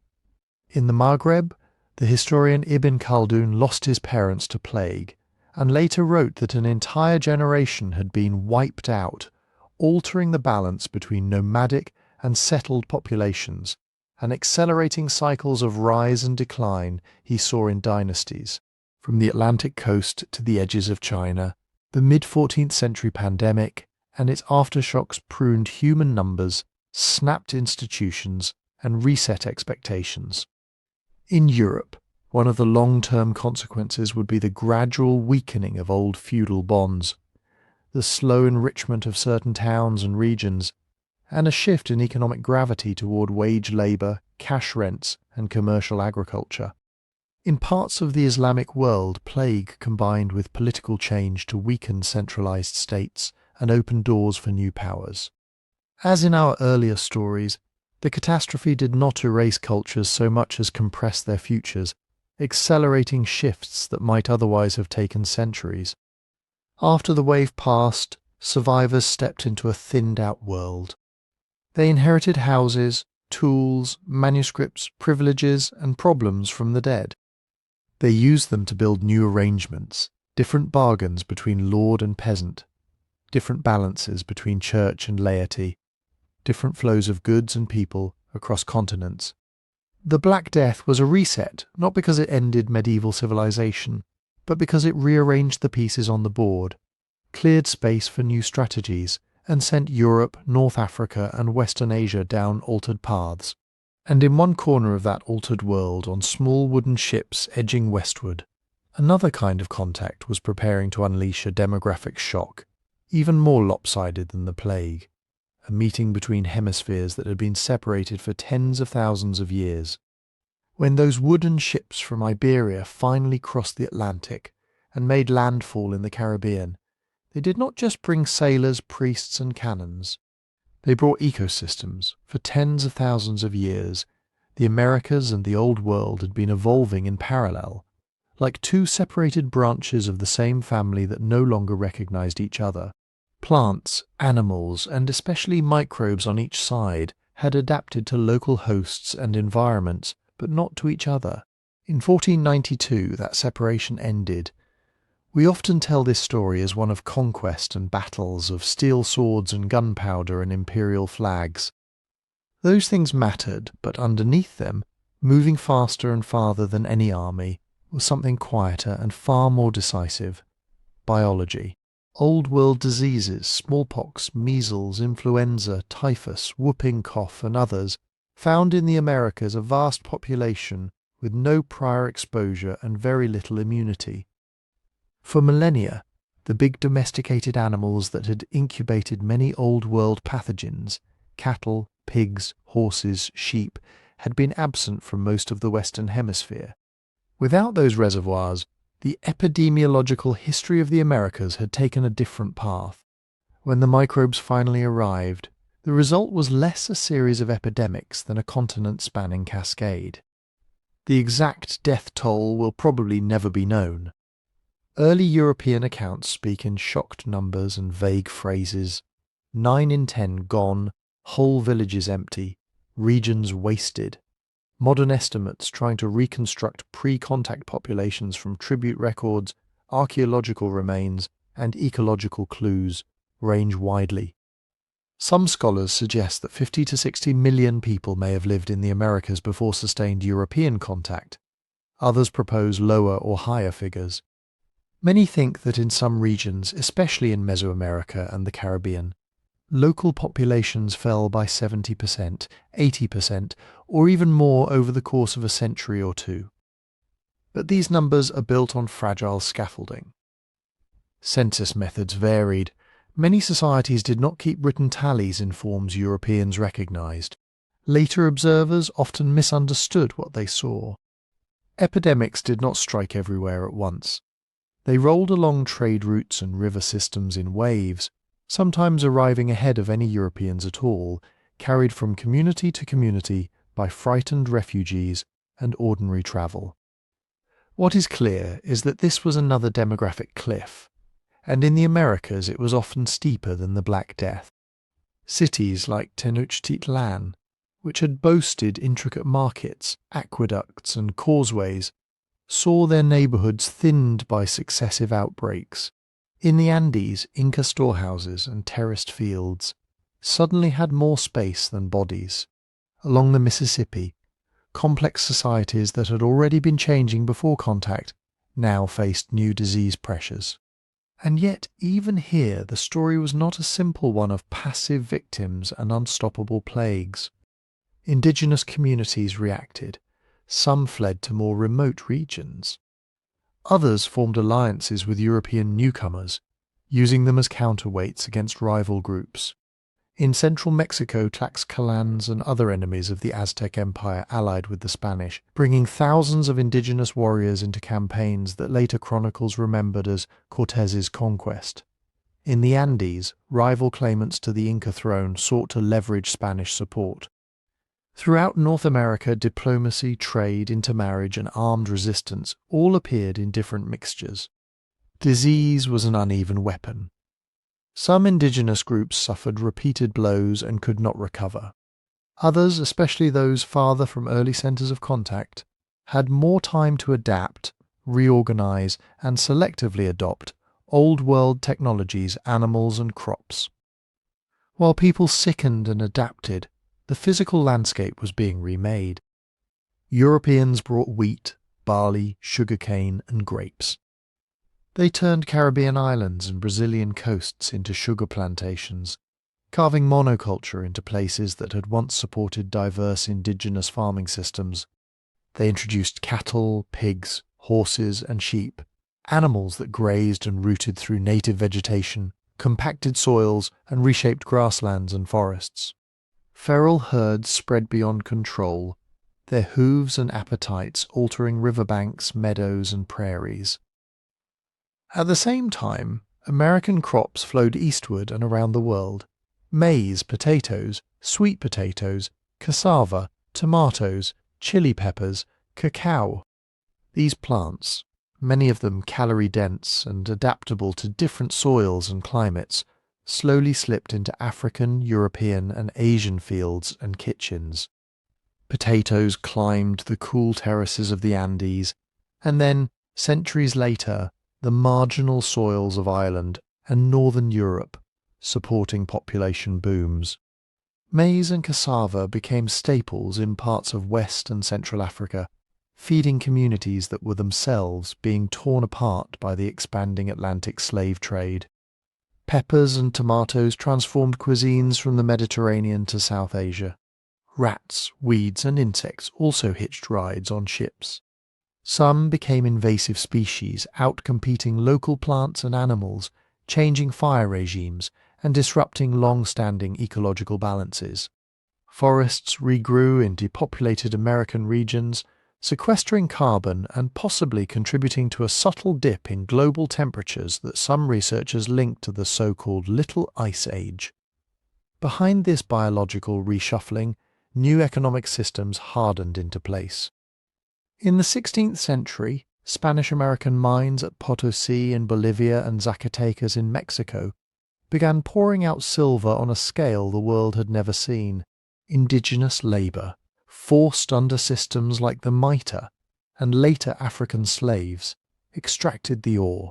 In the Maghreb, the historian Ibn Khaldun lost his parents to plague, and later wrote that an entire generation had been wiped out, altering the balance between nomadic and settled populations, and accelerating cycles of rise and decline he saw in dynasties. From the Atlantic coast to the edges of China, the mid-14th century pandemic and its aftershocks pruned human numbers, snapped institutions, and reset expectations. In Europe, one of the long-term consequences would be the gradual weakening of old feudal bonds, the slow enrichment of certain towns and regions, and a shift in economic gravity toward wage labour, cash rents, and commercial agriculture. In parts of the Islamic world, plague combined with political change to weaken centralized states and open doors for new powers. As in our earlier stories, the catastrophe did not erase cultures so much as compress their futures, accelerating shifts that might otherwise have taken centuries. After the wave passed, survivors stepped into a thinned-out world. They inherited houses, tools, manuscripts, privileges, and problems from the dead. They used them to build new arrangements, different bargains between lord and peasant, different balances between church and laity, different flows of goods and people across continents. The Black Death was a reset, not because it ended medieval civilization, but because it rearranged the pieces on the board, cleared space for new strategies, and sent Europe, North Africa, and Western Asia down altered paths. And in one corner of that altered world, on small wooden ships edging westward, another kind of contact was preparing to unleash a demographic shock, even more lopsided than the plague. A meeting between hemispheres that had been separated for tens of thousands of years. When those wooden ships from Iberia finally crossed the Atlantic and made landfall in the Caribbean, they did not just bring sailors, priests, and cannons. They brought ecosystems. For tens of thousands of years, the Americas and the Old World had been evolving in parallel, like two separated branches of the same family that no longer recognized each other. Plants, animals, and especially microbes on each side had adapted to local hosts and environments, but not to each other. In 1492, that separation ended. We often tell this story as one of conquest and battles, of steel swords and gunpowder and imperial flags. Those things mattered, but underneath them, moving faster and farther than any army, was something quieter and far more decisive: biology. Old world diseases, smallpox, measles, influenza, typhus, whooping cough, and others, found in the Americas a vast population with no prior exposure and very little immunity. For millennia, the big domesticated animals that had incubated many old world pathogens, cattle, pigs, horses, sheep had been absent from most of the Western Hemisphere. Without those reservoirs, the epidemiological history of the Americas had taken a different path. When the microbes finally arrived, the result was less a series of epidemics than a continent-spanning cascade. The exact death toll will probably never be known. Early European accounts speak in shocked numbers and vague phrases. 9 in 10 gone, whole villages empty, regions wasted. Modern estimates trying to reconstruct pre-contact populations from tribute records, archaeological remains, and ecological clues range widely. Some scholars suggest that 50 to 60 million people may have lived in the Americas before sustained European contact. Others propose lower or higher figures. Many think that in some regions, especially in Mesoamerica and the Caribbean, local populations fell by 70%, 80%, or even more over the course of a century or two. But these numbers are built on fragile scaffolding. Census methods varied. Many societies did not keep written tallies in forms Europeans recognized. Later observers often misunderstood what they saw. Epidemics did not strike everywhere at once. They rolled along trade routes and river systems in waves, sometimes arriving ahead of any Europeans at all, carried from community to community by frightened refugees and ordinary travel. What is clear is that this was another demographic cliff, and in the Americas it was often steeper than the Black Death. Cities like Tenochtitlan, which had boasted intricate markets, aqueducts and causeways, saw their neighborhoods thinned by successive outbreaks. In the Andes, Inca storehouses and terraced fields suddenly had more space than bodies. Along the Mississippi, complex societies that had already been changing before contact now faced new disease pressures. And yet, even here, the story was not a simple one of passive victims and unstoppable plagues. Indigenous communities reacted. Some fled to more remote regions. Others formed alliances with European newcomers, using them as counterweights against rival groups. In central Mexico, Tlaxcalans and other enemies of the Aztec Empire allied with the Spanish, bringing thousands of indigenous warriors into campaigns that later chronicles remembered as Cortez's conquest. In the Andes, rival claimants to the Inca throne sought to leverage Spanish support. Throughout North America, diplomacy, trade, intermarriage, and armed resistance all appeared in different mixtures. Disease was an uneven weapon. Some indigenous groups suffered repeated blows and could not recover. Others, especially those farther from early centers of contact, had more time to adapt, reorganize, and selectively adopt old-world technologies, animals, and crops. While people sickened and adapted, the physical landscape was being remade. Europeans brought wheat, barley, sugarcane, and grapes. They turned Caribbean islands and Brazilian coasts into sugar plantations, carving monoculture into places that had once supported diverse indigenous farming systems. They introduced cattle, pigs, horses, and sheep, animals that grazed and rooted through native vegetation, compacted soils, and reshaped grasslands and forests. Feral herds spread beyond control, their hooves and appetites altering riverbanks, meadows, and prairies. At the same time, American crops flowed eastward and around the world. Maize, potatoes, sweet potatoes, cassava, tomatoes, chili peppers, cacao. These plants, many of them calorie-dense and adaptable to different soils and climates, slowly slipped into African, European, and Asian fields and kitchens. Potatoes climbed the cool terraces of the Andes, and then, centuries later, the marginal soils of Ireland and northern Europe, supporting population booms. Maize and cassava became staples in parts of West and Central Africa, feeding communities that were themselves being torn apart by the expanding Atlantic slave trade. Peppers and tomatoes transformed cuisines from the Mediterranean to South Asia. Rats, weeds, and insects also hitched rides on ships. Some became invasive species, outcompeting local plants and animals, changing fire regimes, and disrupting long-standing ecological balances. Forests regrew in depopulated American regions, sequestering carbon and possibly contributing to a subtle dip in global temperatures that some researchers link to the so-called Little Ice Age. Behind this biological reshuffling, new economic systems hardened into place. In the 16th century, Spanish-American mines at Potosi in Bolivia and Zacatecas in Mexico began pouring out silver on a scale the world had never seen. Indigenous labour, forced under systems like the mitre, and later African slaves, extracted the ore.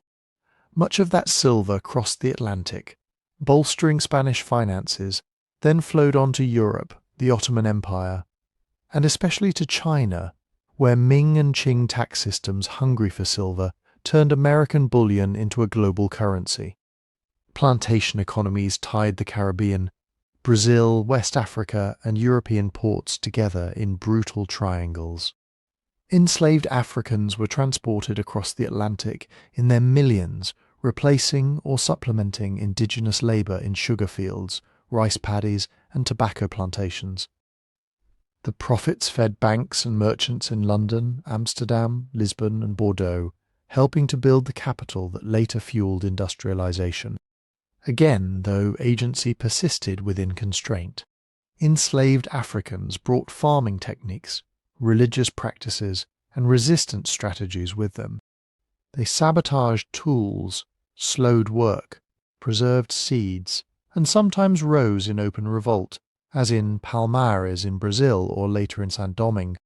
Much of that silver crossed the Atlantic, bolstering Spanish finances, then flowed on to Europe, the Ottoman Empire, and especially to China, where Ming and Qing tax systems hungry for silver turned American bullion into a global currency. Plantation economies tied the Caribbean, Brazil, West Africa, and European ports together in brutal triangles. Enslaved Africans were transported across the Atlantic in their millions, replacing or supplementing indigenous labour in sugar fields, rice paddies, and tobacco plantations. The profits fed banks and merchants in London, Amsterdam, Lisbon, and Bordeaux, helping to build the capital that later fueled industrialisation. Again, though, agency persisted within constraint. Enslaved Africans brought farming techniques, religious practices, and resistance strategies with them. They sabotaged tools, slowed work, preserved seeds, and sometimes rose in open revolt, as in Palmares in Brazil or later in Saint-Domingue.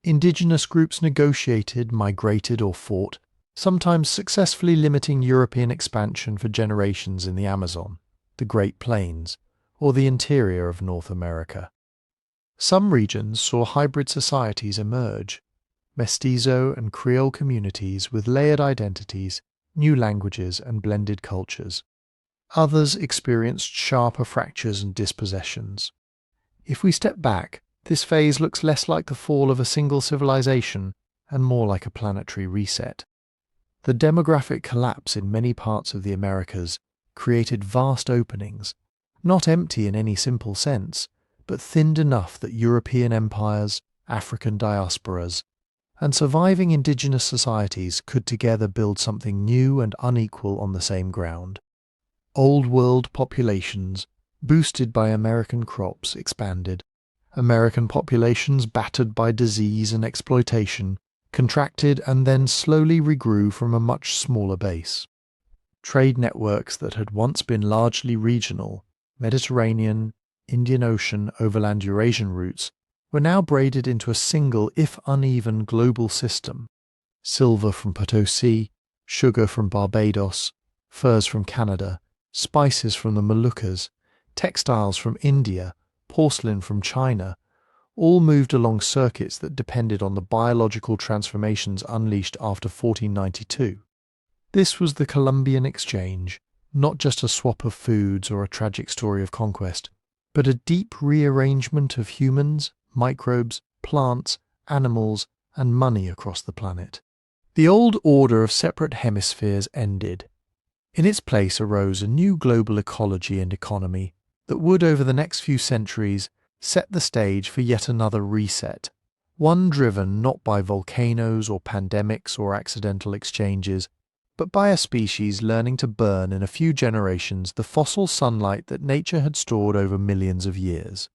Indigenous groups negotiated, migrated, or fought, sometimes successfully limiting European expansion for generations in the Amazon, the Great Plains, or the interior of North America. Some regions saw hybrid societies emerge, mestizo and Creole communities with layered identities, new languages, and blended cultures. Others experienced sharper fractures and dispossessions. If we step back, this phase looks less like the fall of a single civilization and more like a planetary reset. The demographic collapse in many parts of the Americas created vast openings, not empty in any simple sense, but thinned enough that European empires, African diasporas, and surviving indigenous societies could together build something new and unequal on the same ground. Old World populations, boosted by American crops, expanded. American populations battered by disease and exploitation contracted and then slowly regrew from a much smaller base. Trade networks that had once been largely regional, Mediterranean, Indian Ocean, overland Eurasian routes, were now braided into a single, if uneven, global system. Silver from Potosi, sugar from Barbados, furs from Canada, spices from the Moluccas, textiles from India, porcelain from China, all moved along circuits that depended on the biological transformations unleashed after 1492. This was the Columbian Exchange, not just a swap of foods or a tragic story of conquest, but a deep rearrangement of humans, microbes, plants, animals, and money across the planet. The old order of separate hemispheres ended. In its place arose a new global ecology and economy that would, over the next few centuries, set the stage for yet another reset, one driven not by volcanoes or pandemics or accidental exchanges, but by a species learning to burn in a few generations the fossil sunlight that nature had stored over millions of years.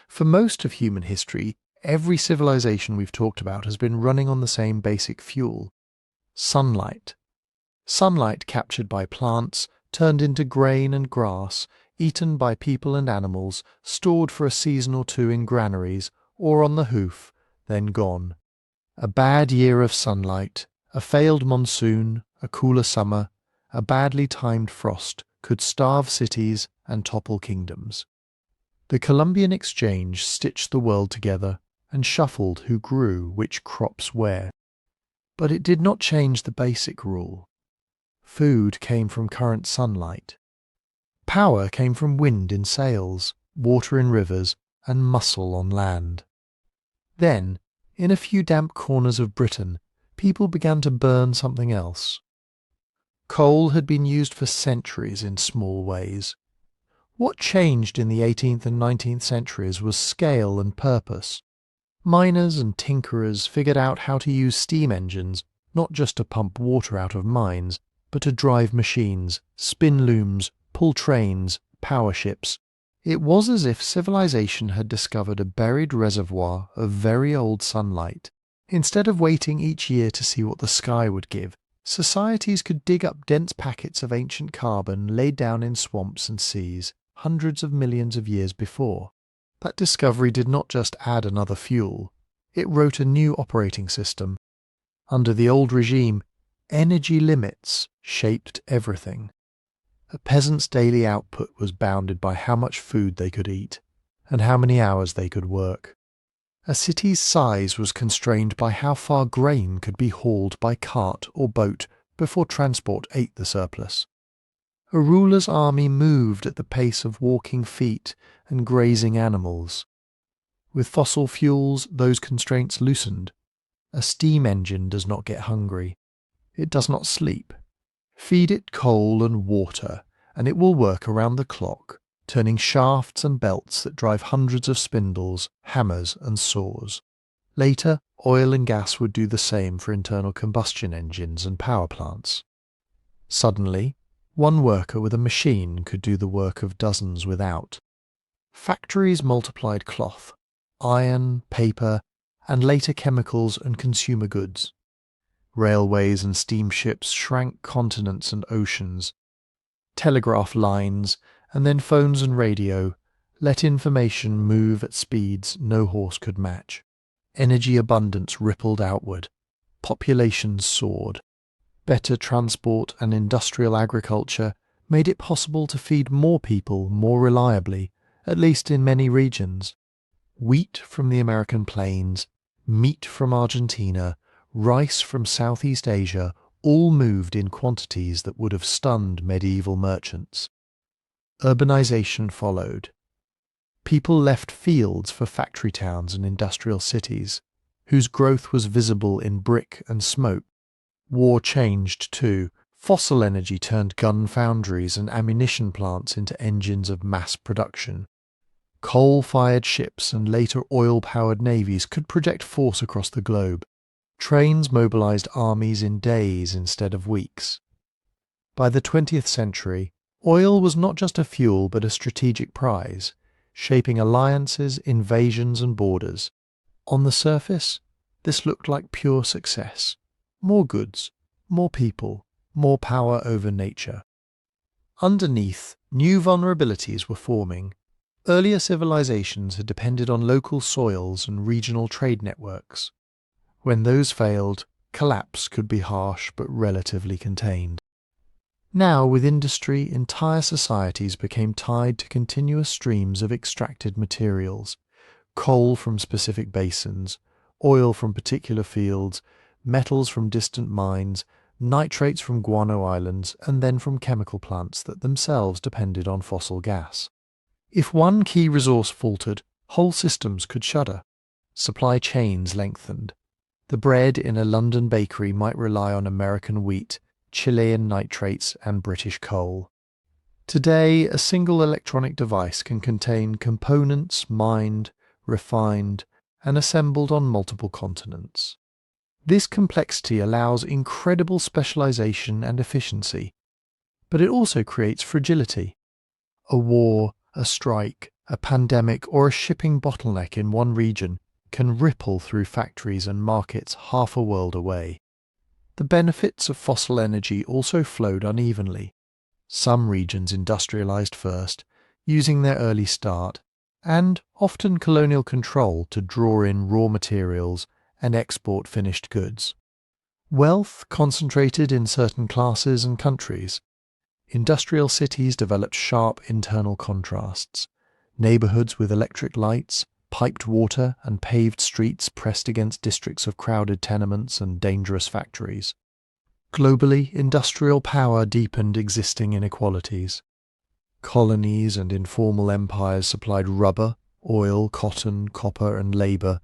For most of human history, every civilization we've talked about has been running on the same basic fuel: sunlight. Sunlight captured by plants, turned into grain and grass, eaten by people and animals, stored for a season or two in granaries or on the hoof, then gone. A bad year of sunlight, a failed monsoon, a cooler summer, a badly timed frost could starve cities and topple kingdoms. The Columbian Exchange stitched the world together and shuffled who grew which crops where. But it did not change the basic rule. Food came from current sunlight. Power came from wind in sails, water in rivers, and muscle on land. Then, in a few damp corners of Britain, people began to burn something else. Coal had been used for centuries in small ways. What changed in the 18th and 19th centuries was scale and purpose. Miners and tinkerers figured out how to use steam engines, not just to pump water out of mines, but to drive machines, spin looms, pull trains, power ships. It was as if civilization had discovered a buried reservoir of very old sunlight. Instead of waiting each year to see what the sky would give, societies could dig up dense packets of ancient carbon laid down in swamps and seas hundreds of millions of years before. That discovery did not just add another fuel, it wrote a new operating system. Under the old regime, energy limits shaped everything. A peasant's daily output was bounded by how much food they could eat and how many hours they could work. A city's size was constrained by how far grain could be hauled by cart or boat before transport ate the surplus. A ruler's army moved at the pace of walking feet and grazing animals. With fossil fuels, those constraints loosened. A steam engine does not get hungry. It does not sleep. Feed it coal and water, and it will work around the clock, turning shafts and belts that drive hundreds of spindles, hammers, and saws. Later, oil and gas would do the same for internal combustion engines and power plants. Suddenly, one worker with a machine could do the work of dozens without. Factories multiplied cloth, iron, paper, and later chemicals and consumer goods. Railways and steamships shrank continents and oceans. Telegraph lines, and then phones and radio, let information move at speeds no horse could match. Energy abundance rippled outward. Populations soared. Better transport and industrial agriculture made it possible to feed more people more reliably, at least in many regions. Wheat from the American plains, meat from Argentina, rice from Southeast Asia all moved in quantities that would have stunned medieval merchants. Urbanization followed. People left fields for factory towns and industrial cities, whose growth was visible in brick and smoke. War changed too. Fossil energy turned gun foundries and ammunition plants into engines of mass production. Coal-fired ships and later oil-powered navies could project force across the globe. Trains mobilized armies in days instead of weeks. By the 20th century, oil was not just a fuel but a strategic prize, shaping alliances, invasions, and borders. On the surface, this looked like pure success. More goods, more people, more power over nature. Underneath, new vulnerabilities were forming. Earlier civilizations had depended on local soils and regional trade networks. When those failed, collapse could be harsh but relatively contained. Now, with industry, entire societies became tied to continuous streams of extracted materials, coal from specific basins, oil from particular fields, metals from distant mines, nitrates from guano islands, and then from chemical plants that themselves depended on fossil gas. If one key resource faltered, whole systems could shudder. Supply chains lengthened. The bread in a London bakery might rely on American wheat, Chilean nitrates, and British coal. Today, a single electronic device can contain components mined, refined, and assembled on multiple continents. This complexity allows incredible specialization and efficiency, but it also creates fragility. A war, a strike, a pandemic, or a shipping bottleneck in one region can ripple through factories and markets half a world away. The benefits of fossil energy also flowed unevenly. Some regions industrialized first, using their early start, and often colonial control to draw in raw materials and export finished goods. Wealth concentrated in certain classes and countries. Industrial cities developed sharp internal contrasts. Neighborhoods with electric lights, piped water, and paved streets pressed against districts of crowded tenements and dangerous factories. Globally, industrial power deepened existing inequalities. Colonies and informal empires supplied rubber, oil, cotton, copper, and labor,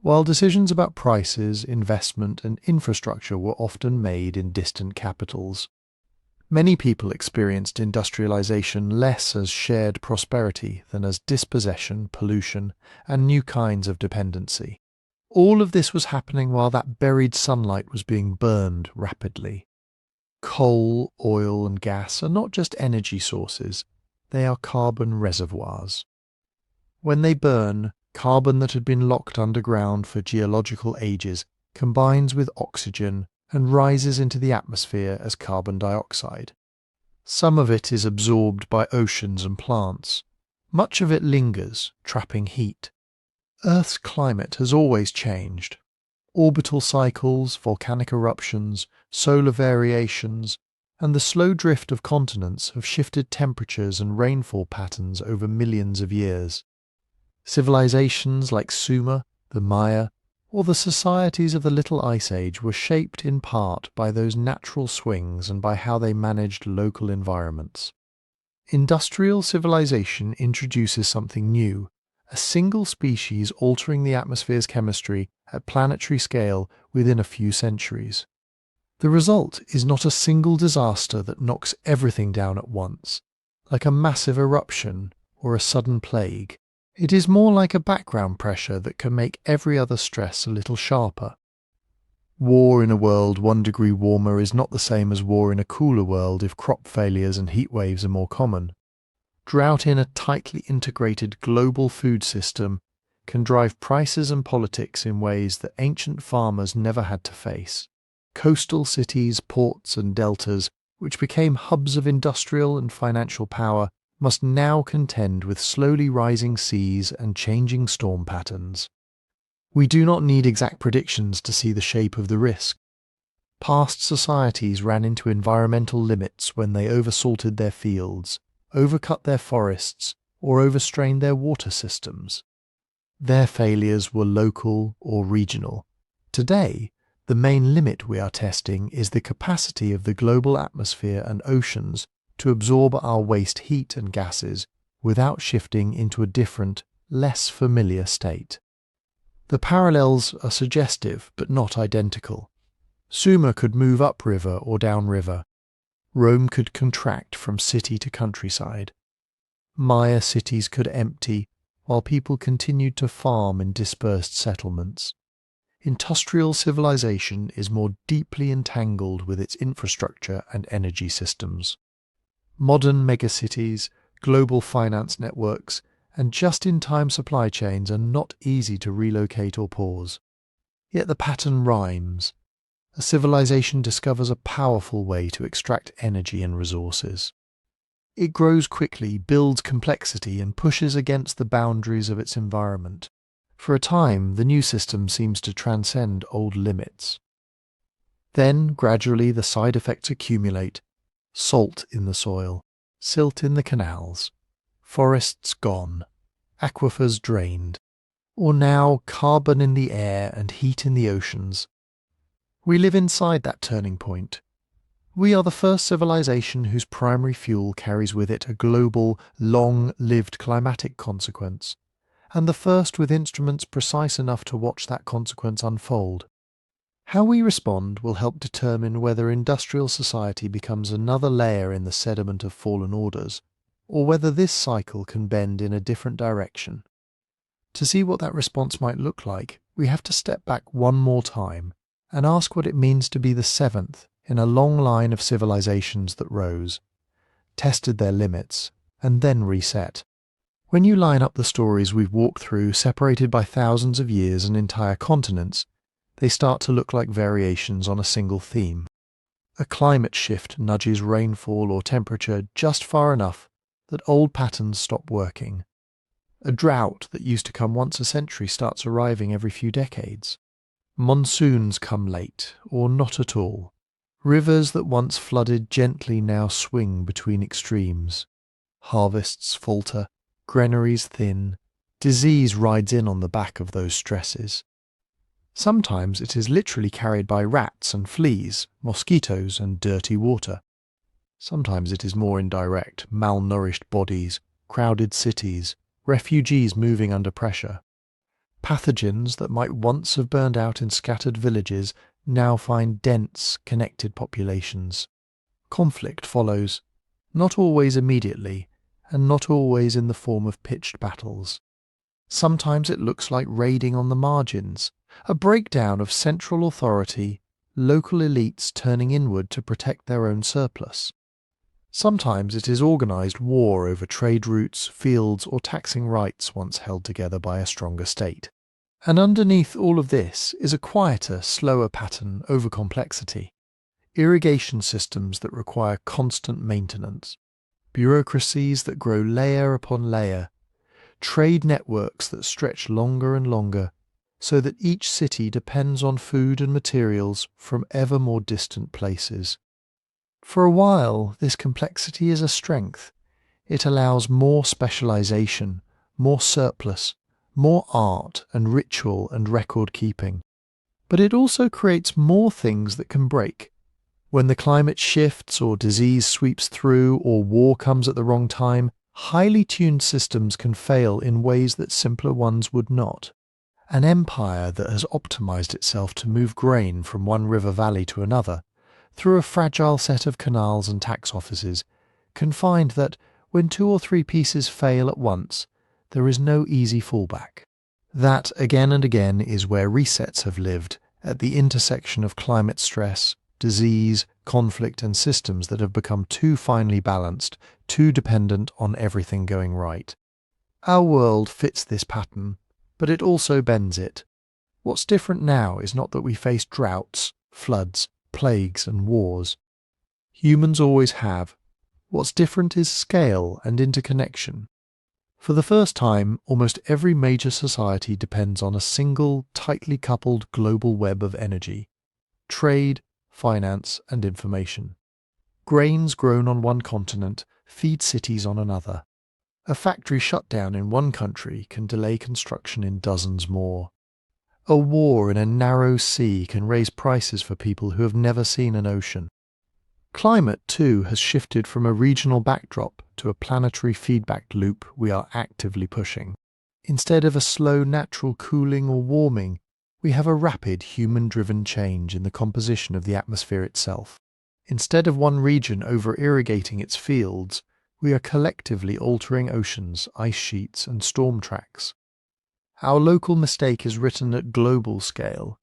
while decisions about prices, investment, and infrastructure were often made in distant capitals. Many people experienced industrialization less as shared prosperity than as dispossession, pollution, and new kinds of dependency. All of this was happening while that buried sunlight was being burned rapidly. Coal, oil, and gas are not just energy sources, they are carbon reservoirs. When they burn, carbon that had been locked underground for geological ages combines with oxygen and rises into the atmosphere as carbon dioxide. Some of it is absorbed by oceans and plants. Much of it lingers, trapping heat. Earth's climate has always changed. Orbital cycles, volcanic eruptions, solar variations, and the slow drift of continents have shifted temperatures and rainfall patterns over millions of years. Civilizations like Sumer, the Maya, or the societies of the Little Ice Age were shaped in part by those natural swings and by how they managed local environments. Industrial civilization introduces something new, a single species altering the atmosphere's chemistry at planetary scale within a few centuries. The result is not a single disaster that knocks everything down at once, like a massive eruption or a sudden plague. It is more like a background pressure that can make every other stress a little sharper. War in a world 1 degree warmer is not the same as war in a cooler world if crop failures and heat waves are more common. Drought in a tightly integrated global food system can drive prices and politics in ways that ancient farmers never had to face. Coastal cities, ports, and deltas, which became hubs of industrial and financial power, must now contend with slowly rising seas and changing storm patterns. We do not need exact predictions to see the shape of the risk. Past societies ran into environmental limits when they oversalted their fields, overcut their forests, or overstrained their water systems. Their failures were local or regional. Today, the main limit we are testing is the capacity of the global atmosphere and oceans to absorb our waste heat and gases without shifting into a different, less familiar state. The parallels are suggestive but not identical. Sumer could move upriver or downriver. Rome could contract from city to countryside. Maya cities could empty while people continued to farm in dispersed settlements. Industrial civilization is more deeply entangled with its infrastructure and energy systems. Modern megacities, global finance networks, and just-in-time supply chains are not easy to relocate or pause. Yet the pattern rhymes. A civilization discovers a powerful way to extract energy and resources. It grows quickly, builds complexity, and pushes against the boundaries of its environment. For a time, the new system seems to transcend old limits. Then, gradually, the side effects accumulate. Salt in the soil, silt in the canals, forests gone, aquifers drained, or now carbon in the air and heat in the oceans. We live inside that turning point. We are the first civilization whose primary fuel carries with it a global, long-lived climatic consequence, and the first with instruments precise enough to watch that consequence unfold. How we respond will help determine whether industrial society becomes another layer in the sediment of fallen orders, or whether this cycle can bend in a different direction. To see what that response might look like, we have to step back one more time and ask what it means to be the seventh in a long line of civilizations that rose, tested their limits, and then reset. When you line up the stories we've walked through, separated by thousands of years and entire continents, they start to look like variations on a single theme. A climate shift nudges rainfall or temperature just far enough that old patterns stop working. A drought that used to come once a century starts arriving every few decades. Monsoons come late, or not at all. Rivers that once flooded gently now swing between extremes. Harvests falter, granaries thin. Disease rides in on the back of those stresses. Sometimes it is literally carried by rats and fleas, mosquitoes and dirty water. Sometimes it is more indirect, malnourished bodies, crowded cities, refugees moving under pressure. Pathogens that might once have burned out in scattered villages now find dense, connected populations. Conflict follows, not always immediately, and not always in the form of pitched battles. Sometimes it looks like raiding on the margins, a breakdown of central authority, local elites turning inward to protect their own surplus. Sometimes it is organised war over trade routes, fields, or taxing rights once held together by a stronger state. And underneath all of this is a quieter, slower pattern over complexity. Irrigation systems that require constant maintenance, bureaucracies that grow layer upon layer, trade networks that stretch longer and longer, so that each city depends on food and materials from ever more distant places. For a while, this complexity is a strength. It allows more specialization, more surplus, more art and ritual and record keeping. But it also creates more things that can break. When the climate shifts or disease sweeps through or war comes at the wrong time, highly tuned systems can fail in ways that simpler ones would not. An empire that has optimized itself to move grain from one river valley to another, through a fragile set of canals and tax offices, can find that when 2 or 3 pieces fail at once, there is no easy fallback. That, again and again, is where resets have lived, at the intersection of climate stress, disease, conflict, and systems that have become too finely balanced, too dependent on everything going right. Our world fits this pattern, but it also bends it. What's different now is not that we face droughts, floods, plagues, and wars. Humans always have. What's different is scale and interconnection. For the first time, almost every major society depends on a single, tightly coupled global web of energy: trade, finance, and information. Grains grown on one continent feed cities on another. A factory shutdown in one country can delay construction in dozens more. A war in a narrow sea can raise prices for people who have never seen an ocean. Climate, too, has shifted from a regional backdrop to a planetary feedback loop we are actively pushing. Instead of a slow natural cooling or warming, we have a rapid human-driven change in the composition of the atmosphere itself. Instead of one region over-irrigating its fields, we are collectively altering oceans, ice sheets, and storm tracks. Our local mistake is written at global scale,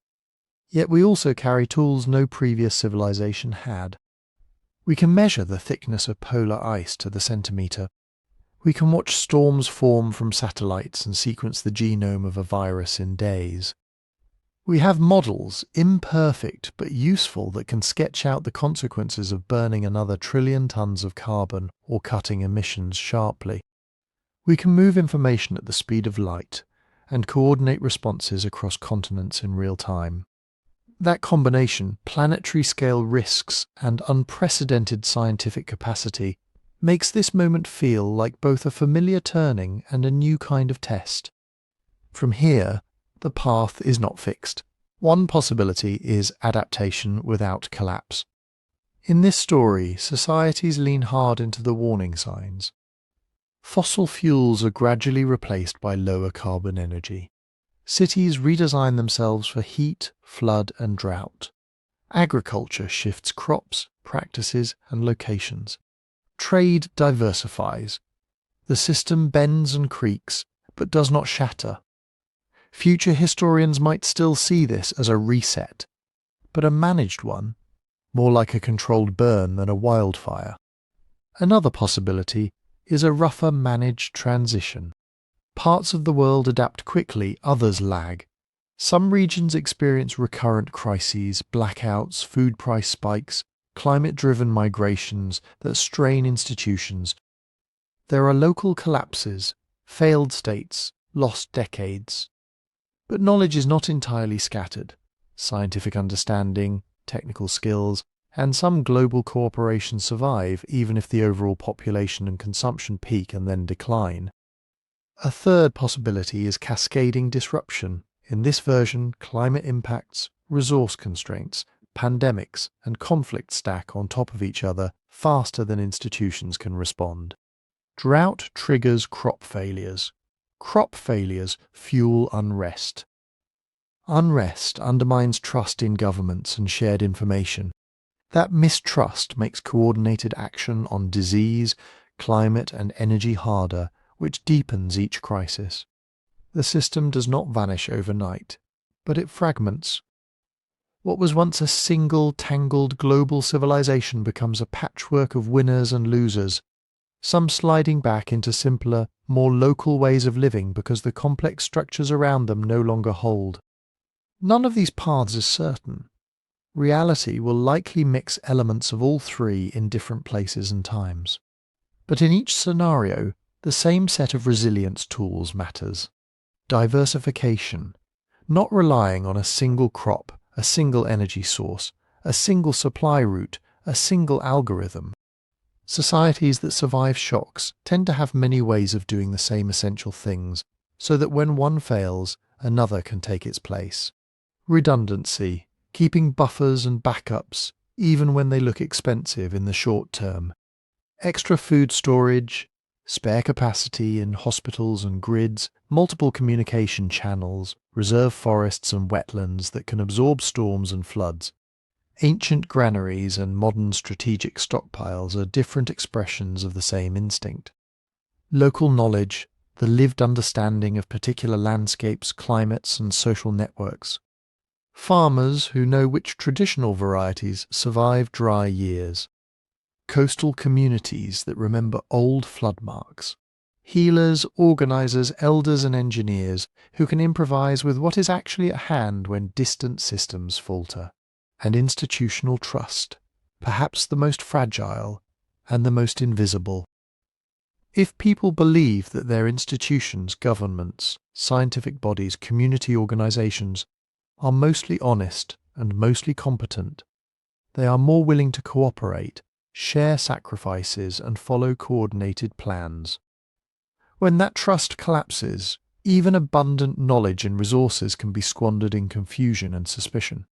yet we also carry tools no previous civilization had. We can measure the thickness of polar ice to the centimetre. We can watch storms form from satellites and sequence the genome of a virus in days. We have models, imperfect but useful, that can sketch out the consequences of burning another 1 trillion tons of carbon or cutting emissions sharply. We can move information at the speed of light and coordinate responses across continents in real time. That combination, planetary scale risks and unprecedented scientific capacity, makes this moment feel like both a familiar turning and a new kind of test. From here, the path is not fixed. One possibility is adaptation without collapse. In this story, societies lean hard into the warning signs. Fossil fuels are gradually replaced by lower carbon energy. Cities redesign themselves for heat, flood, and drought. Agriculture shifts crops, practices, and locations. Trade diversifies. The system bends and creaks, but does not shatter. Future historians might still see this as a reset, but a managed one, more like a controlled burn than a wildfire. Another possibility is a rougher managed transition. Parts of the world adapt quickly, others lag. Some regions experience recurrent crises, blackouts, food price spikes, climate-driven migrations that strain institutions. There are local collapses, failed states, lost decades. But knowledge is not entirely scattered. Scientific understanding, technical skills, and some global cooperation survive even if the overall population and consumption peak and then decline. A third possibility is cascading disruption. In this version, climate impacts, resource constraints, pandemics, and conflict stack on top of each other faster than institutions can respond. Drought triggers crop failures. Crop failures fuel unrest. Unrest undermines trust in governments and shared information. That mistrust makes coordinated action on disease, climate and energy harder, which deepens each crisis. The system does not vanish overnight, but it fragments. What was once a single, tangled global civilization becomes a patchwork of winners and losers, some sliding back into simpler, more local ways of living because the complex structures around them no longer hold. None of these paths is certain. Reality will likely mix elements of all three in different places and times. But in each scenario, the same set of resilience tools matters. Diversification, not relying on a single crop, a single energy source, a single supply route, a single algorithm. Societies that survive shocks tend to have many ways of doing the same essential things, so that when one fails, another can take its place. Redundancy, keeping buffers and backups, even when they look expensive in the short term. Extra food storage, spare capacity in hospitals and grids, multiple communication channels, reserve forests and wetlands that can absorb storms and floods. Ancient granaries and modern strategic stockpiles are different expressions of the same instinct. Local knowledge, the lived understanding of particular landscapes, climates and social networks. Farmers who know which traditional varieties survive dry years. Coastal communities that remember old flood marks. Healers, organisers, elders and engineers who can improvise with what is actually at hand when distant systems falter. And institutional trust, perhaps the most fragile and the most invisible. If people believe that their institutions, governments, scientific bodies, community organisations are mostly honest and mostly competent, they are more willing to cooperate, share sacrifices and follow coordinated plans. When that trust collapses, even abundant knowledge and resources can be squandered in confusion and suspicion.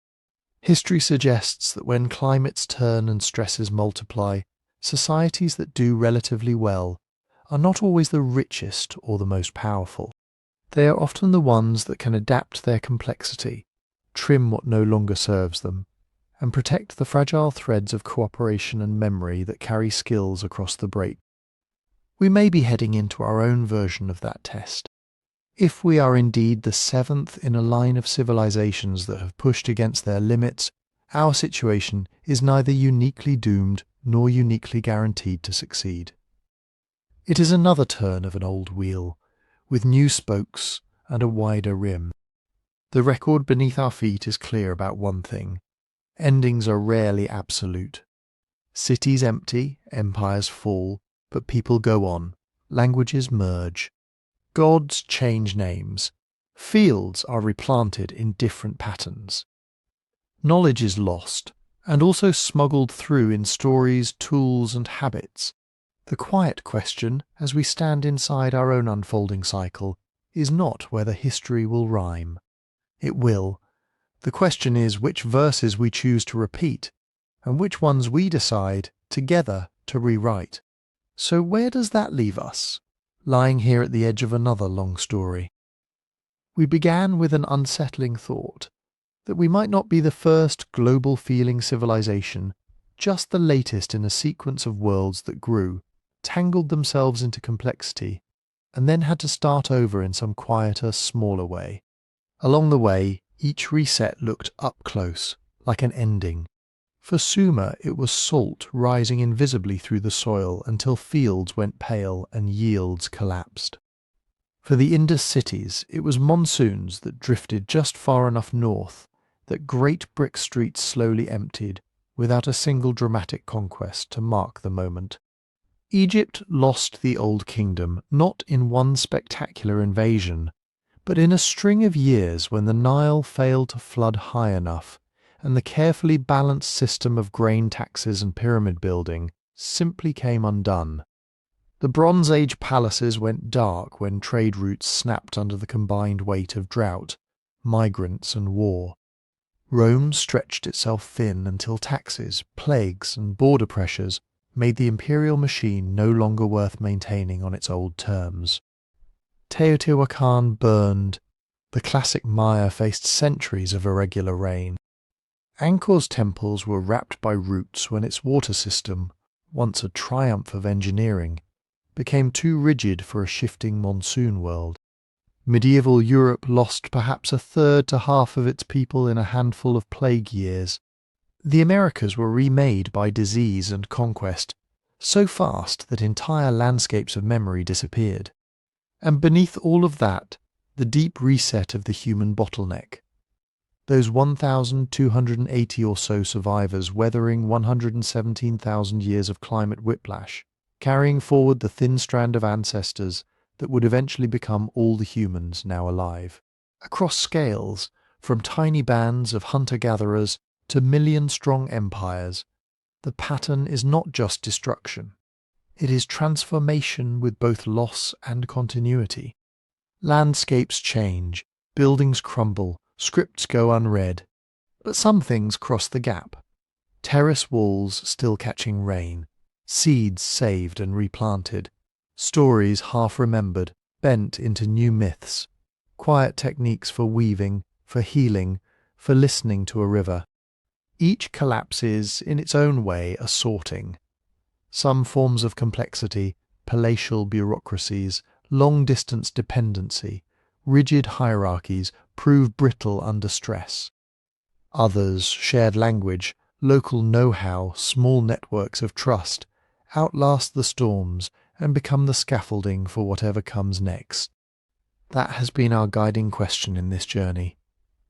History suggests that when climates turn and stresses multiply, societies that do relatively well are not always the richest or the most powerful. They are often the ones that can adapt their complexity, trim what no longer serves them, and protect the fragile threads of cooperation and memory that carry skills across the break. We may be heading into our own version of that test. If we are indeed the seventh in a line of civilizations that have pushed against their limits, our situation is neither uniquely doomed nor uniquely guaranteed to succeed. It is another turn of an old wheel, with new spokes and a wider rim. The record beneath our feet is clear about one thing. Endings are rarely absolute. Cities empty, empires fall, but people go on, languages merge. Gods change names. Fields are replanted in different patterns. Knowledge is lost, and also smuggled through in stories, tools, and habits. The quiet question, as we stand inside our own unfolding cycle, is not whether history will rhyme. It will. The question is which verses we choose to repeat, and which ones we decide, together, to rewrite. So where does that leave us? Lying here at the edge of another long story. We began with an unsettling thought, that we might not be the first global feeling civilization, just the latest in a sequence of worlds that grew, tangled themselves into complexity, and then had to start over in some quieter, smaller way. Along the way, each reset looked up close, like an ending. For Sumer it was salt rising invisibly through the soil until fields went pale and yields collapsed. For the Indus cities it was monsoons that drifted just far enough north that great brick streets slowly emptied without a single dramatic conquest to mark the moment. Egypt lost the Old Kingdom not in one spectacular invasion, but in a string of years when the Nile failed to flood high enough and the carefully balanced system of grain taxes and pyramid building simply came undone. The Bronze Age palaces went dark when trade routes snapped under the combined weight of drought, migrants and war. Rome stretched itself thin until taxes, plagues and border pressures made the imperial machine no longer worth maintaining on its old terms. Teotihuacan burned. The classic Maya faced centuries of irregular reign. Angkor's temples were wrapped by roots when its water system, once a triumph of engineering, became too rigid for a shifting monsoon world. Medieval Europe lost perhaps a third to half of its people in a handful of plague years. The Americas were remade by disease and conquest, so fast that entire landscapes of memory disappeared. And beneath all of that, the deep reset of the human bottleneck. Those 1,280 or so survivors weathering 117,000 years of climate whiplash, carrying forward the thin strand of ancestors that would eventually become all the humans now alive. Across scales, from tiny bands of hunter-gatherers to million-strong empires, the pattern is not just destruction. It is transformation with both loss and continuity. Landscapes change, buildings crumble, scripts go unread. But some things cross the gap. Terrace walls still catching rain, seeds saved and replanted, stories half-remembered, bent into new myths, quiet techniques for weaving, for healing, for listening to a river. Each collapses, in its own way, a sorting. Some forms of complexity, palatial bureaucracies, long-distance dependency, rigid hierarchies prove brittle under stress. Others, shared language, local know-how, small networks of trust, outlast the storms and become the scaffolding for whatever comes next. That has been our guiding question in this journey.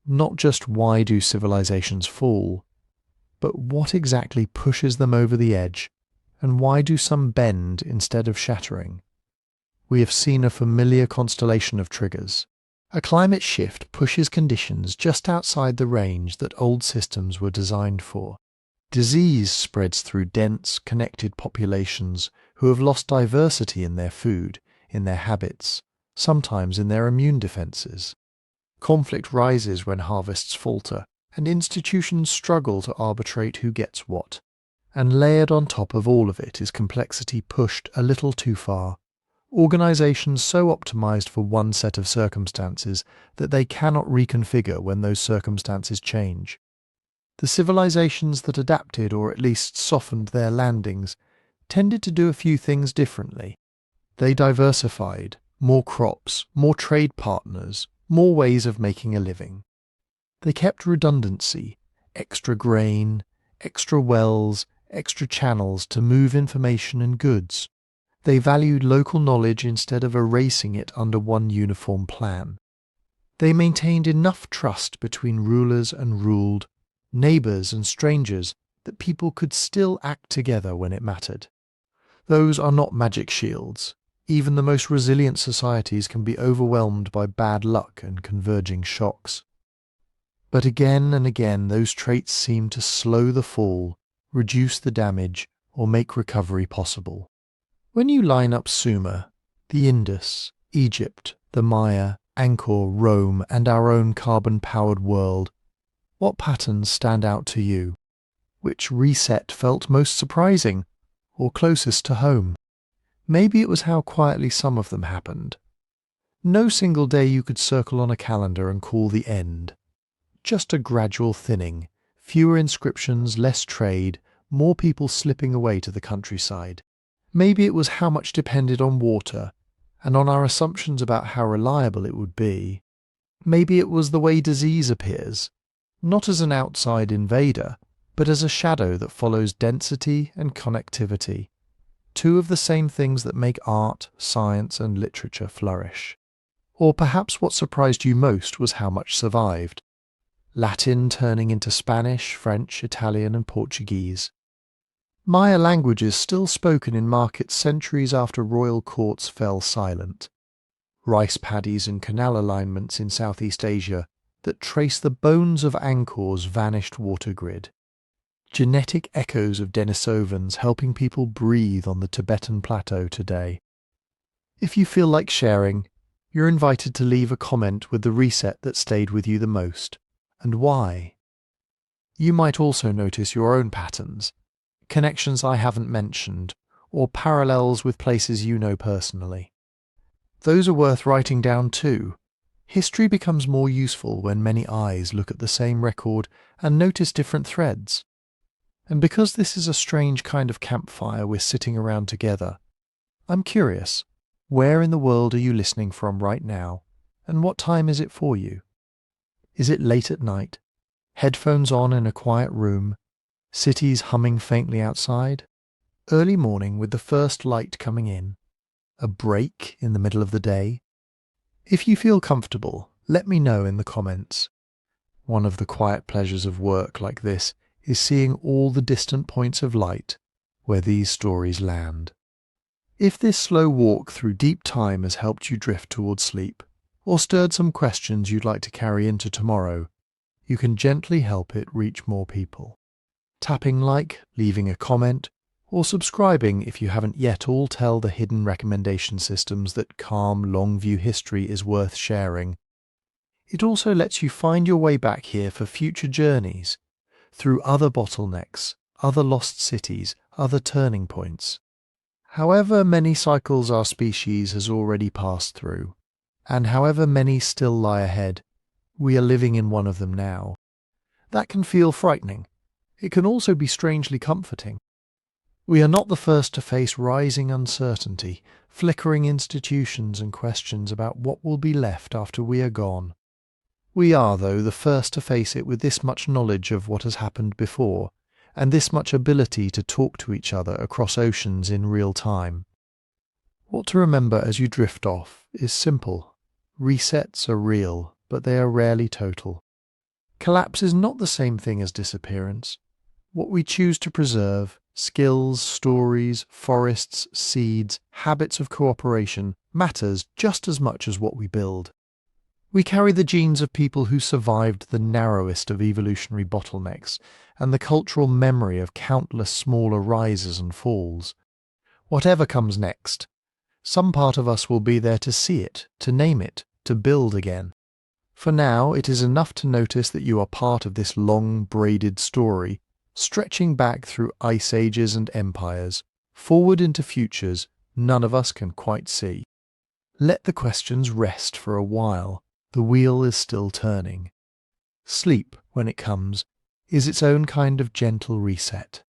Not just why do civilizations fall, but what exactly pushes them over the edge, and why do some bend instead of shattering? We have seen a familiar constellation of triggers. A climate shift pushes conditions just outside the range that old systems were designed for. Disease spreads through dense, connected populations who have lost diversity in their food, in their habits, sometimes in their immune defenses. Conflict rises when harvests falter, and institutions struggle to arbitrate who gets what. And layered on top of all of it is complexity pushed a little too far. Organizations so optimized for one set of circumstances that they cannot reconfigure when those circumstances change. The civilizations that adapted or at least softened their landings tended to do a few things differently. They diversified, more crops, more trade partners, more ways of making a living. They kept redundancy, extra grain, extra wells, extra channels to move information and goods. They valued local knowledge instead of erasing it under one uniform plan. They maintained enough trust between rulers and ruled, neighbours and strangers, that people could still act together when it mattered. Those are not magic shields. Even the most resilient societies can be overwhelmed by bad luck and converging shocks. But again and again those traits seem to slow the fall, reduce the damage, or make recovery possible. When you line up Sumer, the Indus, Egypt, the Maya, Angkor, Rome, and our own carbon-powered world, what patterns stand out to you? Which reset felt most surprising, or closest to home? Maybe it was how quietly some of them happened. No single day you could circle on a calendar and call the end. Just a gradual thinning, fewer inscriptions, less trade, more people slipping away to the countryside. Maybe it was how much depended on water, and on our assumptions about how reliable it would be. Maybe it was the way disease appears, not as an outside invader, but as a shadow that follows density and connectivity, two of the same things that make art, science, and literature flourish. Or perhaps what surprised you most was how much survived. Latin turning into Spanish, French, Italian, and Portuguese. Maya languages still spoken in markets centuries after royal courts fell silent. Rice paddies and canal alignments in Southeast Asia that trace the bones of Angkor's vanished water grid. Genetic echoes of Denisovans helping people breathe on the Tibetan plateau today. If you feel like sharing, you're invited to leave a comment with the reset that stayed with you the most, and why. You might also notice your own patterns, connections I haven't mentioned, or parallels with places you know personally. Those are worth writing down too. History becomes more useful when many eyes look at the same record and notice different threads. And because this is a strange kind of campfire we're sitting around together, I'm curious, where in the world are you listening from right now, and what time is it for you? Is it late at night, headphones on in a quiet room, cities humming faintly outside, early morning with the first light coming in, a break in the middle of the day? If you feel comfortable, let me know in the comments. One of the quiet pleasures of work like this is seeing all the distant points of light where these stories land. If this slow walk through deep time has helped you drift towards sleep, or stirred some questions you'd like to carry into tomorrow, you can gently help it reach more people. Tapping like, leaving a comment, or subscribing if you haven't yet all tell the hidden recommendation systems that calm, long-view history is worth sharing. It also lets you find your way back here for future journeys, through other bottlenecks, other lost cities, other turning points. However many cycles our species has already passed through, and however many still lie ahead, we are living in one of them now. That can feel frightening. It can also be strangely comforting. We are not the first to face rising uncertainty, flickering institutions and questions about what will be left after we are gone. We are, though, the first to face it with this much knowledge of what has happened before, and this much ability to talk to each other across oceans in real time. What to remember as you drift off is simple. Resets are real, but they are rarely total. Collapse is not the same thing as disappearance. What we choose to preserve, skills, stories, forests, seeds, habits of cooperation, matters just as much as what we build. We carry the genes of people who survived the narrowest of evolutionary bottlenecks and the cultural memory of countless smaller rises and falls. Whatever comes next, some part of us will be there to see it, to name it, to build again. For now, it is enough to notice that you are part of this long, braided story, stretching back through ice ages and empires, forward into futures none of us can quite see. Let the questions rest for a while. The wheel is still turning. Sleep, when it comes, is its own kind of gentle reset.